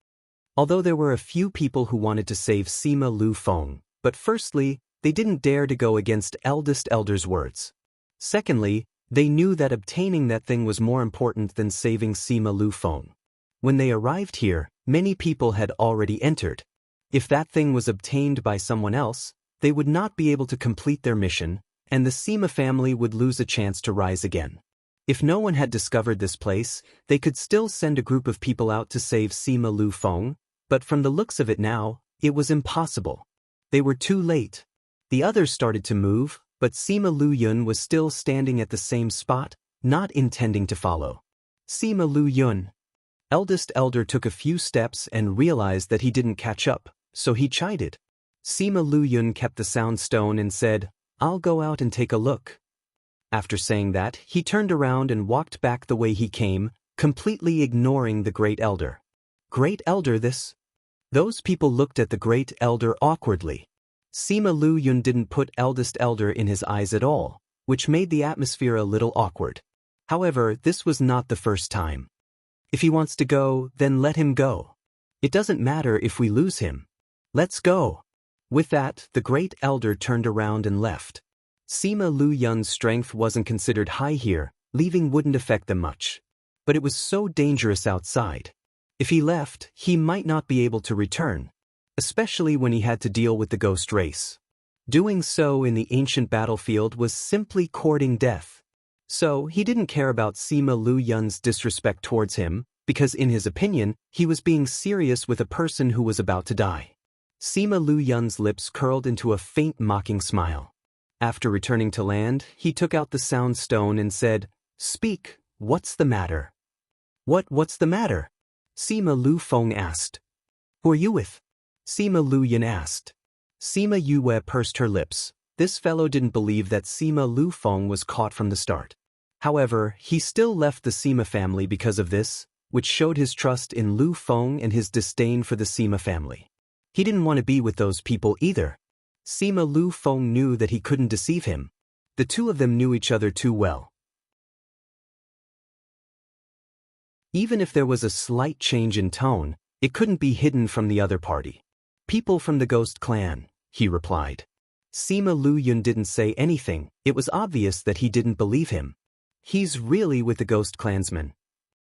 Although there were a few people who wanted to save Sima Lu Feng, but firstly, they didn't dare to go against eldest elder's words. Secondly, they knew that obtaining that thing was more important than saving Sima Lu Feng. When they arrived here, many people had already entered. If that thing was obtained by someone else, they would not be able to complete their mission, and the Sima family would lose a chance to rise again. If no one had discovered this place, they could still send a group of people out to save Sima Lu Feng, but from the looks of it now, it was impossible. They were too late. The others started to move, but Sima Lu Yun was still standing at the same spot, not intending to follow. Sima Lu Yun. Eldest elder took a few steps and realized that he didn't catch up, so he chided. Sima Lu Yun kept the sound stone and said, I'll go out and take a look. After saying that, he turned around and walked back the way he came, completely ignoring the great elder. Great elder this? Those people looked at the great elder awkwardly. Sima Lu Yun didn't put eldest elder in his eyes at all, which made the atmosphere a little awkward. However, this was not the first time. If he wants to go, then let him go. It doesn't matter if we lose him. Let's go. With that, the great elder turned around and left. Sima Lu Yun's strength wasn't considered high here, leaving wouldn't affect them much. But it was so dangerous outside. If he left, he might not be able to return, especially when he had to deal with the ghost race. Doing so in the ancient battlefield was simply courting death. So he didn't care about Sima Lu Yun's disrespect towards him, because in his opinion, he was being serious with a person who was about to die. Sima Lu Yun's lips curled into a faint mocking smile. After returning to land, he took out the sound stone and said, Speak, what's the matter? What's the matter? Sima Lu Feng asked. Who are you with? Sima Lu Yun asked. Sima Yue pursed her lips. This fellow didn't believe that Sima Lu Feng was caught from the start. However, he still left the Sima family because of this, which showed his trust in Lu Feng and his disdain for the Sima family. He didn't want to be with those people either. Sima Lu Feng knew that he couldn't deceive him. The two of them knew each other too well. Even if there was a slight change in tone, it couldn't be hidden from the other party. People from the Ghost Clan, he replied. Sima Lu Yun didn't say anything. It was obvious that he didn't believe him. He's really with the Ghost Clansmen.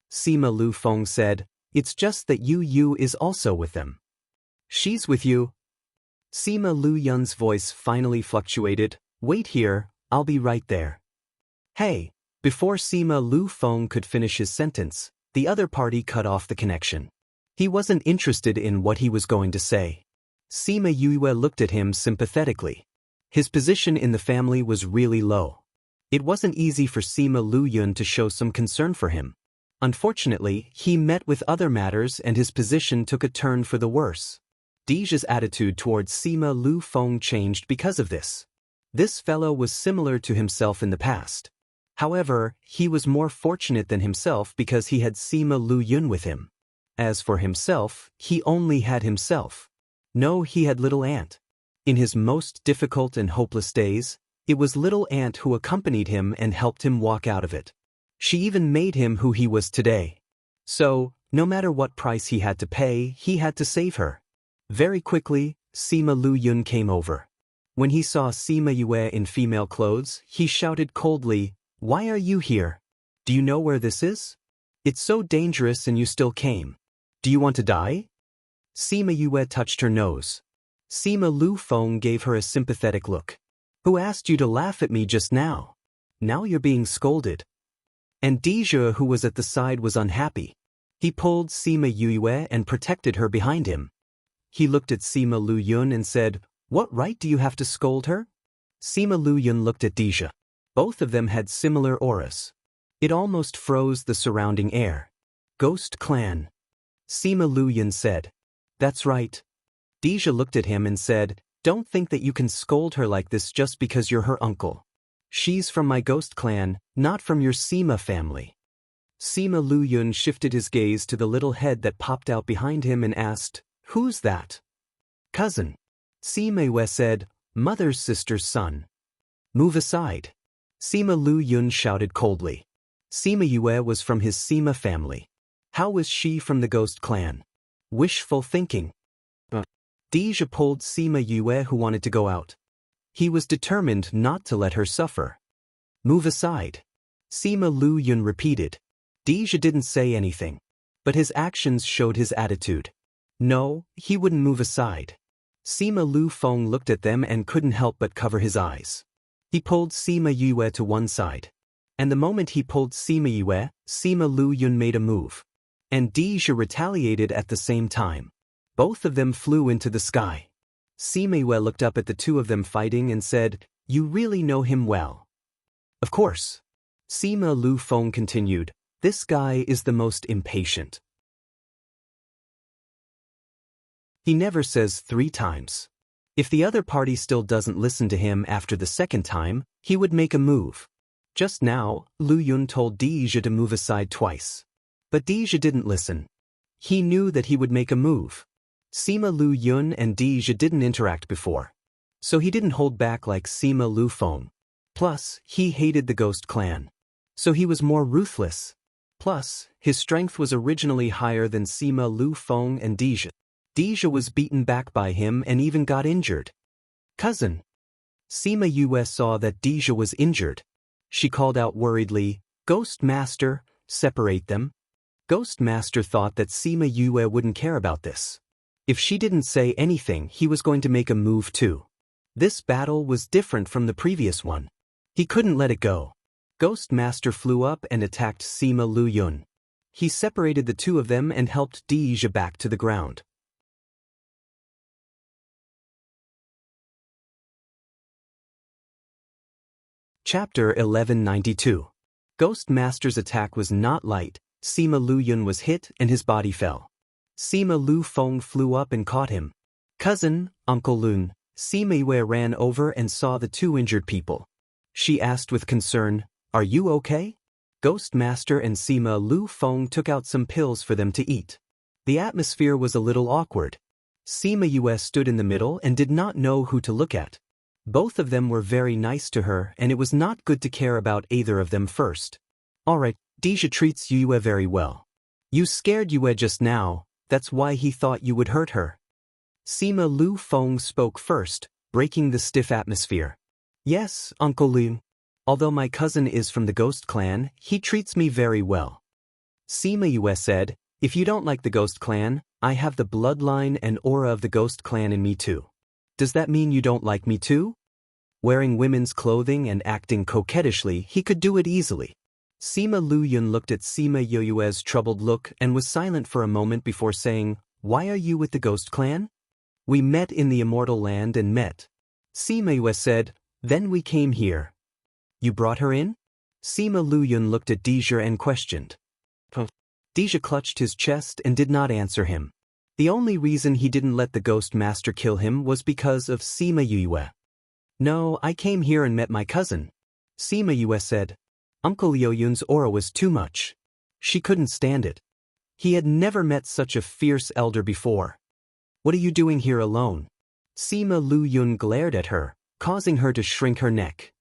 Sima Lu Feng said, It's just that Yu is also with them. She's with you. Sima Lu Yun's voice finally fluctuated. Wait here, I'll be right there. Hey, Before Sima Lu Feng could finish his sentence, the other party cut off the connection. He wasn't interested in what he was going to say. Sima Yue looked at him sympathetically. His position in the family was really low. It wasn't easy for Sima Lu Yun to show some concern for him. Unfortunately, he met with other matters and his position took a turn for the worse. Dija's attitude towards Sima Lu Feng changed because of this. This fellow was similar to himself in the past. However, he was more fortunate than himself because he had Sima Lu Yun with him. As for himself, he only had himself. No, he had Little Ant. In his most difficult and hopeless days, it was Little Ant who accompanied him and helped him walk out of it. She even made him who he was today. So, no matter what price he had to pay, he had to save her. Very quickly, Sima Lu Yun came over. When he saw Sima Yue in female clothes, he shouted coldly, "Why are you here? Do you know where this is? It's so dangerous and you still came. Do you want to die?" Sima Yue touched her nose. Sima Lu Feng gave her a sympathetic look. "Who asked you to laugh at me just now? Now you're being scolded." And Dija, who was at the side, was unhappy. He pulled Sima Yue and protected her behind him. He looked at Sima Lu Yun and said, "What right do you have to scold her?" Sima Lu Yun looked at Dija. Both of them had similar auras. It almost froze the surrounding air. "Ghost clan," Sima Lu Yun said. "That's right." Dija looked at him and said, "Don't think that you can scold her like this just because you're her uncle. She's from my ghost clan, not from your Sima family." Sima Lu Yun shifted his gaze to the little head that popped out behind him and asked, "Who's that?" "Cousin." Sima Yue said, "Mother's sister's son." "Move aside." Sima Lu Yun shouted coldly. Sima Yue was from his Sima family. How was she from the ghost clan? Wishful thinking. Dija pulled Sima Yue, who wanted to go out. He was determined not to let her suffer. "Move aside." Sima Lu Yun repeated. Dija didn't say anything, but his actions showed his attitude. No, he wouldn't move aside. Sima Lu Feng looked at them and couldn't help but cover his eyes. He pulled Sima Yue to one side. And the moment he pulled Sima Yue, Sima Lu Yun made a move. And Dija retaliated at the same time. Both of them flew into the sky. Sima Yue looked up at the two of them fighting and said, "You really know him well." "Of course." Sima Lu Feng continued, "This guy is the most impatient. He never says 3 times. If the other party still doesn't listen to him after the second time, he would make a move. Just now, Lu Yun told Dija to move aside twice. But Dija didn't listen. He knew that he would make a move. Sima Lu Yun and Dija didn't interact before. So he didn't hold back like Sima Lu Feng. Plus, he hated the ghost clan. So he was more ruthless. Plus, his strength was originally higher than Sima Lu Feng and Dija. Dija was beaten back by him and even got injured. "Cousin." Sima Yue saw that Dija was injured. She called out worriedly, "Ghost Master, separate them." Ghost Master thought that Sima Yue wouldn't care about this. If she didn't say anything, he was going to make a move too. This battle was different from the previous one. He couldn't let it go. Ghost Master flew up and attacked Sima Lu Yun. He separated the two of them and helped Dija back to the ground. Chapter 1192. Ghost Master's attack was not light. Sima Lu Yun was hit and his body fell. Sima Lu Feng flew up and caught him. "Cousin, Uncle Lun." Sima Yue ran over and saw the two injured people. She asked with concern, "Are you okay?" Ghost Master and Sima Lu Feng took out some pills for them to eat. The atmosphere was a little awkward. Sima Yue stood in the middle and did not know who to look at. Both of them were very nice to her and it was not good to care about either of them first. "Alright, Dija treats Yue very well. You scared Yue just now, that's why he thought you would hurt her." Sima Lu Feng spoke first, breaking the stiff atmosphere. "Yes, Uncle Lun. Although my cousin is from the ghost clan, he treats me very well." Sima Yue said, "If you don't like the ghost clan, I have the bloodline and aura of the ghost clan in me too. Does that mean you don't like me too?" Wearing women's clothing and acting coquettishly, he could do it easily. Sima Lu Yun looked at Sima Yoyue's troubled look and was silent for a moment before saying, "Why are you with the Ghost Clan?" "We met in the Immortal Land and met." Sima Yue said, "Then we came here." "You brought her in?" Sima Lu Yun looked at Deja and questioned. Deja clutched his chest and did not answer him. The only reason he didn't let the Ghost Master kill him was because of Sima Yue. "No, I came here and met my cousin." Sima Yue said. Uncle Yoyun's aura was too much. She couldn't stand it. He had never met such a fierce elder before. "What are you doing here alone?" Sima Lu Yun glared at her, causing her to shrink her neck.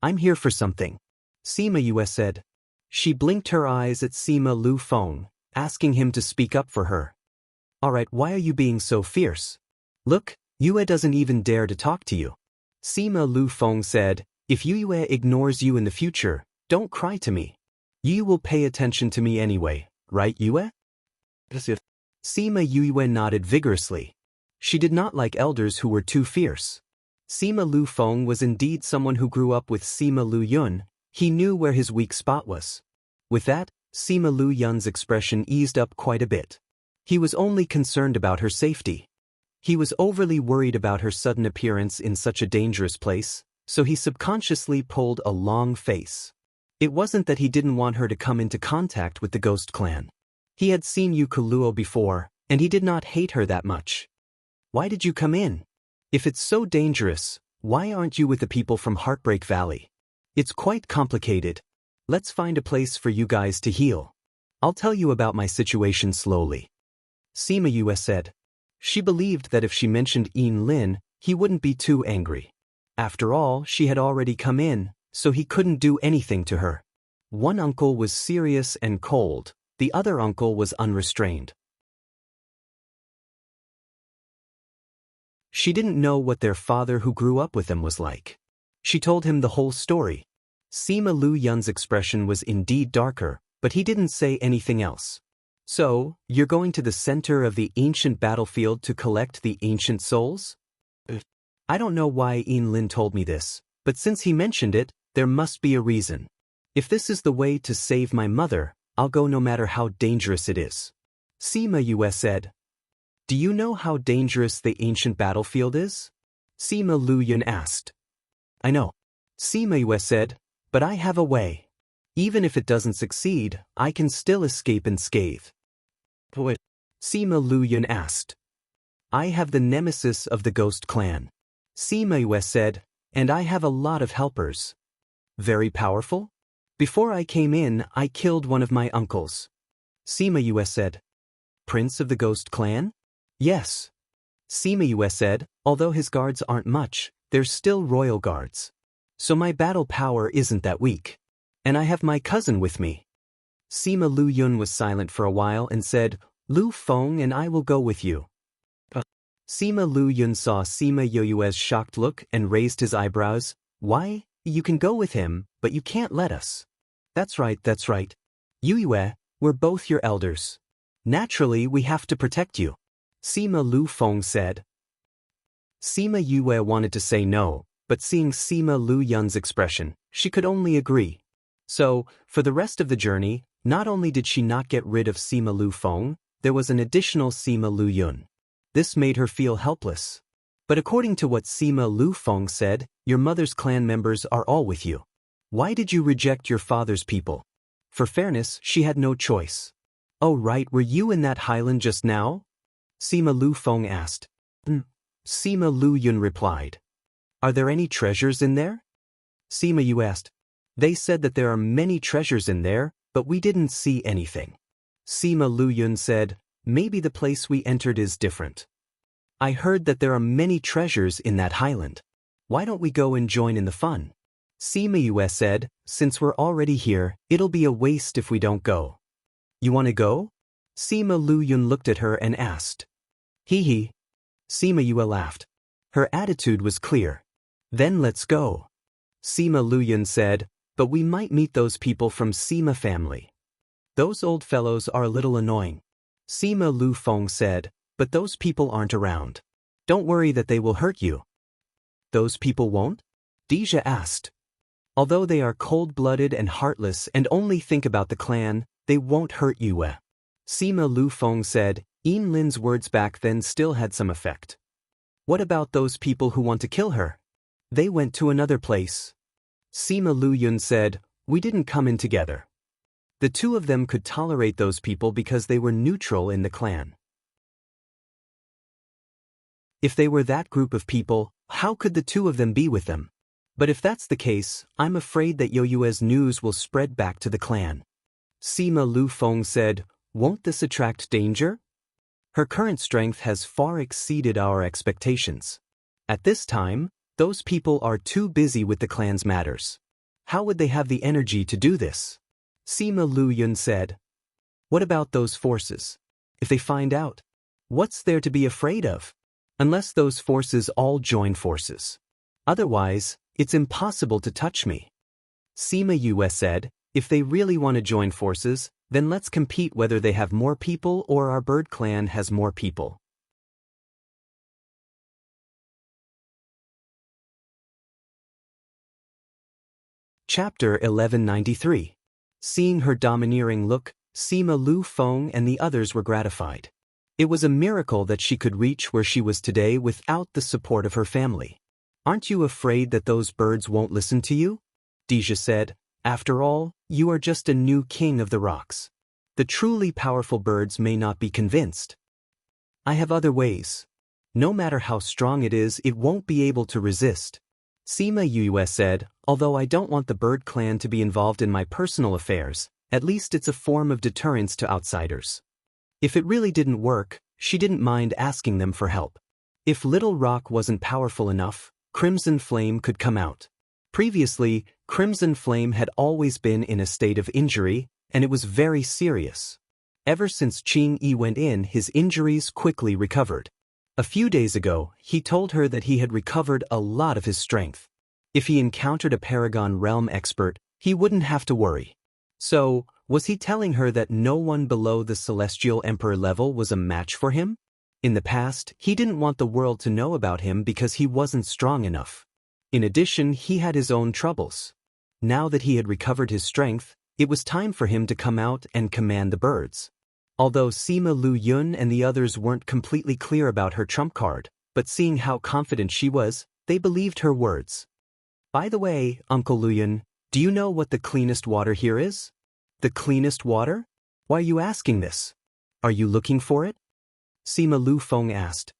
"I'm here for something," Sima Yue said. She blinked her eyes at Sima Lu Feng, asking him to speak up for her. "Alright, why are you being so fierce? Look, Yue doesn't even dare to talk to you." Sima Lu Feng said, "If Yue ignores you in the future, don't cry to me. You will pay attention to me anyway, right Yue?" Sima Yue nodded vigorously. She did not like elders who were too fierce. Sima Lu Feng was indeed someone who grew up with Sima Lu Yun. He knew where his weak spot was. With that, Sima Lu Yun's expression eased up quite a bit. He was only concerned about her safety. He was overly worried about her sudden appearance in such a dangerous place, so he subconsciously pulled a long face. It wasn't that he didn't want her to come into contact with the Ghost Clan. He had seen Yukuluo before, and he did not hate her that much. "Why did you come in? If it's so dangerous, why aren't you with the people from Heartbreak Valley? It's quite complicated. Let's find a place for you guys to heal. I'll tell you about my situation slowly," Sima Yue said. She believed that if she mentioned Yin Lin, he wouldn't be too angry. After all, she had already come in, so he couldn't do anything to her. One uncle was serious and cold, the other uncle was unrestrained. She didn't know what their father who grew up with them was like. She told him the whole story. Sima Lu Yun's expression was indeed darker, but he didn't say anything else. "So, you're going to the center of the ancient battlefield to collect the ancient souls?" "I don't know why Yin Lin told me this, but since he mentioned it, there must be a reason. If this is the way to save my mother, I'll go no matter how dangerous it is," Sima Yue said. "Do you know how dangerous the ancient battlefield is?" Sima Lu Yun asked. "I know," Sima Yue said, "but I have a way. Even if it doesn't succeed, I can still escape unscathed." "What?" Sima Lu Yun asked. "I have the nemesis of the Ghost Clan," Sima Yue said, "and I have a lot of helpers." "Very powerful?" "Before I came in, I killed one of my uncles," Sima Yue said. "Prince of the Ghost Clan?" "Yes," Sima Yue said, "although his guards aren't much, they're still royal guards. So my battle power isn't that weak. And I have my cousin with me." Sima Lu Yun was silent for a while and said, "Lu Feng and I will go with you." Sima Lu Yun saw Sima Yoyue's shocked look and raised his eyebrows. "Why? You can go with him, but you can't let us." That's right. Yue, we're both your elders. Naturally, we have to protect you," Sima Lu Feng said. Sima Yue wanted to say no, but seeing Sima Lu Yun's expression, she could only agree. So, for the rest of the journey, not only did she not get rid of Sima Lu Feng, there was an additional Sima Lu Yun. This made her feel helpless. But according to what Sima Lu Feng said, your mother's clan members are all with you. Why did you reject your father's people? For fairness, she had no choice. "Oh right, were you in that highland just now?" Sima Lu Feng asked. Sima Lu Yun replied. "Are there any treasures in there?" Sima Yu asked. "They said that there are many treasures in there, but we didn't see anything." Sima Lu Yun said, "Maybe the place we entered is different. I heard that there are many treasures in that highland. Why don't we go and join in the fun?" Sima Yu said, "Since we're already here, it'll be a waste if we don't go." "You want to go?" Sima Lu Yun looked at her and asked. Hee hee. Sima Yu laughed. Her attitude was clear. "Then let's go." Sima Lu Yun said, "But we might meet those people from Sima family. Those old fellows are a little annoying." Sima Lu Feng said, "But those people aren't around. Don't worry that they will hurt you." "Those people won't?" Deja asked. Although they are cold-blooded and heartless and only think about the clan, they won't hurt you. Sima Lu Feng said. Yin Lin's words back then still had some effect. What about those people who want to kill her? They went to another place. Sima Lu Yun said, we didn't come in together. The two of them could tolerate those people because they were neutral in the clan. If they were that group of people, how could the two of them be with them? But if that's the case, I'm afraid that Yoyue's news will spread back to the clan. Sima Lu Feng said, won't this attract danger? Her current strength has far exceeded our expectations. At this time, those people are too busy with the clan's matters. How would they have the energy to do this? Sima Lu Yun said. What about those forces? If they find out, what's there to be afraid of? Unless those forces all join forces. Otherwise, it's impossible to touch me. Sima Yue said, if they really want to join forces, then let's compete whether they have more people or our bird clan has more people. Chapter 1193. Seeing her domineering look, Sima Lu Feng and the others were gratified. It was a miracle that she could reach where she was today without the support of her family. Aren't you afraid that those birds won't listen to you? Deja said, after all, you are just a new king of the rocks. The truly powerful birds may not be convinced. I have other ways. No matter how strong it is, it won't be able to resist. Sima Yue said, although I don't want the bird clan to be involved in my personal affairs, at least it's a form of deterrence to outsiders. If it really didn't work, she didn't mind asking them for help. If Little Rock wasn't powerful enough, Crimson Flame could come out. Previously, Crimson Flame had always been in a state of injury, and it was very serious. Ever since Qing Yi went in, his injuries quickly recovered. A few days ago, he told her that he had recovered a lot of his strength. If he encountered a Paragon Realm expert, he wouldn't have to worry. So, was he telling her that no one below the Celestial Emperor level was a match for him? In the past, he didn't want the world to know about him because he wasn't strong enough. In addition, he had his own troubles. Now that he had recovered his strength, it was time for him to come out and command the birds. Although Sima Lu Yun and the others weren't completely clear about her trump card, but seeing how confident she was, they believed her words. By the way, Uncle Lu Yun, do you know what the cleanest water here is? The cleanest water? Why are you asking this? Are you looking for it? Sima Lu Feng asked.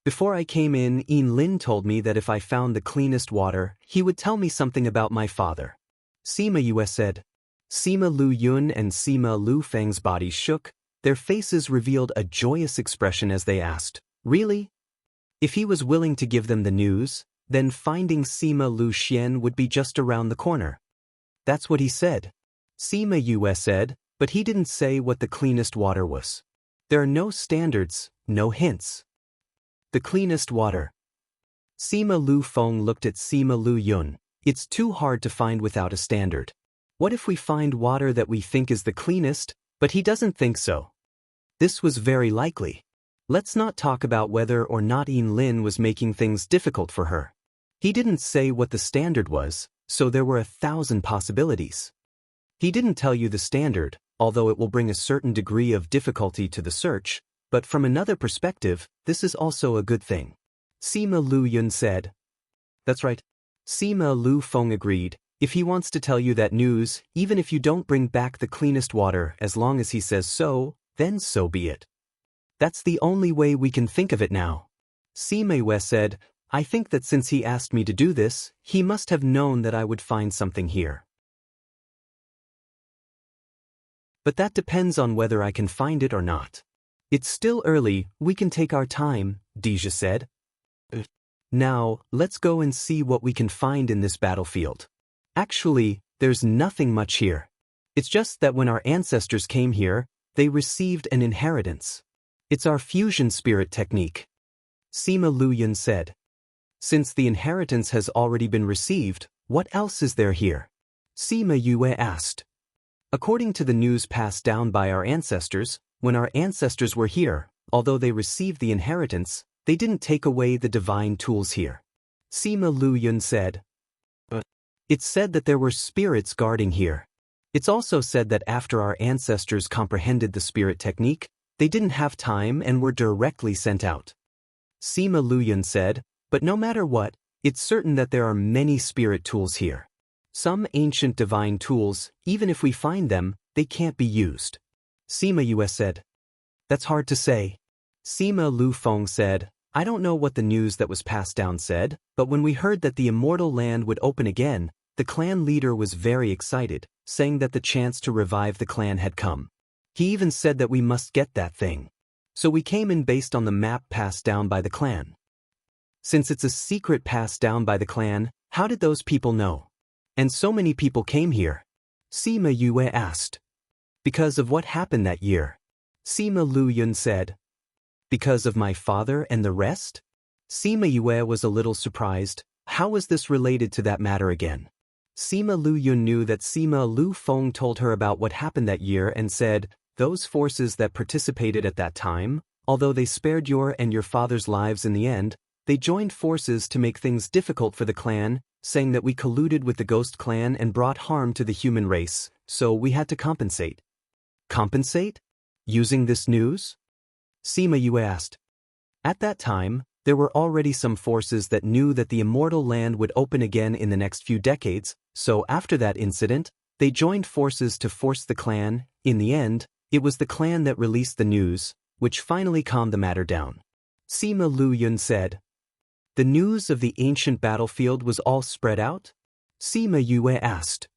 Before I came in, Yin Lin told me that if I found the cleanest water, he would tell me something about my father. Sima Yue said. Sima Lu Yun and Sima Lu Feng's bodies shook. Their faces revealed a joyous expression as they asked, really? If he was willing to give them the news, then finding Sima Lu Xian would be just around the corner. That's what he said. Sima Yue said, but he didn't say what the cleanest water was. There are no standards, no hints. The cleanest water. Sima Lu Feng looked at Sima Lu Yun. It's too hard to find without a standard. What if we find water that we think is the cleanest, but he doesn't think so? This was very likely. Let's not talk about whether or not Yin Lin was making things difficult for her. He didn't say what the standard was, so there were 1,000 possibilities. He didn't tell you the standard, although it will bring a certain degree of difficulty to the search, but from another perspective, this is also a good thing. Sima Lu Yun said. That's right. Sima Lu Feng agreed. If he wants to tell you that news, even if you don't bring back the cleanest water, as long as he says so, then so be it. That's the only way we can think of it now. Sima Yue said, I think that since he asked me to do this, he must have known that I would find something here. But that depends on whether I can find it or not. It's still early, we can take our time, Deja said. Now, let's go and see what we can find in this battlefield. Actually, there's nothing much here. It's just that when our ancestors came here, they received an inheritance. It's our fusion spirit technique. Sima Lu Yun said. Since the inheritance has already been received, what else is there here? Sima Yue asked. According to the news passed down by our ancestors, when our ancestors were here, although they received the inheritance, they didn't take away the divine tools here. Sima Lu Yun said. It's said that there were spirits guarding here. It's also said that after our ancestors comprehended the spirit technique, they didn't have time and were directly sent out. Sima Luyun said, but no matter what, it's certain that there are many spirit tools here. Some ancient divine tools, even if we find them, they can't be used. Sima Yue said, that's hard to say. Sima Lu Feng said, I don't know what the news that was passed down said, but when we heard that the immortal land would open again, the clan leader was very excited, saying that the chance to revive the clan had come. He even said that we must get that thing. So we came in based on the map passed down by the clan. Since it's a secret passed down by the clan, how did those people know? And so many people came here? Sima Yue asked. Because of what happened that year. Sima Luyun said. Because of my father and the rest? Sima Yue was a little surprised. How was this related to that matter again? Sima Luyun knew that Sima Lu Feng told her about what happened that year and said, those forces that participated at that time, although they spared your and your father's lives in the end, they joined forces to make things difficult for the clan, saying that we colluded with the ghost clan and brought harm to the human race, so we had to compensate. Compensate? Using this news? Sima Yue asked. At that time, there were already some forces that knew that the immortal land would open again in the next few decades, so after that incident, they joined forces to force the clan. In the end, it was the clan that released the news, which finally calmed the matter down. Sima Luyun said. The news of the ancient battlefield was all spread out? Sima Yue asked.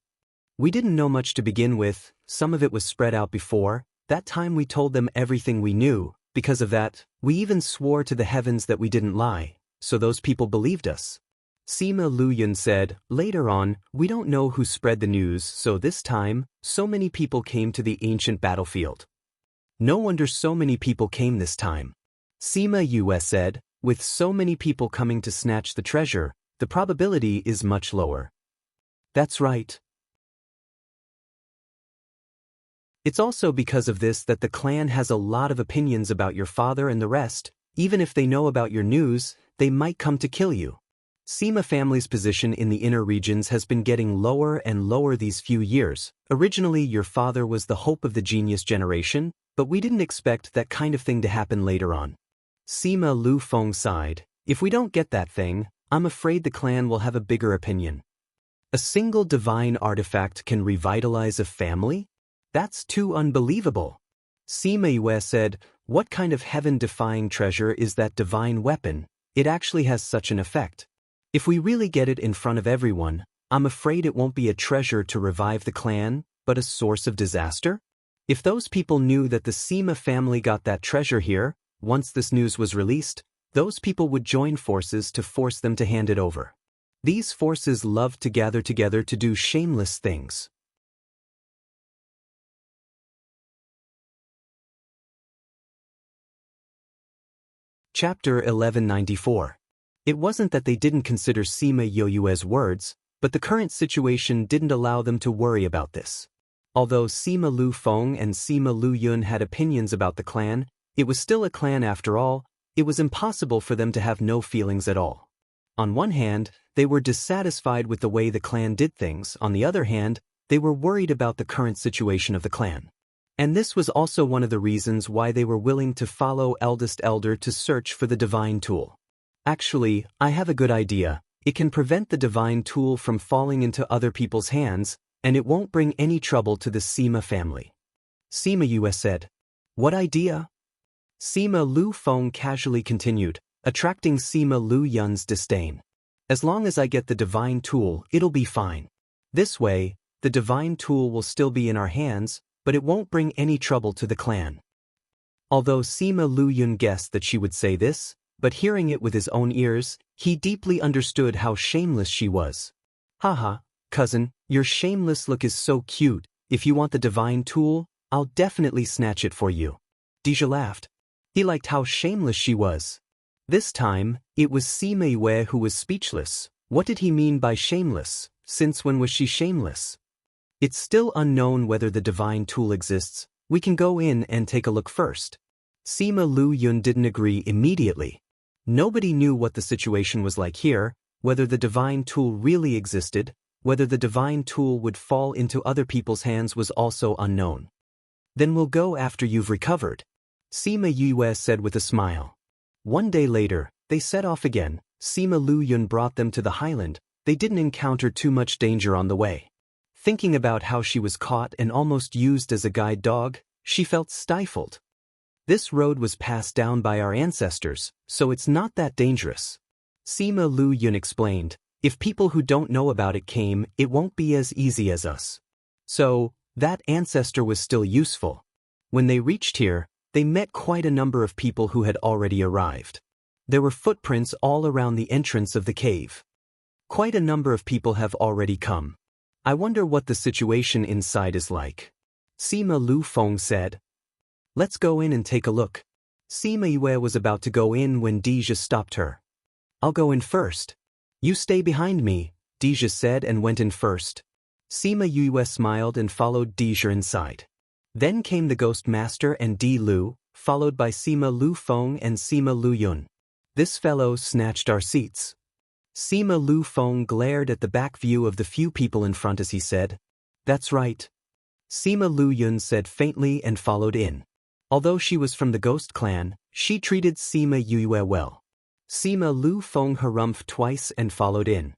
We didn't know much to begin with, some of it was spread out before. That time we told them everything we knew. Because of that, we even swore to the heavens that we didn't lie, so those people believed us. Sima Luyun said, later on, we don't know who spread the news, so this time, so many people came to the ancient battlefield. No wonder so many people came this time. Sima Yue said, with so many people coming to snatch the treasure, the probability is much lower. That's right. It's also because of this that the clan has a lot of opinions about your father and the rest. Even if they know about your news, they might come to kill you. Sima family's position in the inner regions has been getting lower and lower these few years. Originally, your father was the hope of the genius generation, but we didn't expect that kind of thing to happen later on. Sima Lu Feng sighed. If we don't get that thing, I'm afraid the clan will have a bigger opinion. A single divine artifact can revitalize a family? That's too unbelievable. Sima Yue said, what kind of heaven-defying treasure is that divine weapon? It actually has such an effect. If we really get it in front of everyone, I'm afraid it won't be a treasure to revive the clan, but a source of disaster? If those people knew that the Sima family got that treasure here, once this news was released, those people would join forces to force them to hand it over. These forces love to gather together to do shameless things. Chapter 1194. It wasn't that they didn't consider Sima Yue's words, but the current situation didn't allow them to worry about this. Although Sima Lu Feng and Sima Luyun had opinions about the clan, it was still a clan after all. It was impossible for them to have no feelings at all. On one hand, they were dissatisfied with the way the clan did things. On the other hand, they were worried about the current situation of the clan. And this was also one of the reasons why they were willing to follow Eldest Elder to search for the divine tool. Actually, I have a good idea. It can prevent the divine tool from falling into other people's hands, and it won't bring any trouble to the Sima family. Sima Yue said. What idea? Sima Lu Feng casually continued, attracting Sima Luyun's disdain. As long as I get the divine tool, it'll be fine. This way, the divine tool will still be in our hands, but it won't bring any trouble to the clan. Although Sima Luyun guessed that she would say this, but hearing it with his own ears, he deeply understood how shameless she was. Haha, cousin, your shameless look is so cute. If you want the divine tool, I'll definitely snatch it for you. Deja laughed. He liked how shameless she was. This time, it was Sima Yue who was speechless. What did he mean by shameless? Since when was she shameless? It's still unknown whether the divine tool exists. We can go in and take a look first. Sima Luyun didn't agree immediately. Nobody knew what the situation was like here, whether the divine tool really existed, Whether the divine tool would fall into other people's hands was also unknown. Then we'll go after you've recovered, Sima Yue said with a smile. One day later, they set off again. Sima Lu Yun brought them to the highland. They didn't encounter too much danger on the way. Thinking about how she was caught and almost used as a guide dog, she felt stifled. This road was passed down by our ancestors, so it's not that dangerous. Sima Lu Yun explained, if people who don't know about it came, it won't be as easy as us. So, that ancestor was still useful. When they reached here, they met quite a number of people who had already arrived. There were footprints all around the entrance of the cave. Quite a number of people have already come. I wonder what the situation inside is like. Sima Lu Feng said. Let's go in and take a look. Sima Yue was about to go in when Deja stopped her. I'll go in first. You stay behind me, Deja said and went in first. Sima Yue smiled and followed Deja inside. Then came the Ghost Master and Di Lu, followed by Sima Lu Feng and Sima Lu Yun. This fellow snatched our seats. Sima Lu Feng glared at the back view of the few people in front as he said, That's right. Sima Lu Yun said faintly and followed in. Although she was from the Ghost Clan, she treated Sima Yue well. Sima Lu Feng harumphed twice and followed in.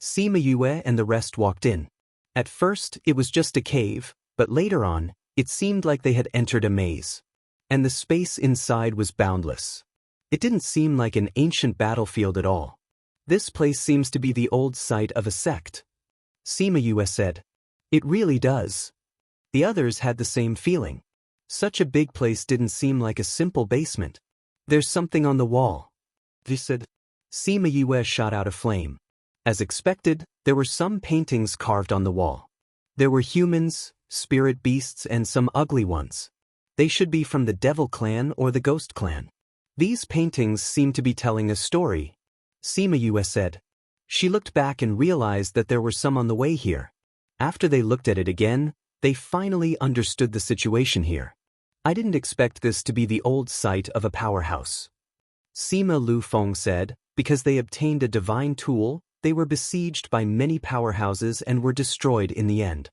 Sima Yue and the rest walked in. At first, it was just a cave, but later on, it seemed like they had entered a maze. And the space inside was boundless. It didn't seem like an ancient battlefield at all. This place seems to be the old site of a sect. Sima Yue said. It really does. The others had the same feeling. Such a big place didn't seem like a simple basement. There's something on the wall. They said. Sima Yue shot out a flame. As expected, there were some paintings carved on the wall. There were humans, spirit beasts and some ugly ones. They should be from the Devil Clan or the Ghost Clan. These paintings seem to be telling a story, Sima Yue said. She looked back and realized that there were some on the way here. After they looked at it again, they finally understood the situation here. I didn't expect this to be the old site of a powerhouse. Sima Lu Feng said, because they obtained a divine tool, they were besieged by many powerhouses and were destroyed in the end.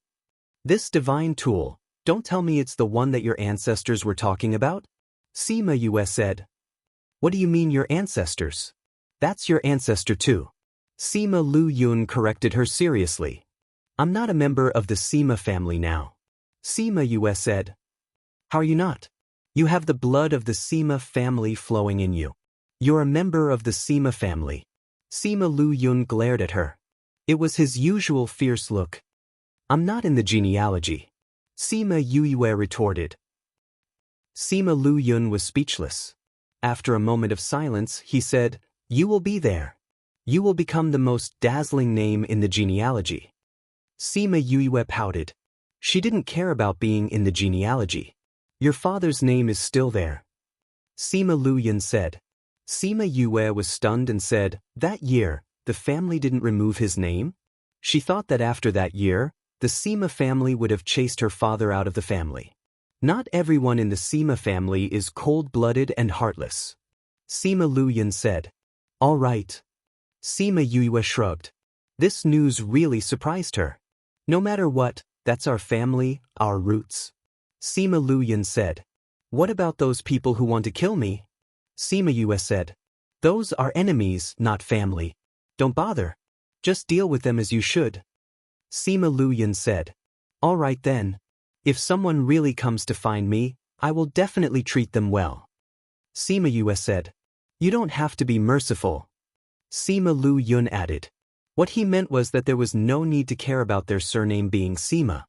This divine tool, don't tell me it's the one that your ancestors were talking about? Sima Yue said. What do you mean your ancestors? That's your ancestor too. Sima Lu Yun corrected her seriously. I'm not a member of the Sima family now. Sima Yue said. How are you not? You have the blood of the Sima family flowing in you. You're a member of the Sima family. Sima Lu Yun glared at her. It was his usual fierce look. I'm not in the genealogy. Sima Yue retorted. Sima Lu Yun was speechless. After a moment of silence, he said, You will be there. You will become the most dazzling name in the genealogy. Sima Yue pouted. She didn't care about being in the genealogy. Your father's name is still there. Sima Lu Yun said. Sima Yue was stunned and said, That year, the family didn't remove his name? She thought that after that year, the Sima family would have chased her father out of the family. Not everyone in the Sima family is cold-blooded and heartless. Sima Lu Yun said. All right. Sima Yue shrugged. This news really surprised her. No matter what, that's our family, our roots. Sima Lu Yun said. What about those people who want to kill me? Sima Yue said. Those are enemies, not family. Don't bother. Just deal with them as you should. Sima Lu Yun said. All right then. If someone really comes to find me, I will definitely treat them well. Sima Yue said. You don't have to be merciful. Sima Lu Yun added. What he meant was that there was no need to care about their surname being Sima.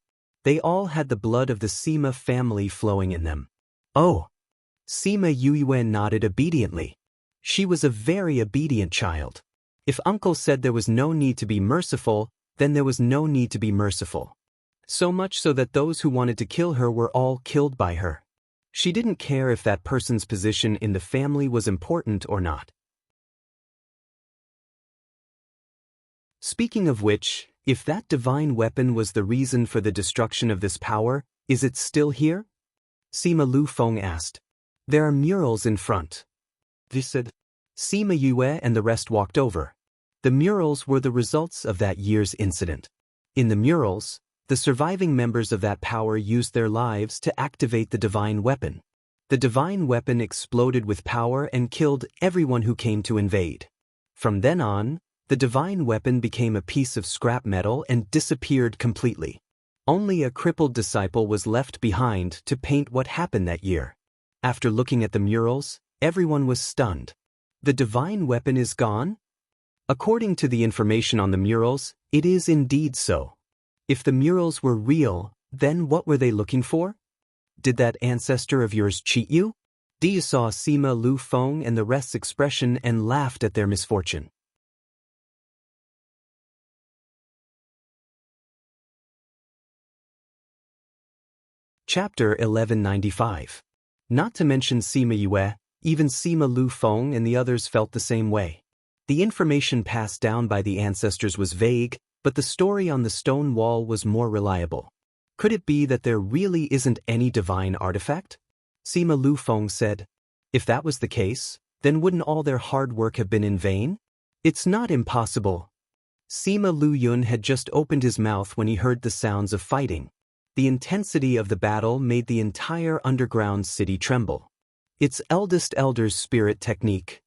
They all had the blood of the Sima family flowing in them. Oh. Sima Yue nodded obediently. She was a very obedient child. If Uncle said there was no need to be merciful, then there was no need to be merciful. So much so that those who wanted to kill her were all killed by her. She didn't care if that person's position in the family was important or not. Speaking of which, if that divine weapon was the reason for the destruction of this power, is it still here? Sima Lu Feng asked. There are murals in front. They said. Sima Yue and the rest walked over. The murals were the results of that year's incident. In the murals, the surviving members of that power used their lives to activate the divine weapon. The divine weapon exploded with power and killed everyone who came to invade. From then on, the divine weapon became a piece of scrap metal and disappeared completely. Only a crippled disciple was left behind to paint what happened that year. After looking at the murals, everyone was stunned. The divine weapon is gone? According to the information on the murals, it is indeed so. If the murals were real, then what were they looking for? Did that ancestor of yours cheat you? Dia saw Sima Lu Feng and the rest's expression and laughed at their misfortune. Chapter 1195. Not to mention Sima Yue, even Sima Lu Feng and the others felt the same way. The information passed down by the ancestors was vague, but the story on the stone wall was more reliable. Could it be that there really isn't any divine artifact? Sima Lu Feng said. If that was the case, then wouldn't all their hard work have been in vain? It's not impossible. Sima Lu Yun had just opened his mouth when he heard the sounds of fighting. The intensity of the battle made the entire underground city tremble. It's eldest elder's spirit technique.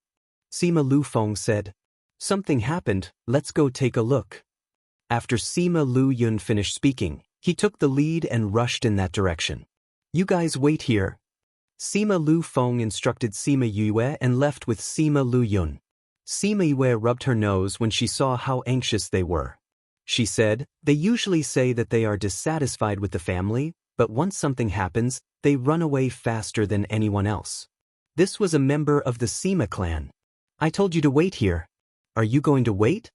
Sima Lu Feng said. Something happened, let's go take a look. After Sima Lu Yun finished speaking, he took the lead and rushed in that direction. You guys wait here. Sima Lu Feng instructed Sima Yue and left with Sima Lu Yun. Sima Yue rubbed her nose when she saw how anxious they were. She said, they usually say that they are dissatisfied with the family, but once something happens, they run away faster than anyone else. This was a member of the Sima clan. I told you to wait here. Are you going to wait?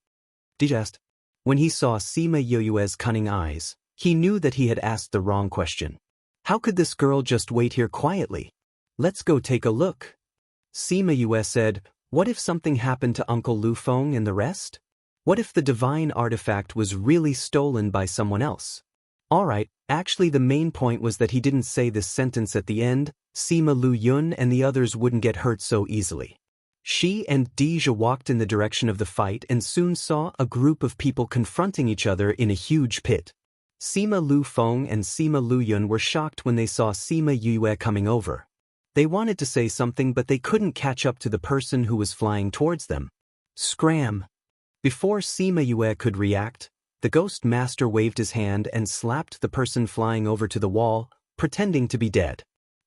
Digest. When he saw Sima Yue's cunning eyes, he knew that he had asked the wrong question. How could this girl just wait here quietly? Let's go take a look. Sima Yue said, what if something happened to Uncle Lu Feng and the rest? What if the divine artifact was really stolen by someone else? Alright, actually the main point was that he didn't say this sentence at the end, Sima Lu Yun and the others wouldn't get hurt so easily. She and Deja walked in the direction of the fight and soon saw a group of people confronting each other in a huge pit. Sima Lu Feng and Sima Lu Yun were shocked when they saw Sima Yue coming over. They wanted to say something but they couldn't catch up to the person who was flying towards them. Scram! Before Sima Yue could react, the ghost master waved his hand and slapped the person flying over to the wall, pretending to be dead.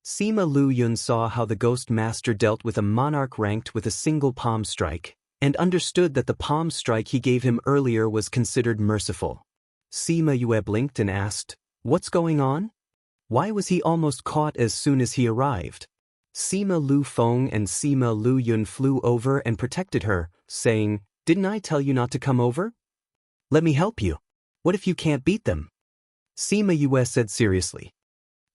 Sima Lu Yun saw how the ghost master dealt with a monarch ranked with a single palm strike, and understood that the palm strike he gave him earlier was considered merciful. Sima Yue blinked and asked, what's going on? Why was he almost caught as soon as he arrived? Sima Lu Feng and Sima Lu Yun flew over and protected her, saying, didn't I tell you not to come over? Let me help you. What if you can't beat them? Sima Yue said seriously.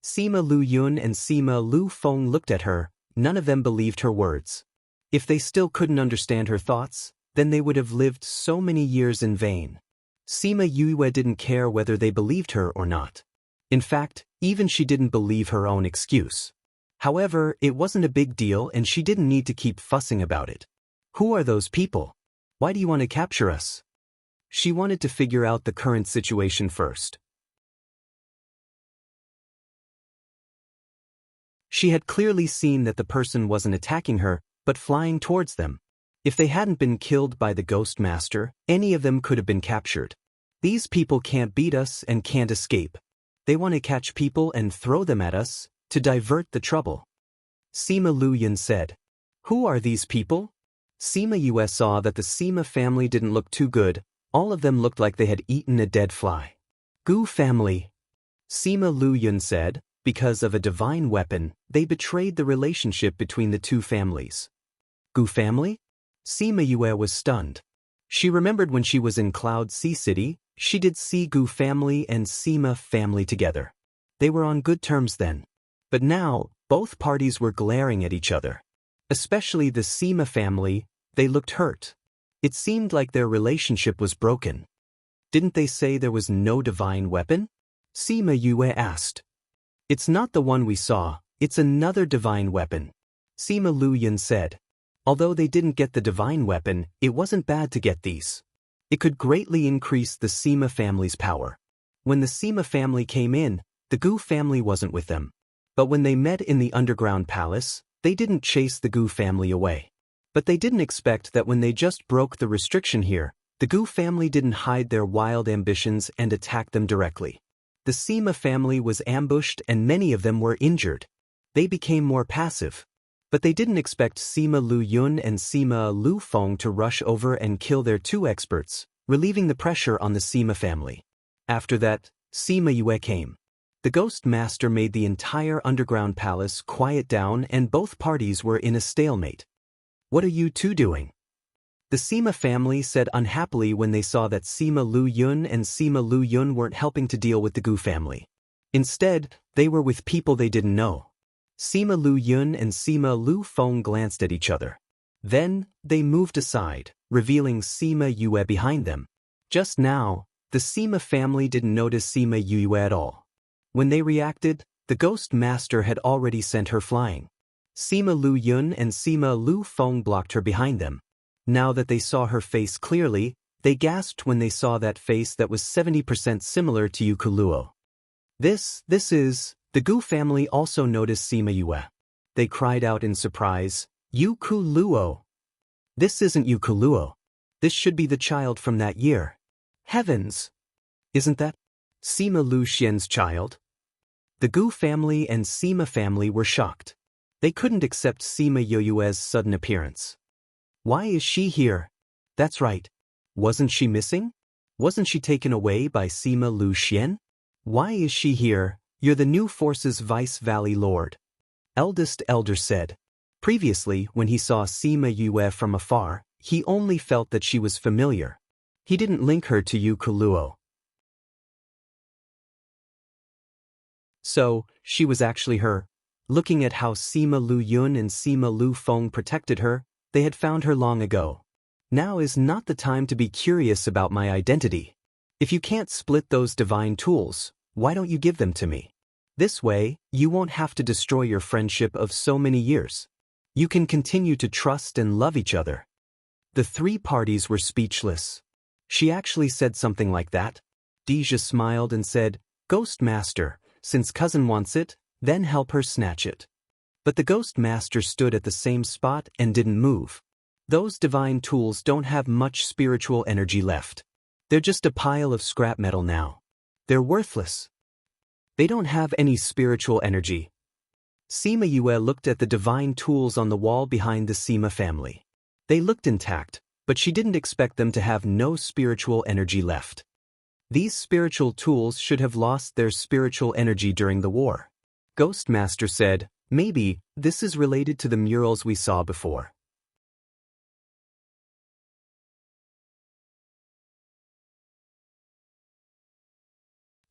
Sima Lu Yun and Sima Lu Feng looked at her, none of them believed her words. If they still couldn't understand her thoughts, then they would have lived so many years in vain. Sima Yue didn't care whether they believed her or not. In fact, even she didn't believe her own excuse. However, it wasn't a big deal and she didn't need to keep fussing about it. Who are those people? Why do you want to capture us? She wanted to figure out the current situation first. She had clearly seen that the person wasn't attacking her, but flying towards them. If they hadn't been killed by the Ghost Master, any of them could have been captured. These people can't beat us and can't escape. They want to catch people and throw them at us, to divert the trouble. Sima Lu Yun said. Who are these people? Sima Yue saw that the Sima family didn't look too good, all of them looked like they had eaten a dead fly. Gu family. Sima Lu Yun said, because of a divine weapon, they betrayed the relationship between the two families. Gu family? Sima Yue was stunned. She remembered when she was in Cloud Sea City, she did see Gu family and Sima family together. They were on good terms then. But now, both parties were glaring at each other. Especially the Sima family, they looked hurt. It seemed like their relationship was broken. Didn't they say there was no divine weapon? Sima Yue asked. It's not the one we saw, it's another divine weapon. Sima Lu Yun said. Although they didn't get the divine weapon, it wasn't bad to get these. It could greatly increase the Sima family's power. When the Sima family came in, the Gu family wasn't with them. But when they met in the underground palace, they didn't chase the Gu family away. But they didn't expect that when they just broke the restriction here, the Gu family didn't hide their wild ambitions and attack them directly. The Sima family was ambushed and many of them were injured. They became more passive. But they didn't expect Sima Lu Yun and Sima Lu Feng to rush over and kill their two experts, relieving the pressure on the Sima family. After that, Sima Yue came. The Ghost Master made the entire underground palace quiet down and both parties were in a stalemate. "What are you two doing?" The Sima family said unhappily when they saw that Sima Lu Yun and Sima Lu Yun weren't helping to deal with the Gu family. Instead, they were with people they didn't know. Sima Lu Yun and Sima Lu Feng glanced at each other. Then, they moved aside, revealing Sima Yue behind them. Just now, the Sima family didn't notice Sima Yue at all. When they reacted, the Ghost Master had already sent her flying. Sima Lu Yun and Sima Lu Feng blocked her behind them. Now that they saw her face clearly, they gasped when they saw that face that was 70% similar to Yu Kuluo. This is... The Gu family also noticed Sima Yue. They cried out in surprise, "Yu Kuluo! This isn't Yu Kuluo. This should be the child from that year. Heavens! Isn't that Sima Lu Xian's child?" The Gu family and Sima family were shocked. They couldn't accept Sima Yue's sudden appearance. Why is she here? That's right. Wasn't she missing? Wasn't she taken away by Sima Lu Xian? Why is she here? "You're the new force's Vice Valley Lord," Eldest Elder said. Previously, when he saw Sima Yue from afar, he only felt that she was familiar. He didn't link her to Yu Kuluo. So, she was actually her. Looking at how Sima Lu Yun and Sima Lu Feng protected her, they had found her long ago. Now is not the time to be curious about my identity. If you can't split those divine tools, why don't you give them to me? This way, you won't have to destroy your friendship of so many years. You can continue to trust and love each other. The three parties were speechless. She actually said something like that. Deja smiled and said, "Ghost Master, since cousin wants it, then help her snatch it." But the Ghost Master stood at the same spot and didn't move. Those divine tools don't have much spiritual energy left. They're just a pile of scrap metal now. They're worthless. They don't have any spiritual energy. Sima Yue looked at the divine tools on the wall behind the Sima family. They looked intact, but she didn't expect them to have no spiritual energy left. These spiritual tools should have lost their spiritual energy during the war. Ghost Master said, "Maybe this is related to the murals we saw before."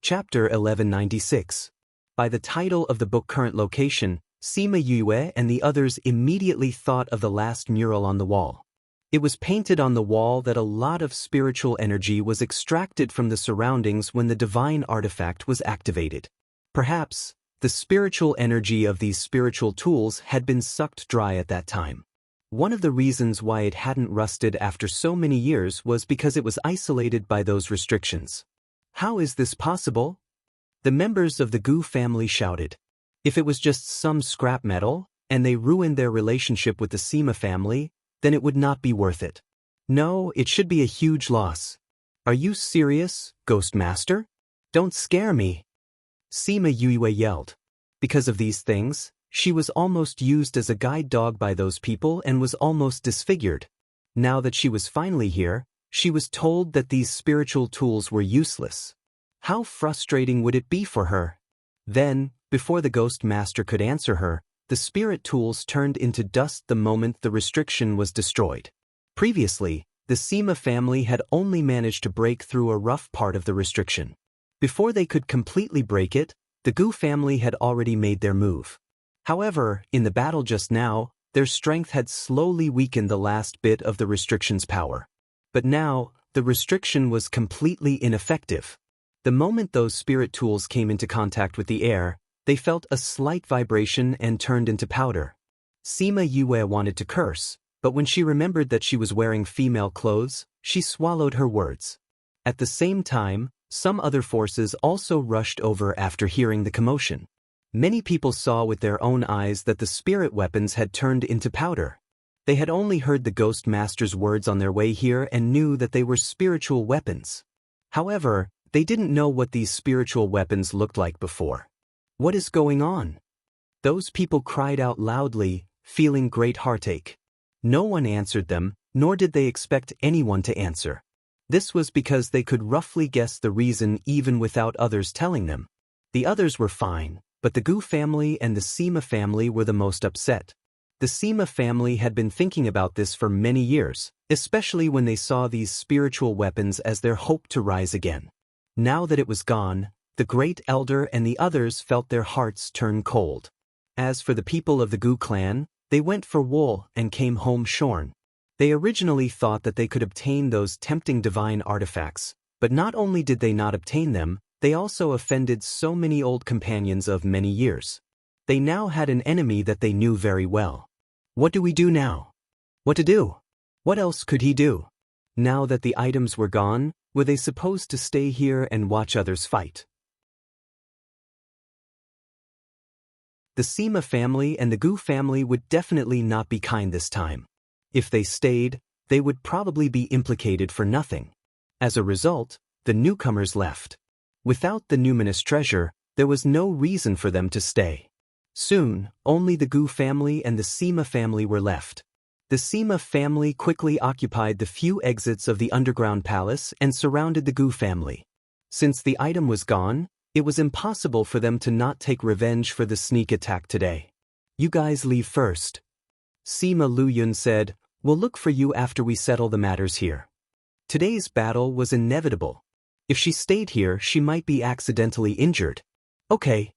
Chapter 1196. By the title of the book Current Location, Sima Yue and the others immediately thought of the last mural on the wall. It was painted on the wall that a lot of spiritual energy was extracted from the surroundings when the divine artifact was activated. Perhaps, the spiritual energy of these spiritual tools had been sucked dry at that time. One of the reasons why it hadn't rusted after so many years was because it was isolated by those restrictions. How is this possible? The members of the Gu family shouted. If it was just some scrap metal, and they ruined their relationship with the Sima family, then it would not be worth it. No, it should be a huge loss. Are you serious, Ghost Master? Don't scare me. Sima Yue yelled. Because of these things, she was almost used as a guide dog by those people and was almost disfigured. Now that she was finally here, she was told that these spiritual tools were useless. How frustrating would it be for her? Then, before the Ghost Master could answer her, the spirit tools turned into dust the moment the restriction was destroyed. Previously, the Sima family had only managed to break through a rough part of the restriction. Before they could completely break it, the Gu family had already made their move. However, in the battle just now, their strength had slowly weakened the last bit of the restriction's power. But now, the restriction was completely ineffective. The moment those spirit tools came into contact with the air, they felt a slight vibration and turned into powder. Sima Yue wanted to curse, But when she remembered that she was wearing female clothes, she swallowed her words. At the same time, some other forces also rushed over after hearing the commotion. Many people saw with their own eyes that the spirit weapons had turned into powder. They had only heard the Ghost Master's words on their way here and knew that they were spiritual weapons. However, they didn't know what these spiritual weapons looked like before. What is going on? Those people cried out loudly, feeling great heartache. No one answered them, nor did they expect anyone to answer. This was because they could roughly guess the reason even without others telling them. The others were fine, but the Gu family and the Sima family were the most upset. The Sima family had been thinking about this for many years, especially when they saw these spiritual weapons as their hope to rise again. Now that it was gone, the Great Elder and the others felt their hearts turn cold. As for the people of the Gu clan, they went for wool and came home shorn. They originally thought that they could obtain those tempting divine artifacts, but not only did they not obtain them, they also offended so many old companions of many years. They now had an enemy that they knew very well. What do we do now? What to do? What else could he do? Now that the items were gone, were they supposed to stay here and watch others fight? The Sima family and the Gu family would definitely not be kind this time. If they stayed, they would probably be implicated for nothing. As a result, the newcomers left. Without the numinous treasure, there was no reason for them to stay. Soon, only the Gu family and the Sima family were left. The Sima family quickly occupied the few exits of the underground palace and surrounded the Gu family. Since the item was gone, it was impossible for them to not take revenge for the sneak attack today. You guys leave first. Sima Luyun said, "We'll look for you after we settle the matters here." Today's battle was inevitable. If she stayed here, she might be accidentally injured. Okay.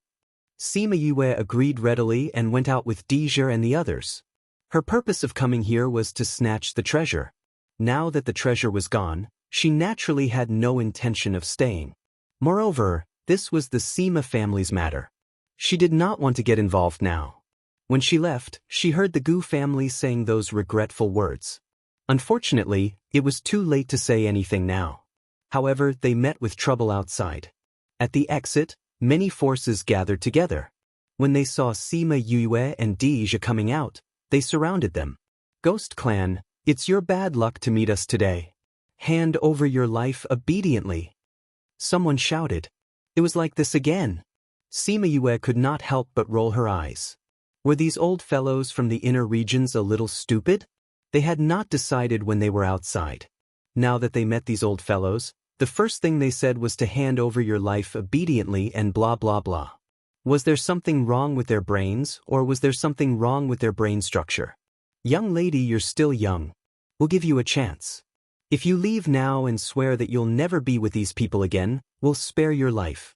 Sima Yue agreed readily and went out with Deja and the others. Her purpose of coming here was to snatch the treasure. Now that the treasure was gone, she naturally had no intention of staying. Moreover, this was the Sima family's matter. She did not want to get involved now. When she left, she heard the Gu family saying those regretful words. Unfortunately, it was too late to say anything now. However, they met with trouble outside. At the exit, many forces gathered together. When they saw Sima Yue and Deja coming out, they surrounded them. "Ghost Clan, it's your bad luck to meet us today. Hand over your life obediently." Someone shouted. It was like this again. Sima Yue could not help but roll her eyes. Were these old fellows from the inner regions a little stupid? They had not decided when they were outside. Now that they met these old fellows, the first thing they said was to hand over your life obediently and blah blah blah. Was there something wrong with their brains, or was there something wrong with their brain structure? Young lady, you're still young. We'll give you a chance. If you leave now and swear that you'll never be with these people again, we'll spare your life.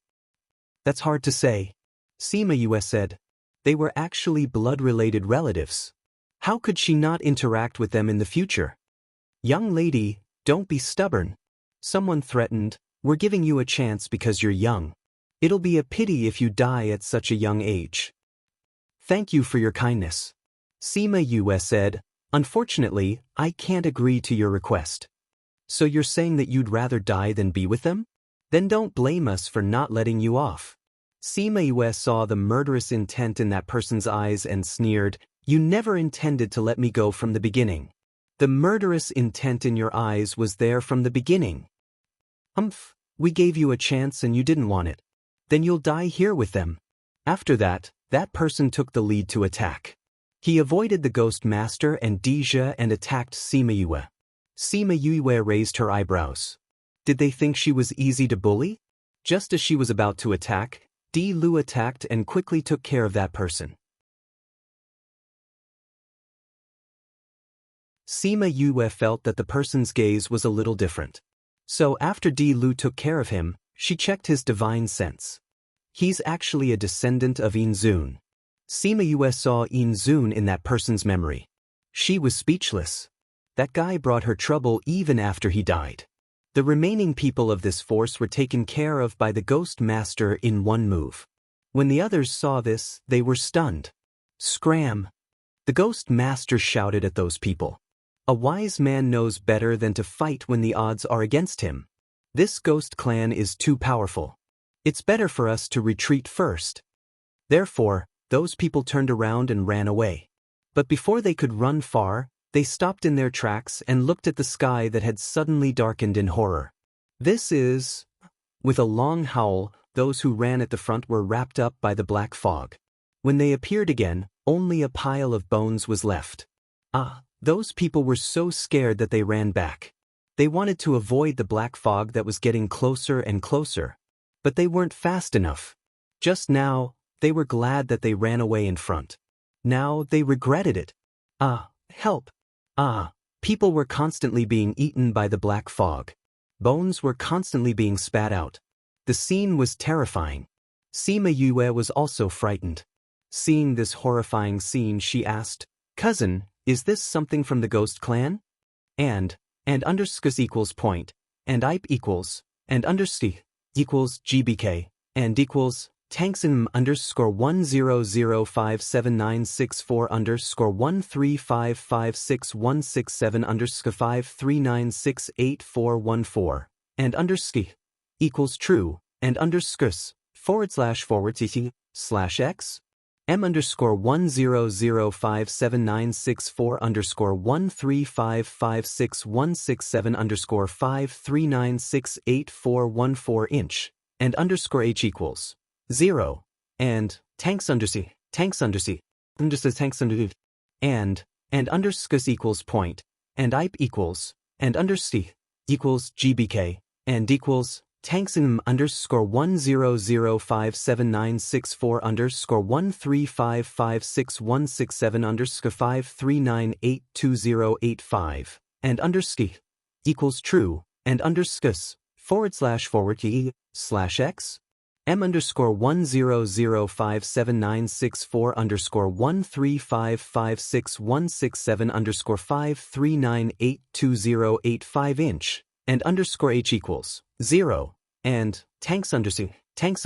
That's hard to say. Sima Yue said. They were actually blood-related relatives. How could she not interact with them in the future? Young lady, don't be stubborn. Someone threatened, "We're giving you a chance because you're young. It'll be a pity if you die at such a young age." Thank you for your kindness. Sima Yue said, "Unfortunately, I can't agree to your request." So you're saying that you'd rather die than be with them? Then don't blame us for not letting you off. Sima Yue saw the murderous intent in that person's eyes and sneered, "You never intended to let me go from the beginning. The murderous intent in your eyes was there from the beginning. We gave you a chance and you didn't want it. Then you'll die here with them." After that, that person took the lead to attack. He avoided the Ghost Master and Deja and attacked Sima Yue. Sima Yue raised her eyebrows. Did they think she was easy to bully? Just as she was about to attack, Di Lu attacked and quickly took care of that person. Sima Yue felt that the person's gaze was a little different. So after Di Lu took care of him, she checked his divine sense. He's actually a descendant of Inzun. Sima Yue saw Inzun in that person's memory. She was speechless. That guy brought her trouble even after he died. The remaining people of this force were taken care of by the Ghost Master in one move. When the others saw this, they were stunned. Scram! The Ghost Master shouted at those people. A wise man knows better than to fight when the odds are against him. This ghost clan is too powerful. It's better for us to retreat first. Therefore, those people turned around and ran away. But before they could run far, they stopped in their tracks and looked at the sky that had suddenly darkened in horror. This is... With a long howl, those who ran at the front were wrapped up by the black fog. When they appeared again, only a pile of bones was left. Those people were so scared that they ran back. They wanted to avoid the black fog that was getting closer and closer. But they weren't fast enough. Just now, they were glad that they ran away in front. Now they regretted it. Help. People were constantly being eaten by the black fog. Bones were constantly being spat out. The scene was terrifying. Sima Yue was also frightened. Seeing this horrifying scene, she asked, "Cousin, is this something from the Ghost Clan?" And underscus equals point, and IP equals, and undersc equals GBK, and equals Tanksim underscore 1005796 underscore 1355667 underscore 5396814 and undersc equals true, and underscus / x M underscore 1005796 underscore 1355667 underscore 5396814 inch, and underscore H equals 0, and tanks undersea, and underscus equals point, and IP equals, and undersc equals GBK, and equals Tanksim underscore 1005796 underscore 1355667 underscore 5398285, and undersc equals true, and underscus / x M underscore 1005796 underscore 1355667 underscore 5398285 inch, and underscore H equals 0, and tanks undersea, and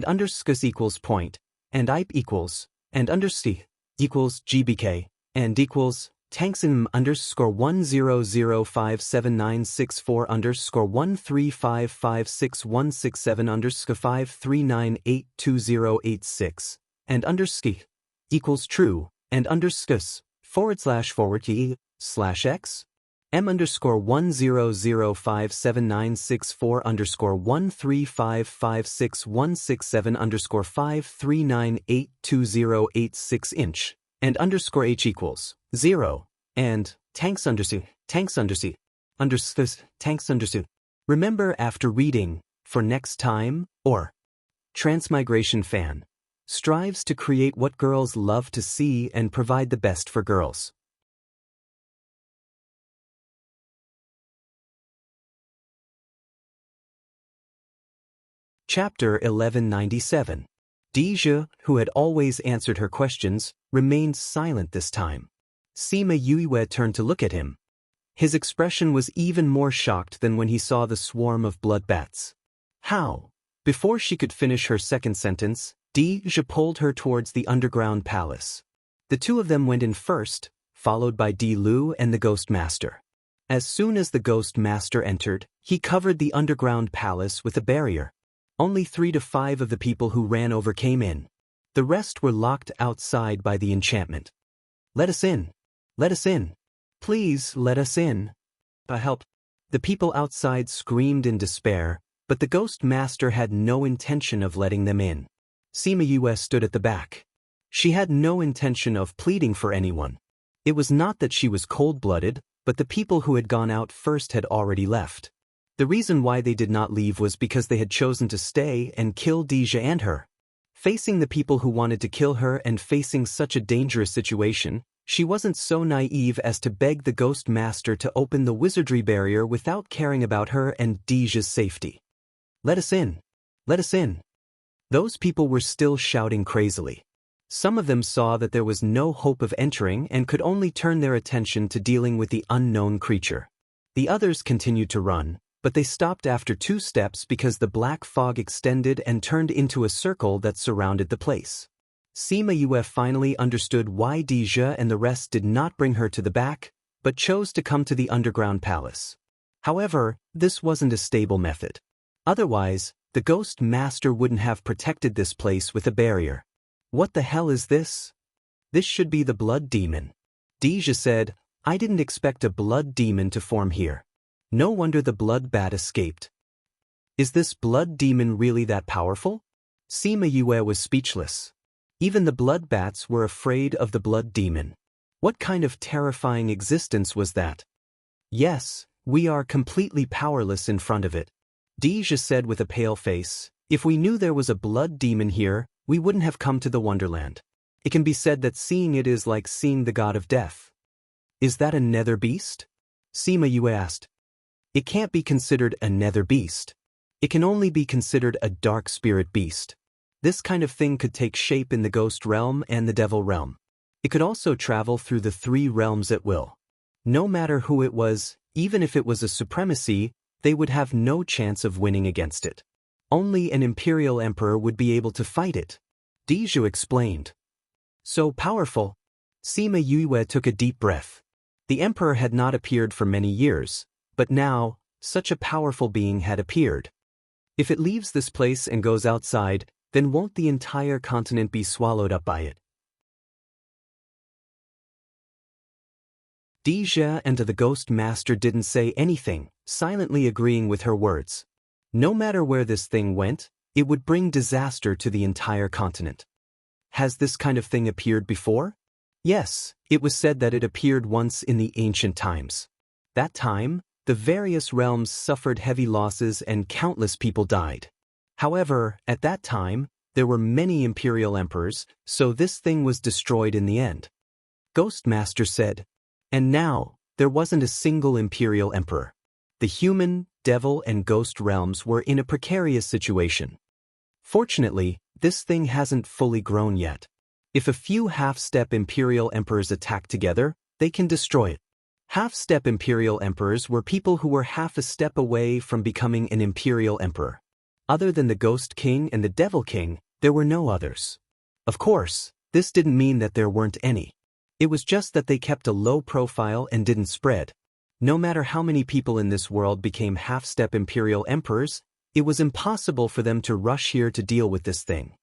underscus equals point, and IP equals, and undersc equals GBK, and equals Tanksim underscore 1005796 underscore 1355667 underscore 5398286, and undersc equals true, and underscus / x M underscore 1005796 underscore 1355667 underscore 5398286 inch, and underscore H equals 0, and tanks undersea, undersea. Remember after reading, for next time, or Transmigration Fan strives to create what girls love to see and provide the best for girls. Chapter 1197. Deja, who had always answered her questions, remained silent this time. Sima Yue turned to look at him. His expression was even more shocked than when he saw the swarm of blood bats. How? Before she could finish her second sentence, Deja pulled her towards the underground palace. The two of them went in first, followed by Di Lu and the Ghost Master. As soon as the Ghost Master entered, he covered the underground palace with a barrier. Only 3 to 5 of the people who ran over came in. The rest were locked outside by the enchantment. "Let us in. Let us in. Please let us in. Help." The people outside screamed in despair, but the Ghost Master had no intention of letting them in. Sima Yue stood at the back. She had no intention of pleading for anyone. It was not that she was cold-blooded, but the people who had gone out first had already left. The reason why they did not leave was because they had chosen to stay and kill Deja and her. Facing the people who wanted to kill her and facing such a dangerous situation, she wasn't so naive as to beg the Ghost Master to open the wizardry barrier without caring about her and Deja's safety. "Let us in. Let us in." Those people were still shouting crazily. Some of them saw that there was no hope of entering and could only turn their attention to dealing with the unknown creature. The others continued to run, but they stopped after 2 steps because the black fog extended and turned into a circle that surrounded the place. Sima Yue finally understood why Deja and the rest did not bring her to the back, but chose to come to the underground palace. However, this wasn't a stable method. Otherwise, the Ghost Master wouldn't have protected this place with a barrier. What the hell is this? This should be the blood demon. Deja said, I didn't expect a blood demon to form here. No wonder the blood bat escaped. Is this blood demon really that powerful? Sima Yue was speechless. Even the blood bats were afraid of the blood demon. What kind of terrifying existence was that? Yes, we are completely powerless in front of it. Deja said with a pale face, if we knew there was a blood demon here, we wouldn't have come to the Wonderland. It can be said that seeing it is like seeing the god of death. Is that a nether beast? Sima Yue asked. It can't be considered a nether beast. It can only be considered a dark spirit beast. This kind of thing could take shape in the ghost realm and the devil realm. It could also travel through the 3 realms at will. No matter who it was, even if it was a supremacy, they would have no chance of winning against it. Only an imperial emperor would be able to fight it. Deja explained. So powerful. Sima Yue took a deep breath. The emperor had not appeared for many years, but now, such a powerful being had appeared. If it leaves this place and goes outside, then won't the entire continent be swallowed up by it? Deja and the Ghost Master didn't say anything, silently agreeing with her words. No matter where this thing went, it would bring disaster to the entire continent. Has this kind of thing appeared before? Yes, it was said that it appeared once in the ancient times. That time, the various realms suffered heavy losses and countless people died. However, at that time, there were many imperial emperors, so this thing was destroyed in the end. Ghost Master said. And now, there wasn't a single imperial emperor. The human, devil, and ghost realms were in a precarious situation. Fortunately, this thing hasn't fully grown yet. If a few half-step imperial emperors attack together, they can destroy it. Half-step imperial emperors were people who were half a step away from becoming an imperial emperor. Other than the Ghost King and the Devil King, there were no others. Of course, this didn't mean that there weren't any. It was just that they kept a low profile and didn't spread. No matter how many people in this world became half-step imperial emperors, it was impossible for them to rush here to deal with this thing.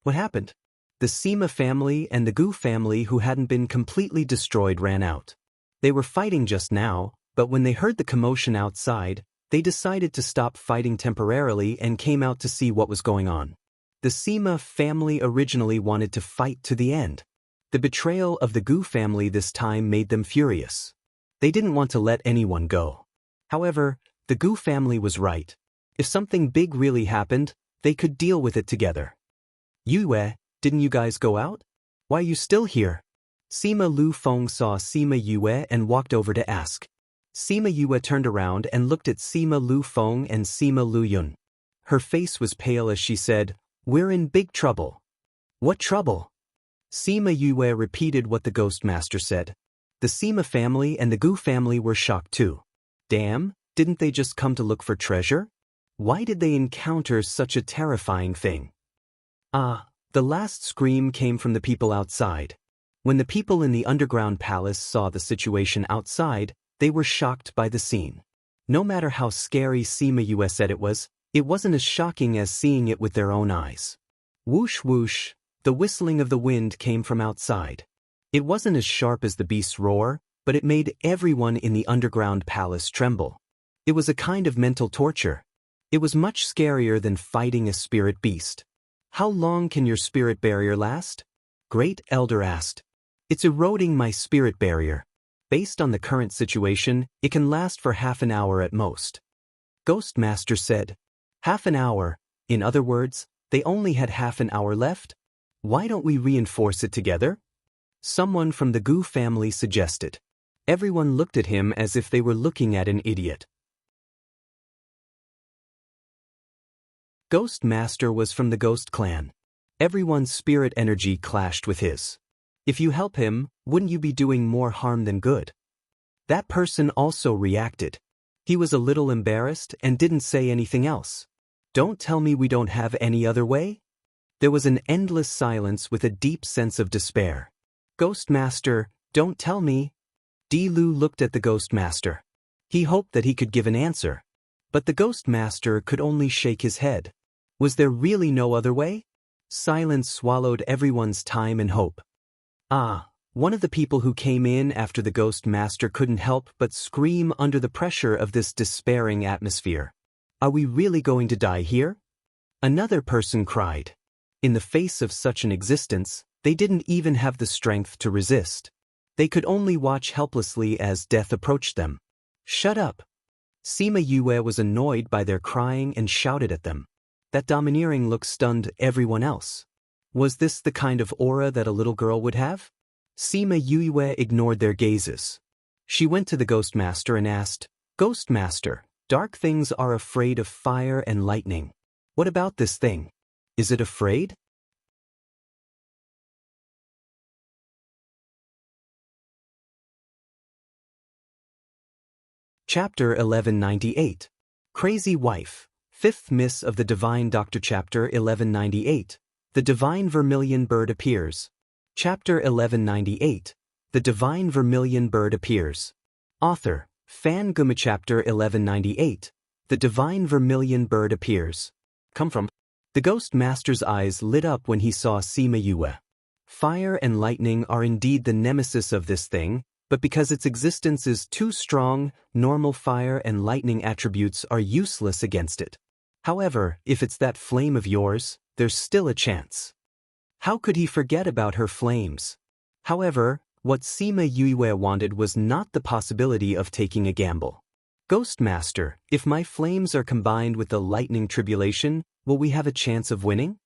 What happened? The Sima family and the Gu family who hadn't been completely destroyed ran out. They were fighting just now, but when they heard the commotion outside, they decided to stop fighting temporarily and came out to see what was going on. The Sima family originally wanted to fight to the end. The betrayal of the Gu family this time made them furious. They didn't want to let anyone go. However, the Gu family was right. If something big really happened, they could deal with it together. Yue, didn't you guys go out? Why are you still here? Sima Lu Feng saw Sima Yue and walked over to ask. Sima Yue turned around and looked at Sima Lu Feng and Sima Lu Yun. Her face was pale as she said, "We're in big trouble." What trouble? Sima Yue repeated what the Ghost Master said. The Sima family and the Gu family were shocked too. Damn, didn't they just come to look for treasure? Why did they encounter such a terrifying thing? The last scream came from the people outside. When the people in the underground palace saw the situation outside, they were shocked by the scene. No matter how scary Sima Yue said it wasn't as shocking as seeing it with their own eyes. Whoosh whoosh, the whistling of the wind came from outside. It wasn't as sharp as the beast's roar, but it made everyone in the underground palace tremble. It was a kind of mental torture. It was much scarier than fighting a spirit beast. How long can your spirit barrier last? Great Elder asked. It's eroding my spirit barrier. Based on the current situation, it can last for half an hour at most. Ghost Master said. Half an hour, in other words, they only had half an hour left? Why don't we reinforce it together? Someone from the Gu family suggested. Everyone looked at him as if they were looking at an idiot. Ghost Master was from the Ghost Clan. Everyone's spirit energy clashed with his. If you help him, wouldn't you be doing more harm than good? That person also reacted. He was a little embarrassed and didn't say anything else. Don't tell me we don't have any other way? There was an endless silence with a deep sense of despair. Ghost Master, don't tell me. Di-Lu looked at the Ghost Master. He hoped that he could give an answer. But the Ghost Master could only shake his head. Was there really no other way? Silence swallowed everyone's time and hope. One of the people who came in after the Ghost Master couldn't help but scream under the pressure of this despairing atmosphere. Are we really going to die here? Another person cried. In the face of such an existence, they didn't even have the strength to resist. They could only watch helplessly as death approached them. Shut up! Sima Yue was annoyed by their crying and shouted at them. That domineering look stunned everyone else. Was this the kind of aura that a little girl would have? Sima Yue ignored their gazes. She went to the Ghost Master and asked, Ghost Master, dark things are afraid of fire and lightning. What about this thing? Is it afraid? Chapter 1198. Crazy Wife. Fifth Miss of the Divine Doctor. Chapter 1198. The Divine Vermilion Bird Appears. Chapter 1198. The Divine Vermilion Bird Appears. Author, Fan Guma. Chapter 1198. The Divine Vermilion Bird Appears. Come from. The Ghost Master's eyes lit up when he saw Sima Yue. Fire and lightning are indeed the nemesis of this thing, but because its existence is too strong, normal fire and lightning attributes are useless against it. However, if it's that flame of yours, there's still a chance. How could he forget about her flames? However, what Sima Yue wanted was not the possibility of taking a gamble. Ghost Master, if my flames are combined with the lightning tribulation, will we have a chance of winning?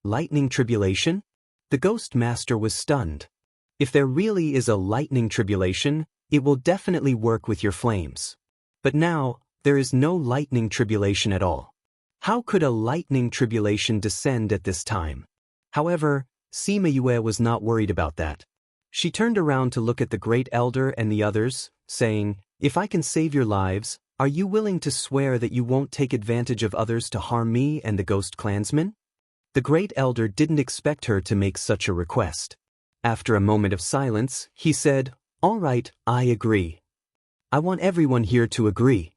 Lightning tribulation? The Ghost Master was stunned. If there really is a lightning tribulation, it will definitely work with your flames. But now, there is no lightning tribulation at all. How could a lightning tribulation descend at this time? However, Sima Yue was not worried about that. She turned around to look at the Great Elder and the others, saying, If I can save your lives, are you willing to swear that you won't take advantage of others to harm me and the Ghost Clansmen? The Great Elder didn't expect her to make such a request. After a moment of silence, he said, All right, I agree. I want everyone here to agree.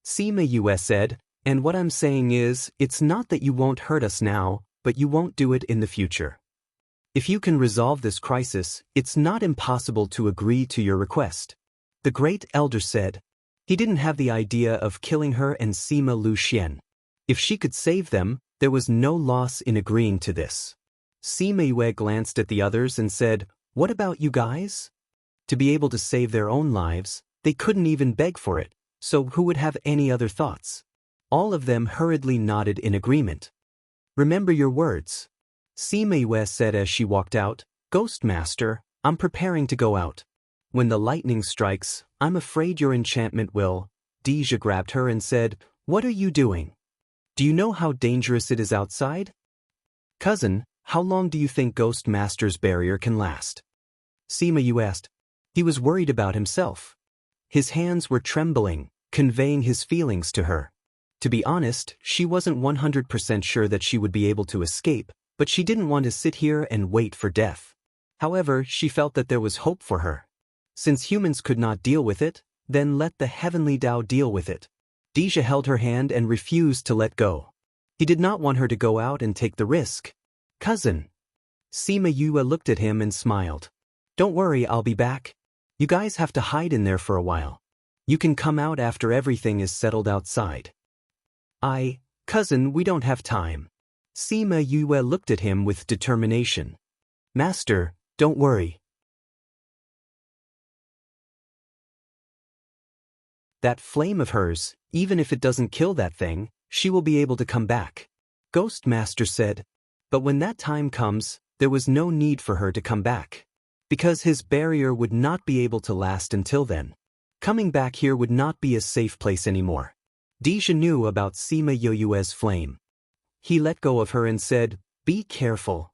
Sima Yue said, And what I'm saying is, it's not that you won't hurt us now, but you won't do it in the future. If you can resolve this crisis, it's not impossible to agree to your request. The Great Elder said. He didn't have the idea of killing her and Sima Luxian. If she could save them, there was no loss in agreeing to this. Sima Yue glanced at the others and said, What about you guys? To be able to save their own lives, they couldn't even beg for it, so who would have any other thoughts? All of them hurriedly nodded in agreement. Remember your words. Sima Yue said as she walked out, Ghost Master, I'm preparing to go out. When the lightning strikes, I'm afraid your enchantment will. Deja grabbed her and said, What are you doing? Do you know how dangerous it is outside? Cousin, how long do you think Ghost Master's barrier can last? Sima Yue asked. He was worried about himself. His hands were trembling, conveying his feelings to her. To be honest, she wasn't 100% sure that she would be able to escape, but she didn't want to sit here and wait for death. However, she felt that there was hope for her. Since humans could not deal with it, then let the heavenly Tao deal with it. Deja held her hand and refused to let go. He did not want her to go out and take the risk. Cousin. Sima Yue looked at him and smiled. Don't worry, I'll be back. You guys have to hide in there for a while. You can come out after everything is settled outside. Cousin, we don't have time. Sima Yue looked at him with determination. Master, don't worry. That flame of hers, even if it doesn't kill that thing, she will be able to come back. Ghost Master said. But when that time comes, there was no need for her to come back. Because his barrier would not be able to last until then. Coming back here would not be a safe place anymore. Deja knew about Sima Yue's flame. He let go of her and said, Be careful.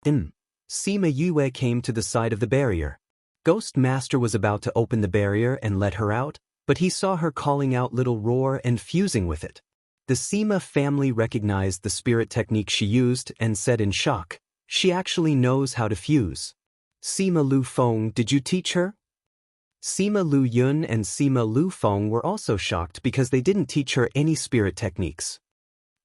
Sima Yue came to the side of the barrier. Ghost Master was about to open the barrier and let her out, but he saw her calling out little roar and fusing with it. The Sima family recognized the spirit technique she used and said in shock, "She actually knows how to fuse." Sima Lu Feng, did you teach her? Sima Lu Yun and Sima Lu Feng were also shocked because they didn't teach her any spirit techniques.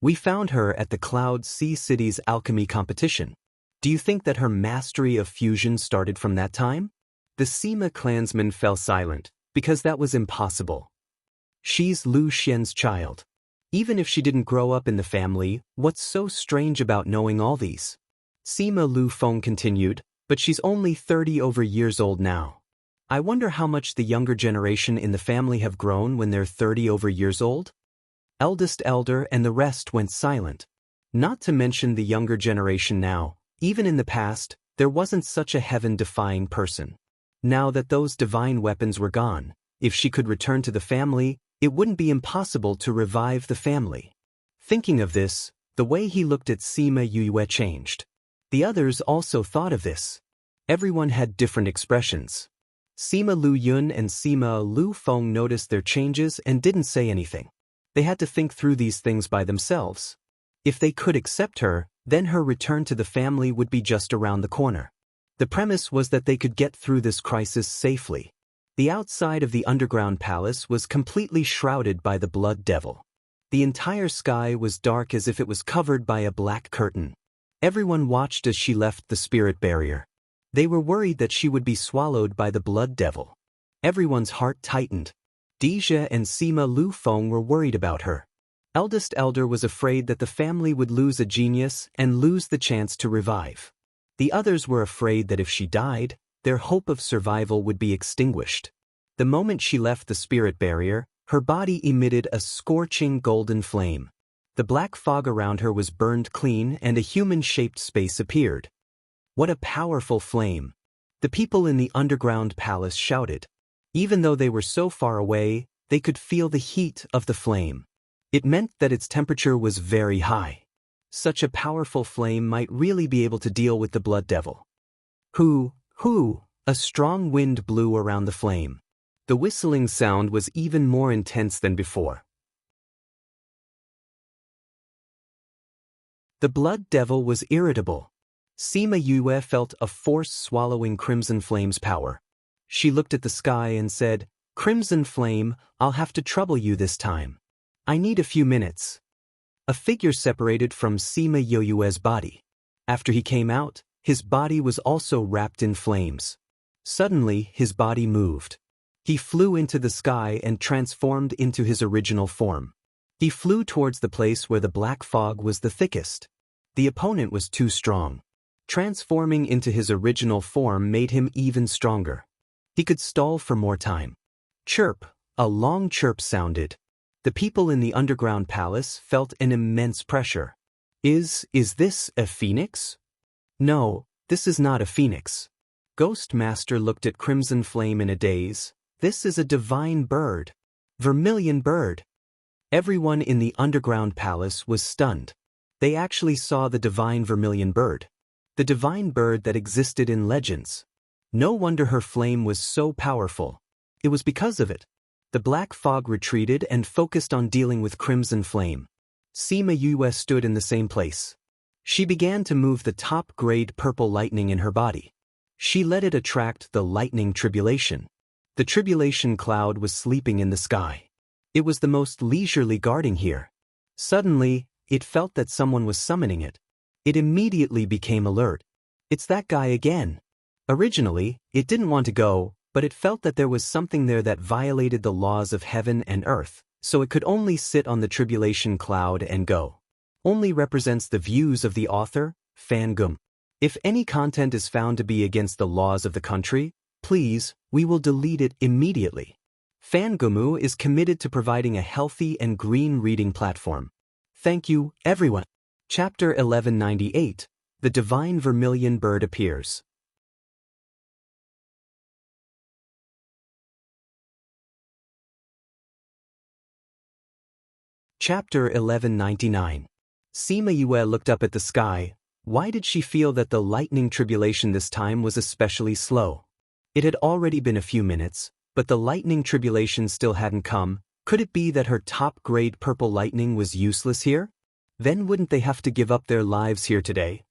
We found her at the Cloud Sea City's alchemy competition. Do you think that her mastery of fusion started from that time? The Sima clansmen fell silent, because that was impossible. She's Lu Xian's child. Even if she didn't grow up in the family, what's so strange about knowing all these? Sima Lu Feng continued, but she's only 30 over years old now. I wonder how much the younger generation in the family have grown when they're 30 over years old? Eldest elder and the rest went silent. Not to mention the younger generation now, even in the past, there wasn't such a heaven-defying person. Now that those divine weapons were gone, if she could return to the family, it wouldn't be impossible to revive the family. Thinking of this, the way he looked at Sima Yue changed. The others also thought of this. Everyone had different expressions. Sima Lu Yun and Sima Lu Feng noticed their changes and didn't say anything. They had to think through these things by themselves. If they could accept her, then her return to the family would be just around the corner. The premise was that they could get through this crisis safely. The outside of the underground palace was completely shrouded by the blood devil. The entire sky was dark as if it was covered by a black curtain. Everyone watched as she left the spirit barrier. They were worried that she would be swallowed by the blood devil. Everyone's heart tightened. Deja and Sima Lu Feng were worried about her. Eldest elder was afraid that the family would lose a genius and lose the chance to revive. The others were afraid that if she died, their hope of survival would be extinguished. The moment she left the spirit barrier, her body emitted a scorching golden flame. The black fog around her was burned clean and a human-shaped space appeared. What a powerful flame! The people in the underground palace shouted. Even though they were so far away, they could feel the heat of the flame. It meant that its temperature was very high. Such a powerful flame might really be able to deal with the blood devil. Hoo! A strong wind blew around the flame. The whistling sound was even more intense than before. The blood devil was irritable. Sima Yue felt a force swallowing Crimson Flame's power. She looked at the sky and said, "Crimson Flame, I'll have to trouble you this time. I need a few minutes." A figure separated from Sima Yue's body. After he came out, his body was also wrapped in flames. Suddenly, his body moved. He flew into the sky and transformed into his original form. He flew towards the place where the black fog was the thickest. The opponent was too strong. Transforming into his original form made him even stronger. He could stall for more time. Chirp! A long chirp sounded. The people in the underground palace felt an immense pressure. Is this a phoenix? No, this is not a phoenix. Ghost Master looked at Crimson Flame in a daze. This is a divine bird. Vermilion bird. Everyone in the underground palace was stunned. They actually saw the divine vermilion bird. The divine bird that existed in legends. No wonder her flame was so powerful. It was because of it. The black fog retreated and focused on dealing with Crimson Flame. Sima Yue stood in the same place. She began to move the top-grade purple lightning in her body. She let it attract the lightning tribulation. The tribulation cloud was sleeping in the sky. It was the most leisurely guarding here. Suddenly, it felt that someone was summoning it. It immediately became alert. It's that guy again. Originally, it didn't want to go, but it felt that there was something there that violated the laws of heaven and earth, so it could only sit on the tribulation cloud and go. Only represents the views of the author, Fangum. If any content is found to be against the laws of the country, please, we will delete it immediately. Fangumu is committed to providing a healthy and green reading platform. Thank you, everyone. Chapter 1198. The Divine Vermilion Bird Appears. Chapter 1199. Sima Yue looked up at the sky. Why did she feel that the lightning tribulation this time was especially slow? It had already been a few minutes, but the lightning tribulation still hadn't come. Could it be that her top-grade purple lightning was useless here? Then wouldn't they have to give up their lives here today?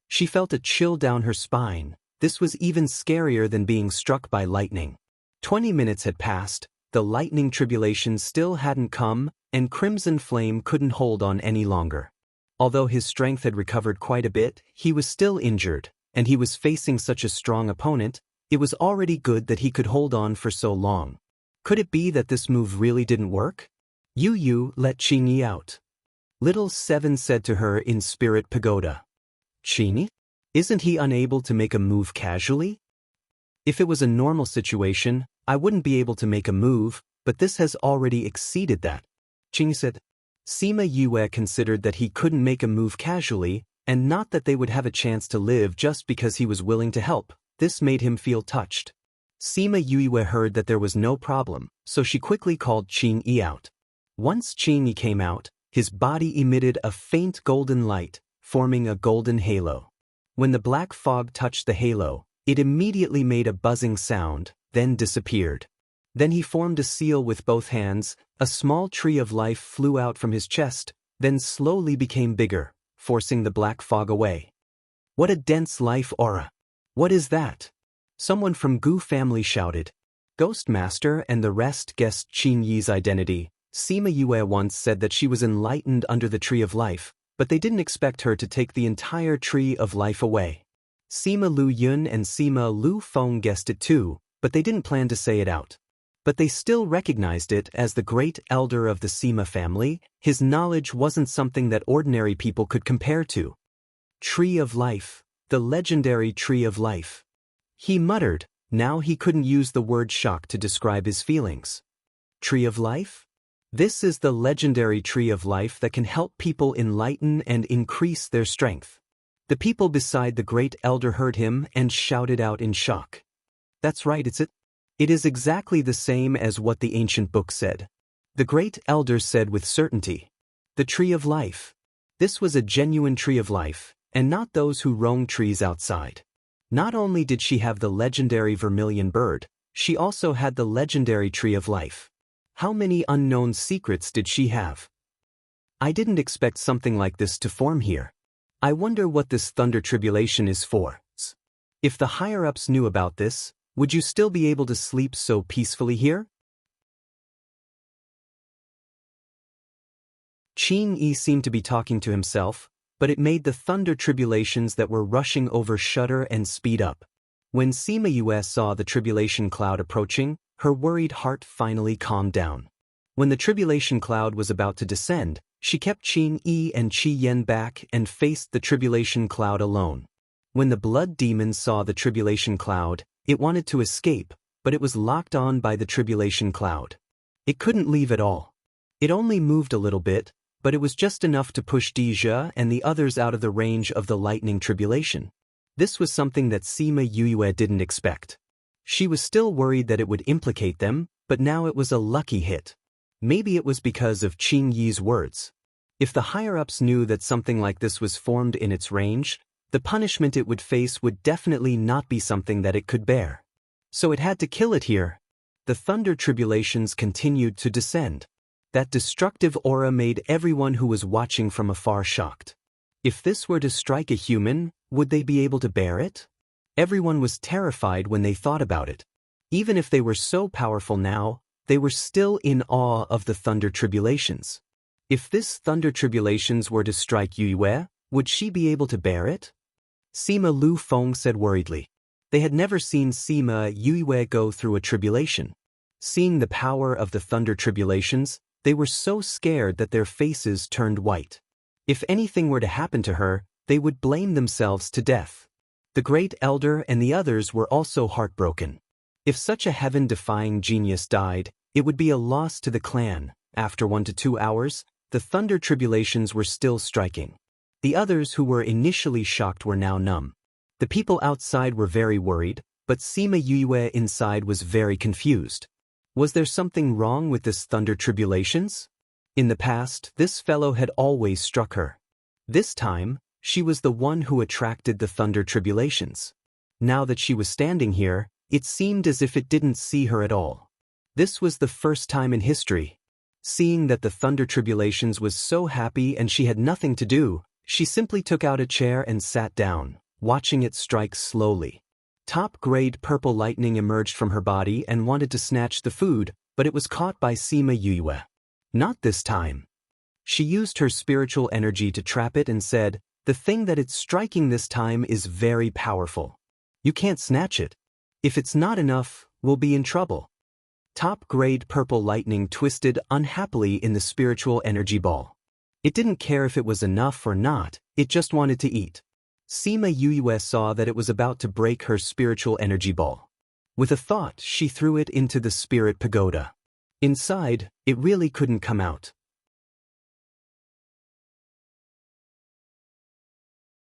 She felt a chill down her spine. This was even scarier than being struck by lightning. 20 minutes had passed, the lightning tribulation still hadn't come, and Crimson Flame couldn't hold on any longer. Although his strength had recovered quite a bit, he was still injured, and he was facing such a strong opponent. It was already good that he could hold on for so long. Could it be that this move really didn't work? You let Qingyi out. Little Seven said to her in Spirit Pagoda. Qingyi? Isn't he unable to make a move casually? If it was a normal situation, I wouldn't be able to make a move, but this has already exceeded that. Qingyi said. Sima Yue considered that he couldn't make a move casually, and not that they would have a chance to live just because he was willing to help. This made him feel touched. Sima Yue heard that there was no problem, so she quickly called Qingyi out. Once Qingyi came out, his body emitted a faint golden light, forming a golden halo. When the black fog touched the halo, it immediately made a buzzing sound, then disappeared. Then he formed a seal with both hands. A small tree of life flew out from his chest, then slowly became bigger, forcing the black fog away. What a dense life aura! What is that? Someone from Gu family shouted. Ghostmaster and the rest guessed Qingyi's identity. Sima Yue once said that she was enlightened under the tree of life, but they didn't expect her to take the entire tree of life away. Sima Lu Yun and Sima Lu Feng guessed it too, but they didn't plan to say it out. But they still recognized it as the great elder of the Sima family. His knowledge wasn't something that ordinary people could compare to. Tree of Life, the legendary Tree of Life. He muttered. Now he couldn't use the word shock to describe his feelings. Tree of Life? This is the legendary Tree of Life that can help people enlighten and increase their strength. The people beside the great elder heard him and shouted out in shock. That's right, it's it. It is exactly the same as what the ancient book said. The great elder said with certainty. The Tree of Life. This was a genuine Tree of Life, and not those who roam trees outside. Not only did she have the legendary vermilion bird, she also had the legendary Tree of Life. How many unknown secrets did she have? I didn't expect something like this to form here. I wonder what this thunder tribulation is for. If the higher-ups knew about this, would you still be able to sleep so peacefully here? Qingyi seemed to be talking to himself, but it made the thunder tribulations that were rushing over shudder and speed up. When Sima Yue saw the tribulation cloud approaching, her worried heart finally calmed down. When the tribulation cloud was about to descend, she kept Qingyi and Qi Yan back and faced the tribulation cloud alone. When the blood demon saw the tribulation cloud, it wanted to escape, but it was locked on by the tribulation cloud. It couldn't leave at all. It only moved a little bit, but it was just enough to push Dija and the others out of the range of the lightning tribulation. This was something that Sima Yue didn't expect. She was still worried that it would implicate them, but now it was a lucky hit. Maybe it was because of Qingyi's words. If the higher-ups knew that something like this was formed in its range, the punishment it would face would definitely not be something that it could bear. So it had to kill it here. The thunder tribulations continued to descend. That destructive aura made everyone who was watching from afar shocked. If this were to strike a human, would they be able to bear it? Everyone was terrified when they thought about it. Even if they were so powerful now, they were still in awe of the thunder tribulations. If this thunder tribulations were to strike Yue, would she be able to bear it? Sima Lu Feng said worriedly. They had never seen Sima Yue go through a tribulation. Seeing the power of the thunder tribulations, they were so scared that their faces turned white. If anything were to happen to her, they would blame themselves to death. The great elder and the others were also heartbroken. If such a heaven-defying genius died, it would be a loss to the clan. After 1 to 2 hours, the thunder tribulations were still striking. The others who were initially shocked were now numb. The people outside were very worried, but Sima Yue inside was very confused. Was there something wrong with this thunder tribulations? In the past, this fellow had always struck her. This time, she was the one who attracted the thunder tribulations. Now that she was standing here, it seemed as if it didn't see her at all. This was the first time in history. Seeing that the Thunder Tribulations was so happy and she had nothing to do, she simply took out a chair and sat down, watching it strike slowly. Top-grade purple lightning emerged from her body and wanted to snatch the food, but it was caught by Sima Yue. Not this time. She used her spiritual energy to trap it and said, "The thing that it's striking this time is very powerful. You can't snatch it. If it's not enough, we'll be in trouble." Top-grade purple lightning twisted unhappily in the spiritual energy ball. It didn't care if it was enough or not, it just wanted to eat. Sima Yue saw that it was about to break her spiritual energy ball. With a thought, she threw it into the spirit pagoda. Inside, it really couldn't come out.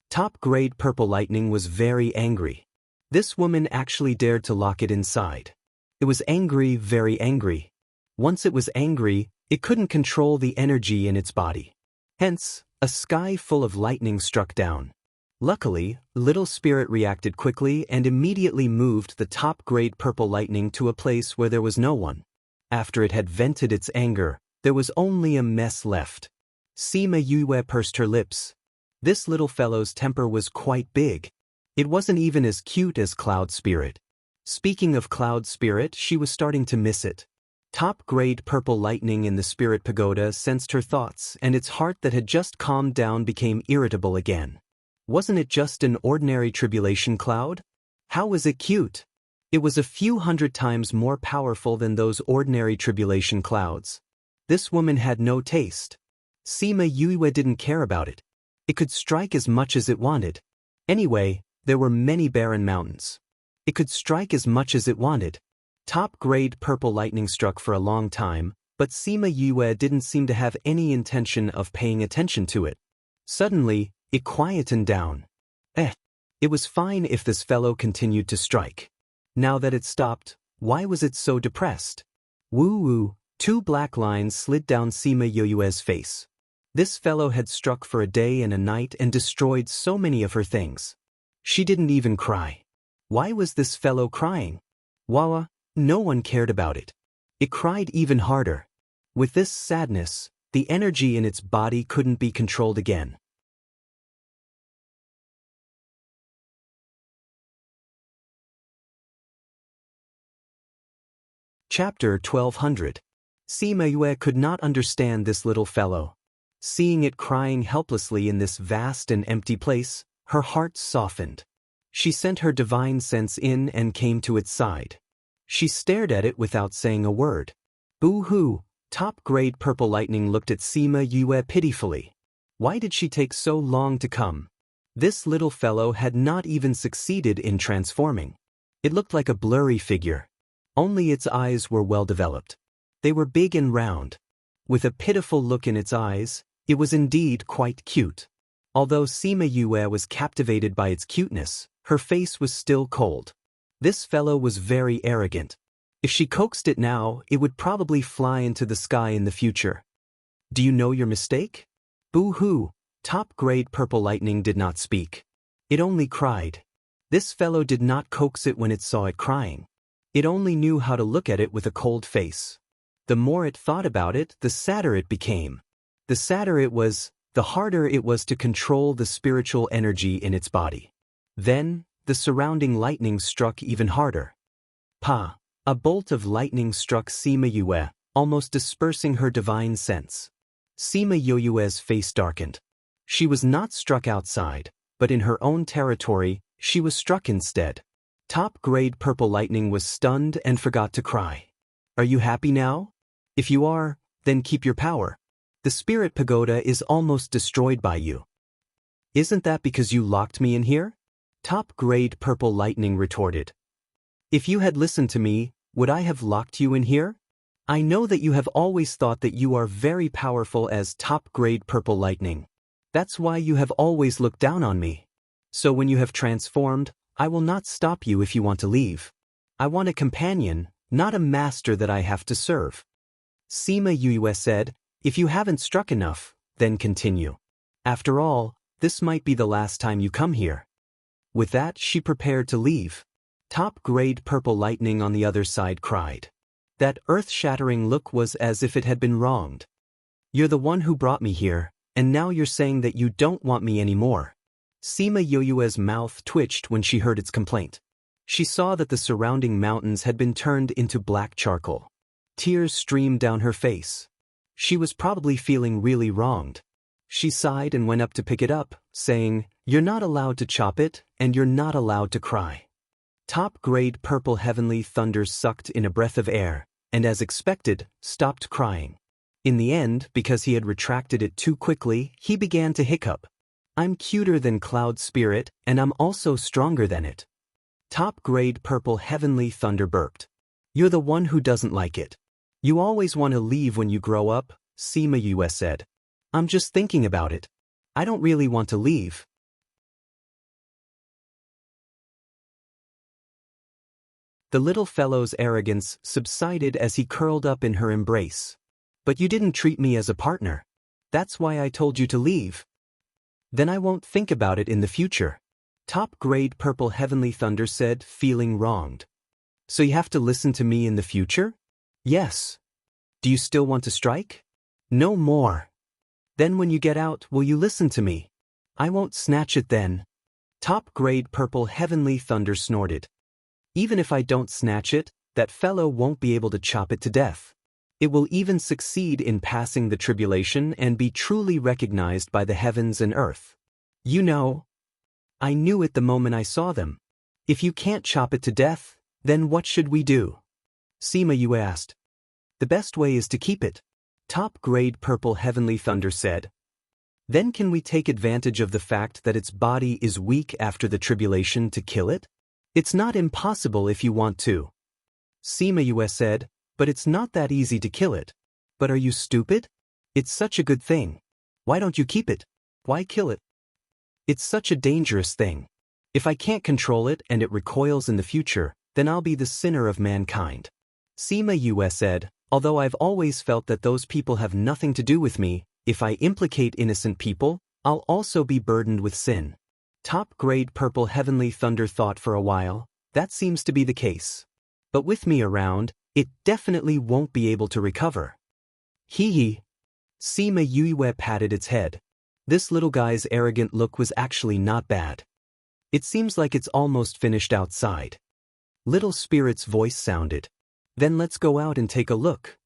Top-grade purple lightning was very angry. This woman actually dared to lock it inside. It was angry, very angry. Once it was angry, it couldn't control the energy in its body. Hence, a sky full of lightning struck down. Luckily, Little Spirit reacted quickly and immediately moved the top-grade purple lightning to a place where there was no one. After it had vented its anger, there was only a mess left. Sima Yue pursed her lips. This little fellow's temper was quite big. It wasn't even as cute as Cloud Spirit. Speaking of Cloud Spirit, she was starting to miss it. Top-grade purple lightning in the spirit pagoda sensed her thoughts, and its heart that had just calmed down became irritable again. Wasn't it just an ordinary tribulation cloud? How was it cute? It was a few hundred times more powerful than those ordinary tribulation clouds. This woman had no taste. Sima Yue didn't care about it. It could strike as much as it wanted. Anyway, there were many barren mountains. It could strike as much as it wanted. Top-grade purple lightning struck for a long time, but Sima Yue didn't seem to have any intention of paying attention to it. Suddenly, it quietened down. It was fine if this fellow continued to strike. Now that it stopped, why was it so depressed? Woo-woo, 2 black lines slid down Sima Yue's face. This fellow had struck for a day and a night and destroyed so many of her things. She didn't even cry. Why was this fellow crying? Wawa, no one cared about it. It cried even harder. With this sadness, the energy in its body couldn't be controlled again. Chapter 1200. Sima Yue could not understand this little fellow. Seeing it crying helplessly in this vast and empty place, her heart softened. She sent her divine sense in and came to its side. She stared at it without saying a word. Boo-hoo, top-grade purple lightning looked at Sima Yue pitifully. Why did she take so long to come? This little fellow had not even succeeded in transforming. It looked like a blurry figure. Only its eyes were well developed. They were big and round. With a pitiful look in its eyes, it was indeed quite cute. Although Sima Yue was captivated by its cuteness, her face was still cold. This fellow was very arrogant. If she coaxed it now, it would probably fly into the sky in the future. Do you know your mistake? Boo-hoo, top-grade purple lightning did not speak. It only cried. This fellow did not coax it when it saw it crying. It only knew how to look at it with a cold face. The more it thought about it, the sadder it became. The sadder it was, the harder it was to control the spiritual energy in its body. Then, the surrounding lightning struck even harder. Pa! A bolt of lightning struck Sima Yue, almost dispersing her divine sense. Sima Yue's face darkened. She was not struck outside, but in her own territory, she was struck instead. Top-grade purple lightning was stunned and forgot to cry. Are you happy now? If you are, then keep your power. The spirit pagoda is almost destroyed by you. Isn't that because you locked me in here? Top-grade purple lightning retorted. If you had listened to me, would I have locked you in here? I know that you have always thought that you are very powerful as top-grade purple lightning. That's why you have always looked down on me. So when you have transformed, I will not stop you if you want to leave. I want a companion, not a master that I have to serve. Sima Yue said, if you haven't struck enough, then continue. After all, this might be the last time you come here. With that, she prepared to leave. Top-grade purple lightning on the other side cried. That earth-shattering look was as if it had been wronged. You're the one who brought me here, and now you're saying that you don't want me anymore. Sima Yoyue's mouth twitched when she heard its complaint. She saw that the surrounding mountains had been turned into black charcoal. Tears streamed down her face. She was probably feeling really wronged. She sighed and went up to pick it up, saying, "You're not allowed to chop it, and you're not allowed to cry." Top-grade purple heavenly thunder sucked in a breath of air, and as expected, stopped crying. In the end, because he had retracted it too quickly, he began to hiccup. "I'm cuter than Cloud Spirit, and I'm also stronger than it." Top-grade purple heavenly thunder burped. "You're the one who doesn't like it. You always want to leave when you grow up," Sima Yue said. "I'm just thinking about it. I don't really want to leave." The little fellow's arrogance subsided as he curled up in her embrace. "But you didn't treat me as a partner. That's why I told you to leave." "Then I won't think about it in the future," Top-grade purple heavenly thunder said, feeling wronged. "So you have to listen to me in the future?" "Yes." "Do you still want to strike?" "No more." "Then when you get out, will you listen to me?" "I won't snatch it then." Top-grade purple heavenly thunder snorted. "Even if I don't snatch it, that fellow won't be able to chop it to death. It will even succeed in passing the tribulation and be truly recognized by the heavens and earth. You know, I knew it the moment I saw them. If you can't chop it to death, then what should we do?" Sima Yue asked. "The best way is to keep it," Top-grade purple heavenly thunder said. "Then can we take advantage of the fact that its body is weak after the tribulation to kill it? It's not impossible if you want to." Sima Yue said, "But it's not that easy to kill it." "But are you stupid? It's such a good thing. Why don't you keep it? Why kill it? It's such a dangerous thing. If I can't control it and it recoils in the future, then I'll be the sinner of mankind." Sima Yue said, "Although I've always felt that those people have nothing to do with me, if I implicate innocent people, I'll also be burdened with sin." Top-grade purple heavenly thunder thought for a while. "That seems to be the case. But with me around, it definitely won't be able to recover." "Hee hee." Sima Yue patted its head. This little guy's arrogant look was actually not bad. "It seems like it's almost finished outside." Little Spirit's voice sounded. "Then let's go out and take a look."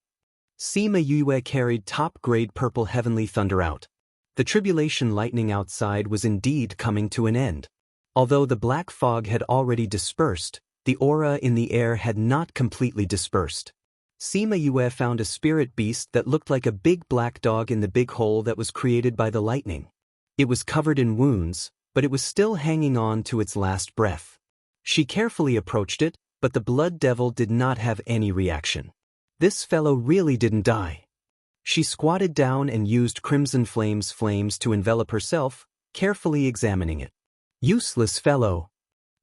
Sima Yue carried top-grade purple heavenly thunder out. The tribulation lightning outside was indeed coming to an end. Although the black fog had already dispersed, the aura in the air had not completely dispersed. Sima Yue found a spirit beast that looked like a big black dog in the big hole that was created by the lightning. It was covered in wounds, but it was still hanging on to its last breath. She carefully approached it, but the blood devil did not have any reaction. This fellow really didn't die. She squatted down and used Crimson Flame's flames to envelop herself, carefully examining it. "Useless fellow."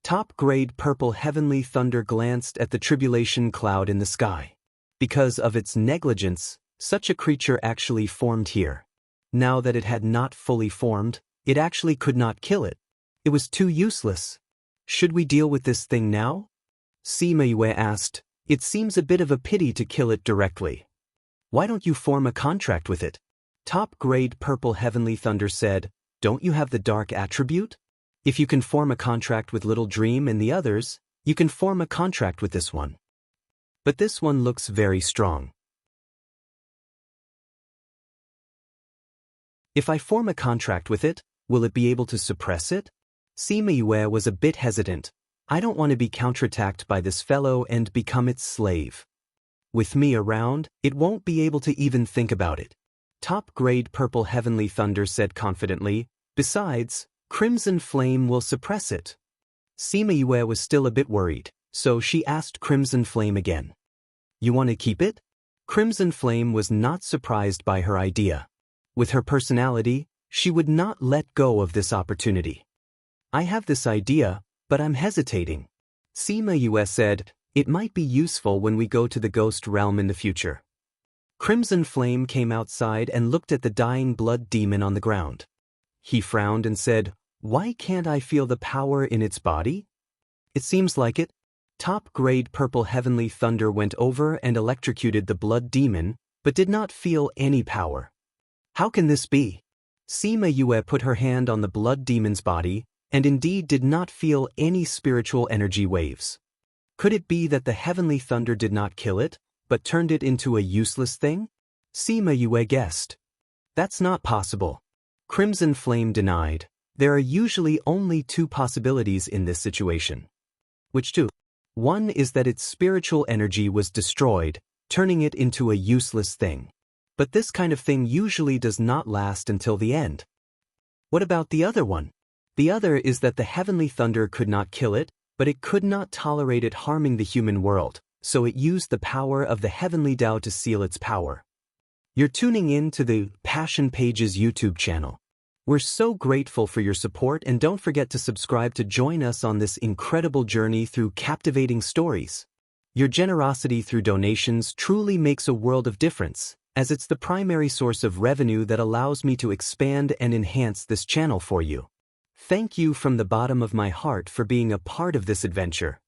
Top-grade purple heavenly thunder glanced at the tribulation cloud in the sky. Because of its negligence, such a creature actually formed here. Now that it had not fully formed, it actually could not kill it. It was too useless. "Should we deal with this thing now?" Sima Yue asked. "It seems a bit of a pity to kill it directly. Why don't you form a contract with it?" Top-grade purple heavenly thunder said, "Don't you have the dark attribute? If you can form a contract with Little Dream and the others, you can form a contract with this one. But this one looks very strong. If I form a contract with it, will it be able to suppress it?" Sima Yue was a bit hesitant. "I don't want to be counterattacked by this fellow and become its slave. With me around, it won't be able to even think about it." Top-grade purple heavenly thunder said confidently, "Besides, Crimson Flame will suppress it." Sima Yue was still a bit worried, so she asked Crimson Flame again. "You want to keep it?" Crimson Flame was not surprised by her idea. With her personality, she would not let go of this opportunity. "I have this idea, but I'm hesitating." Sima Yue said, "It might be useful when we go to the ghost realm in the future." Crimson Flame came outside and looked at the dying blood demon on the ground. He frowned and said, "Why can't I feel the power in its body?" "It seems like it." Top-grade purple heavenly thunder went over and electrocuted the blood demon, but did not feel any power. How can this be? Sima Yue put her hand on the blood demon's body, and indeed did not feel any spiritual energy waves. Could it be that the heavenly thunder did not kill it, but turned it into a useless thing? Sima Yue guessed. That's not possible. Crimson Flame denied. There are usually only two possibilities in this situation. Which two? One is that its spiritual energy was destroyed, turning it into a useless thing. But this kind of thing usually does not last until the end. What about the other one? The other is that the heavenly thunder could not kill it, but it could not tolerate it harming the human world, so it used the power of the heavenly Tao to seal its power. You're tuning in to the Passion Pages YouTube channel. We're so grateful for your support, and don't forget to subscribe to join us on this incredible journey through captivating stories. Your generosity through donations truly makes a world of difference, as it's the primary source of revenue that allows me to expand and enhance this channel for you. Thank you from the bottom of my heart for being a part of this adventure.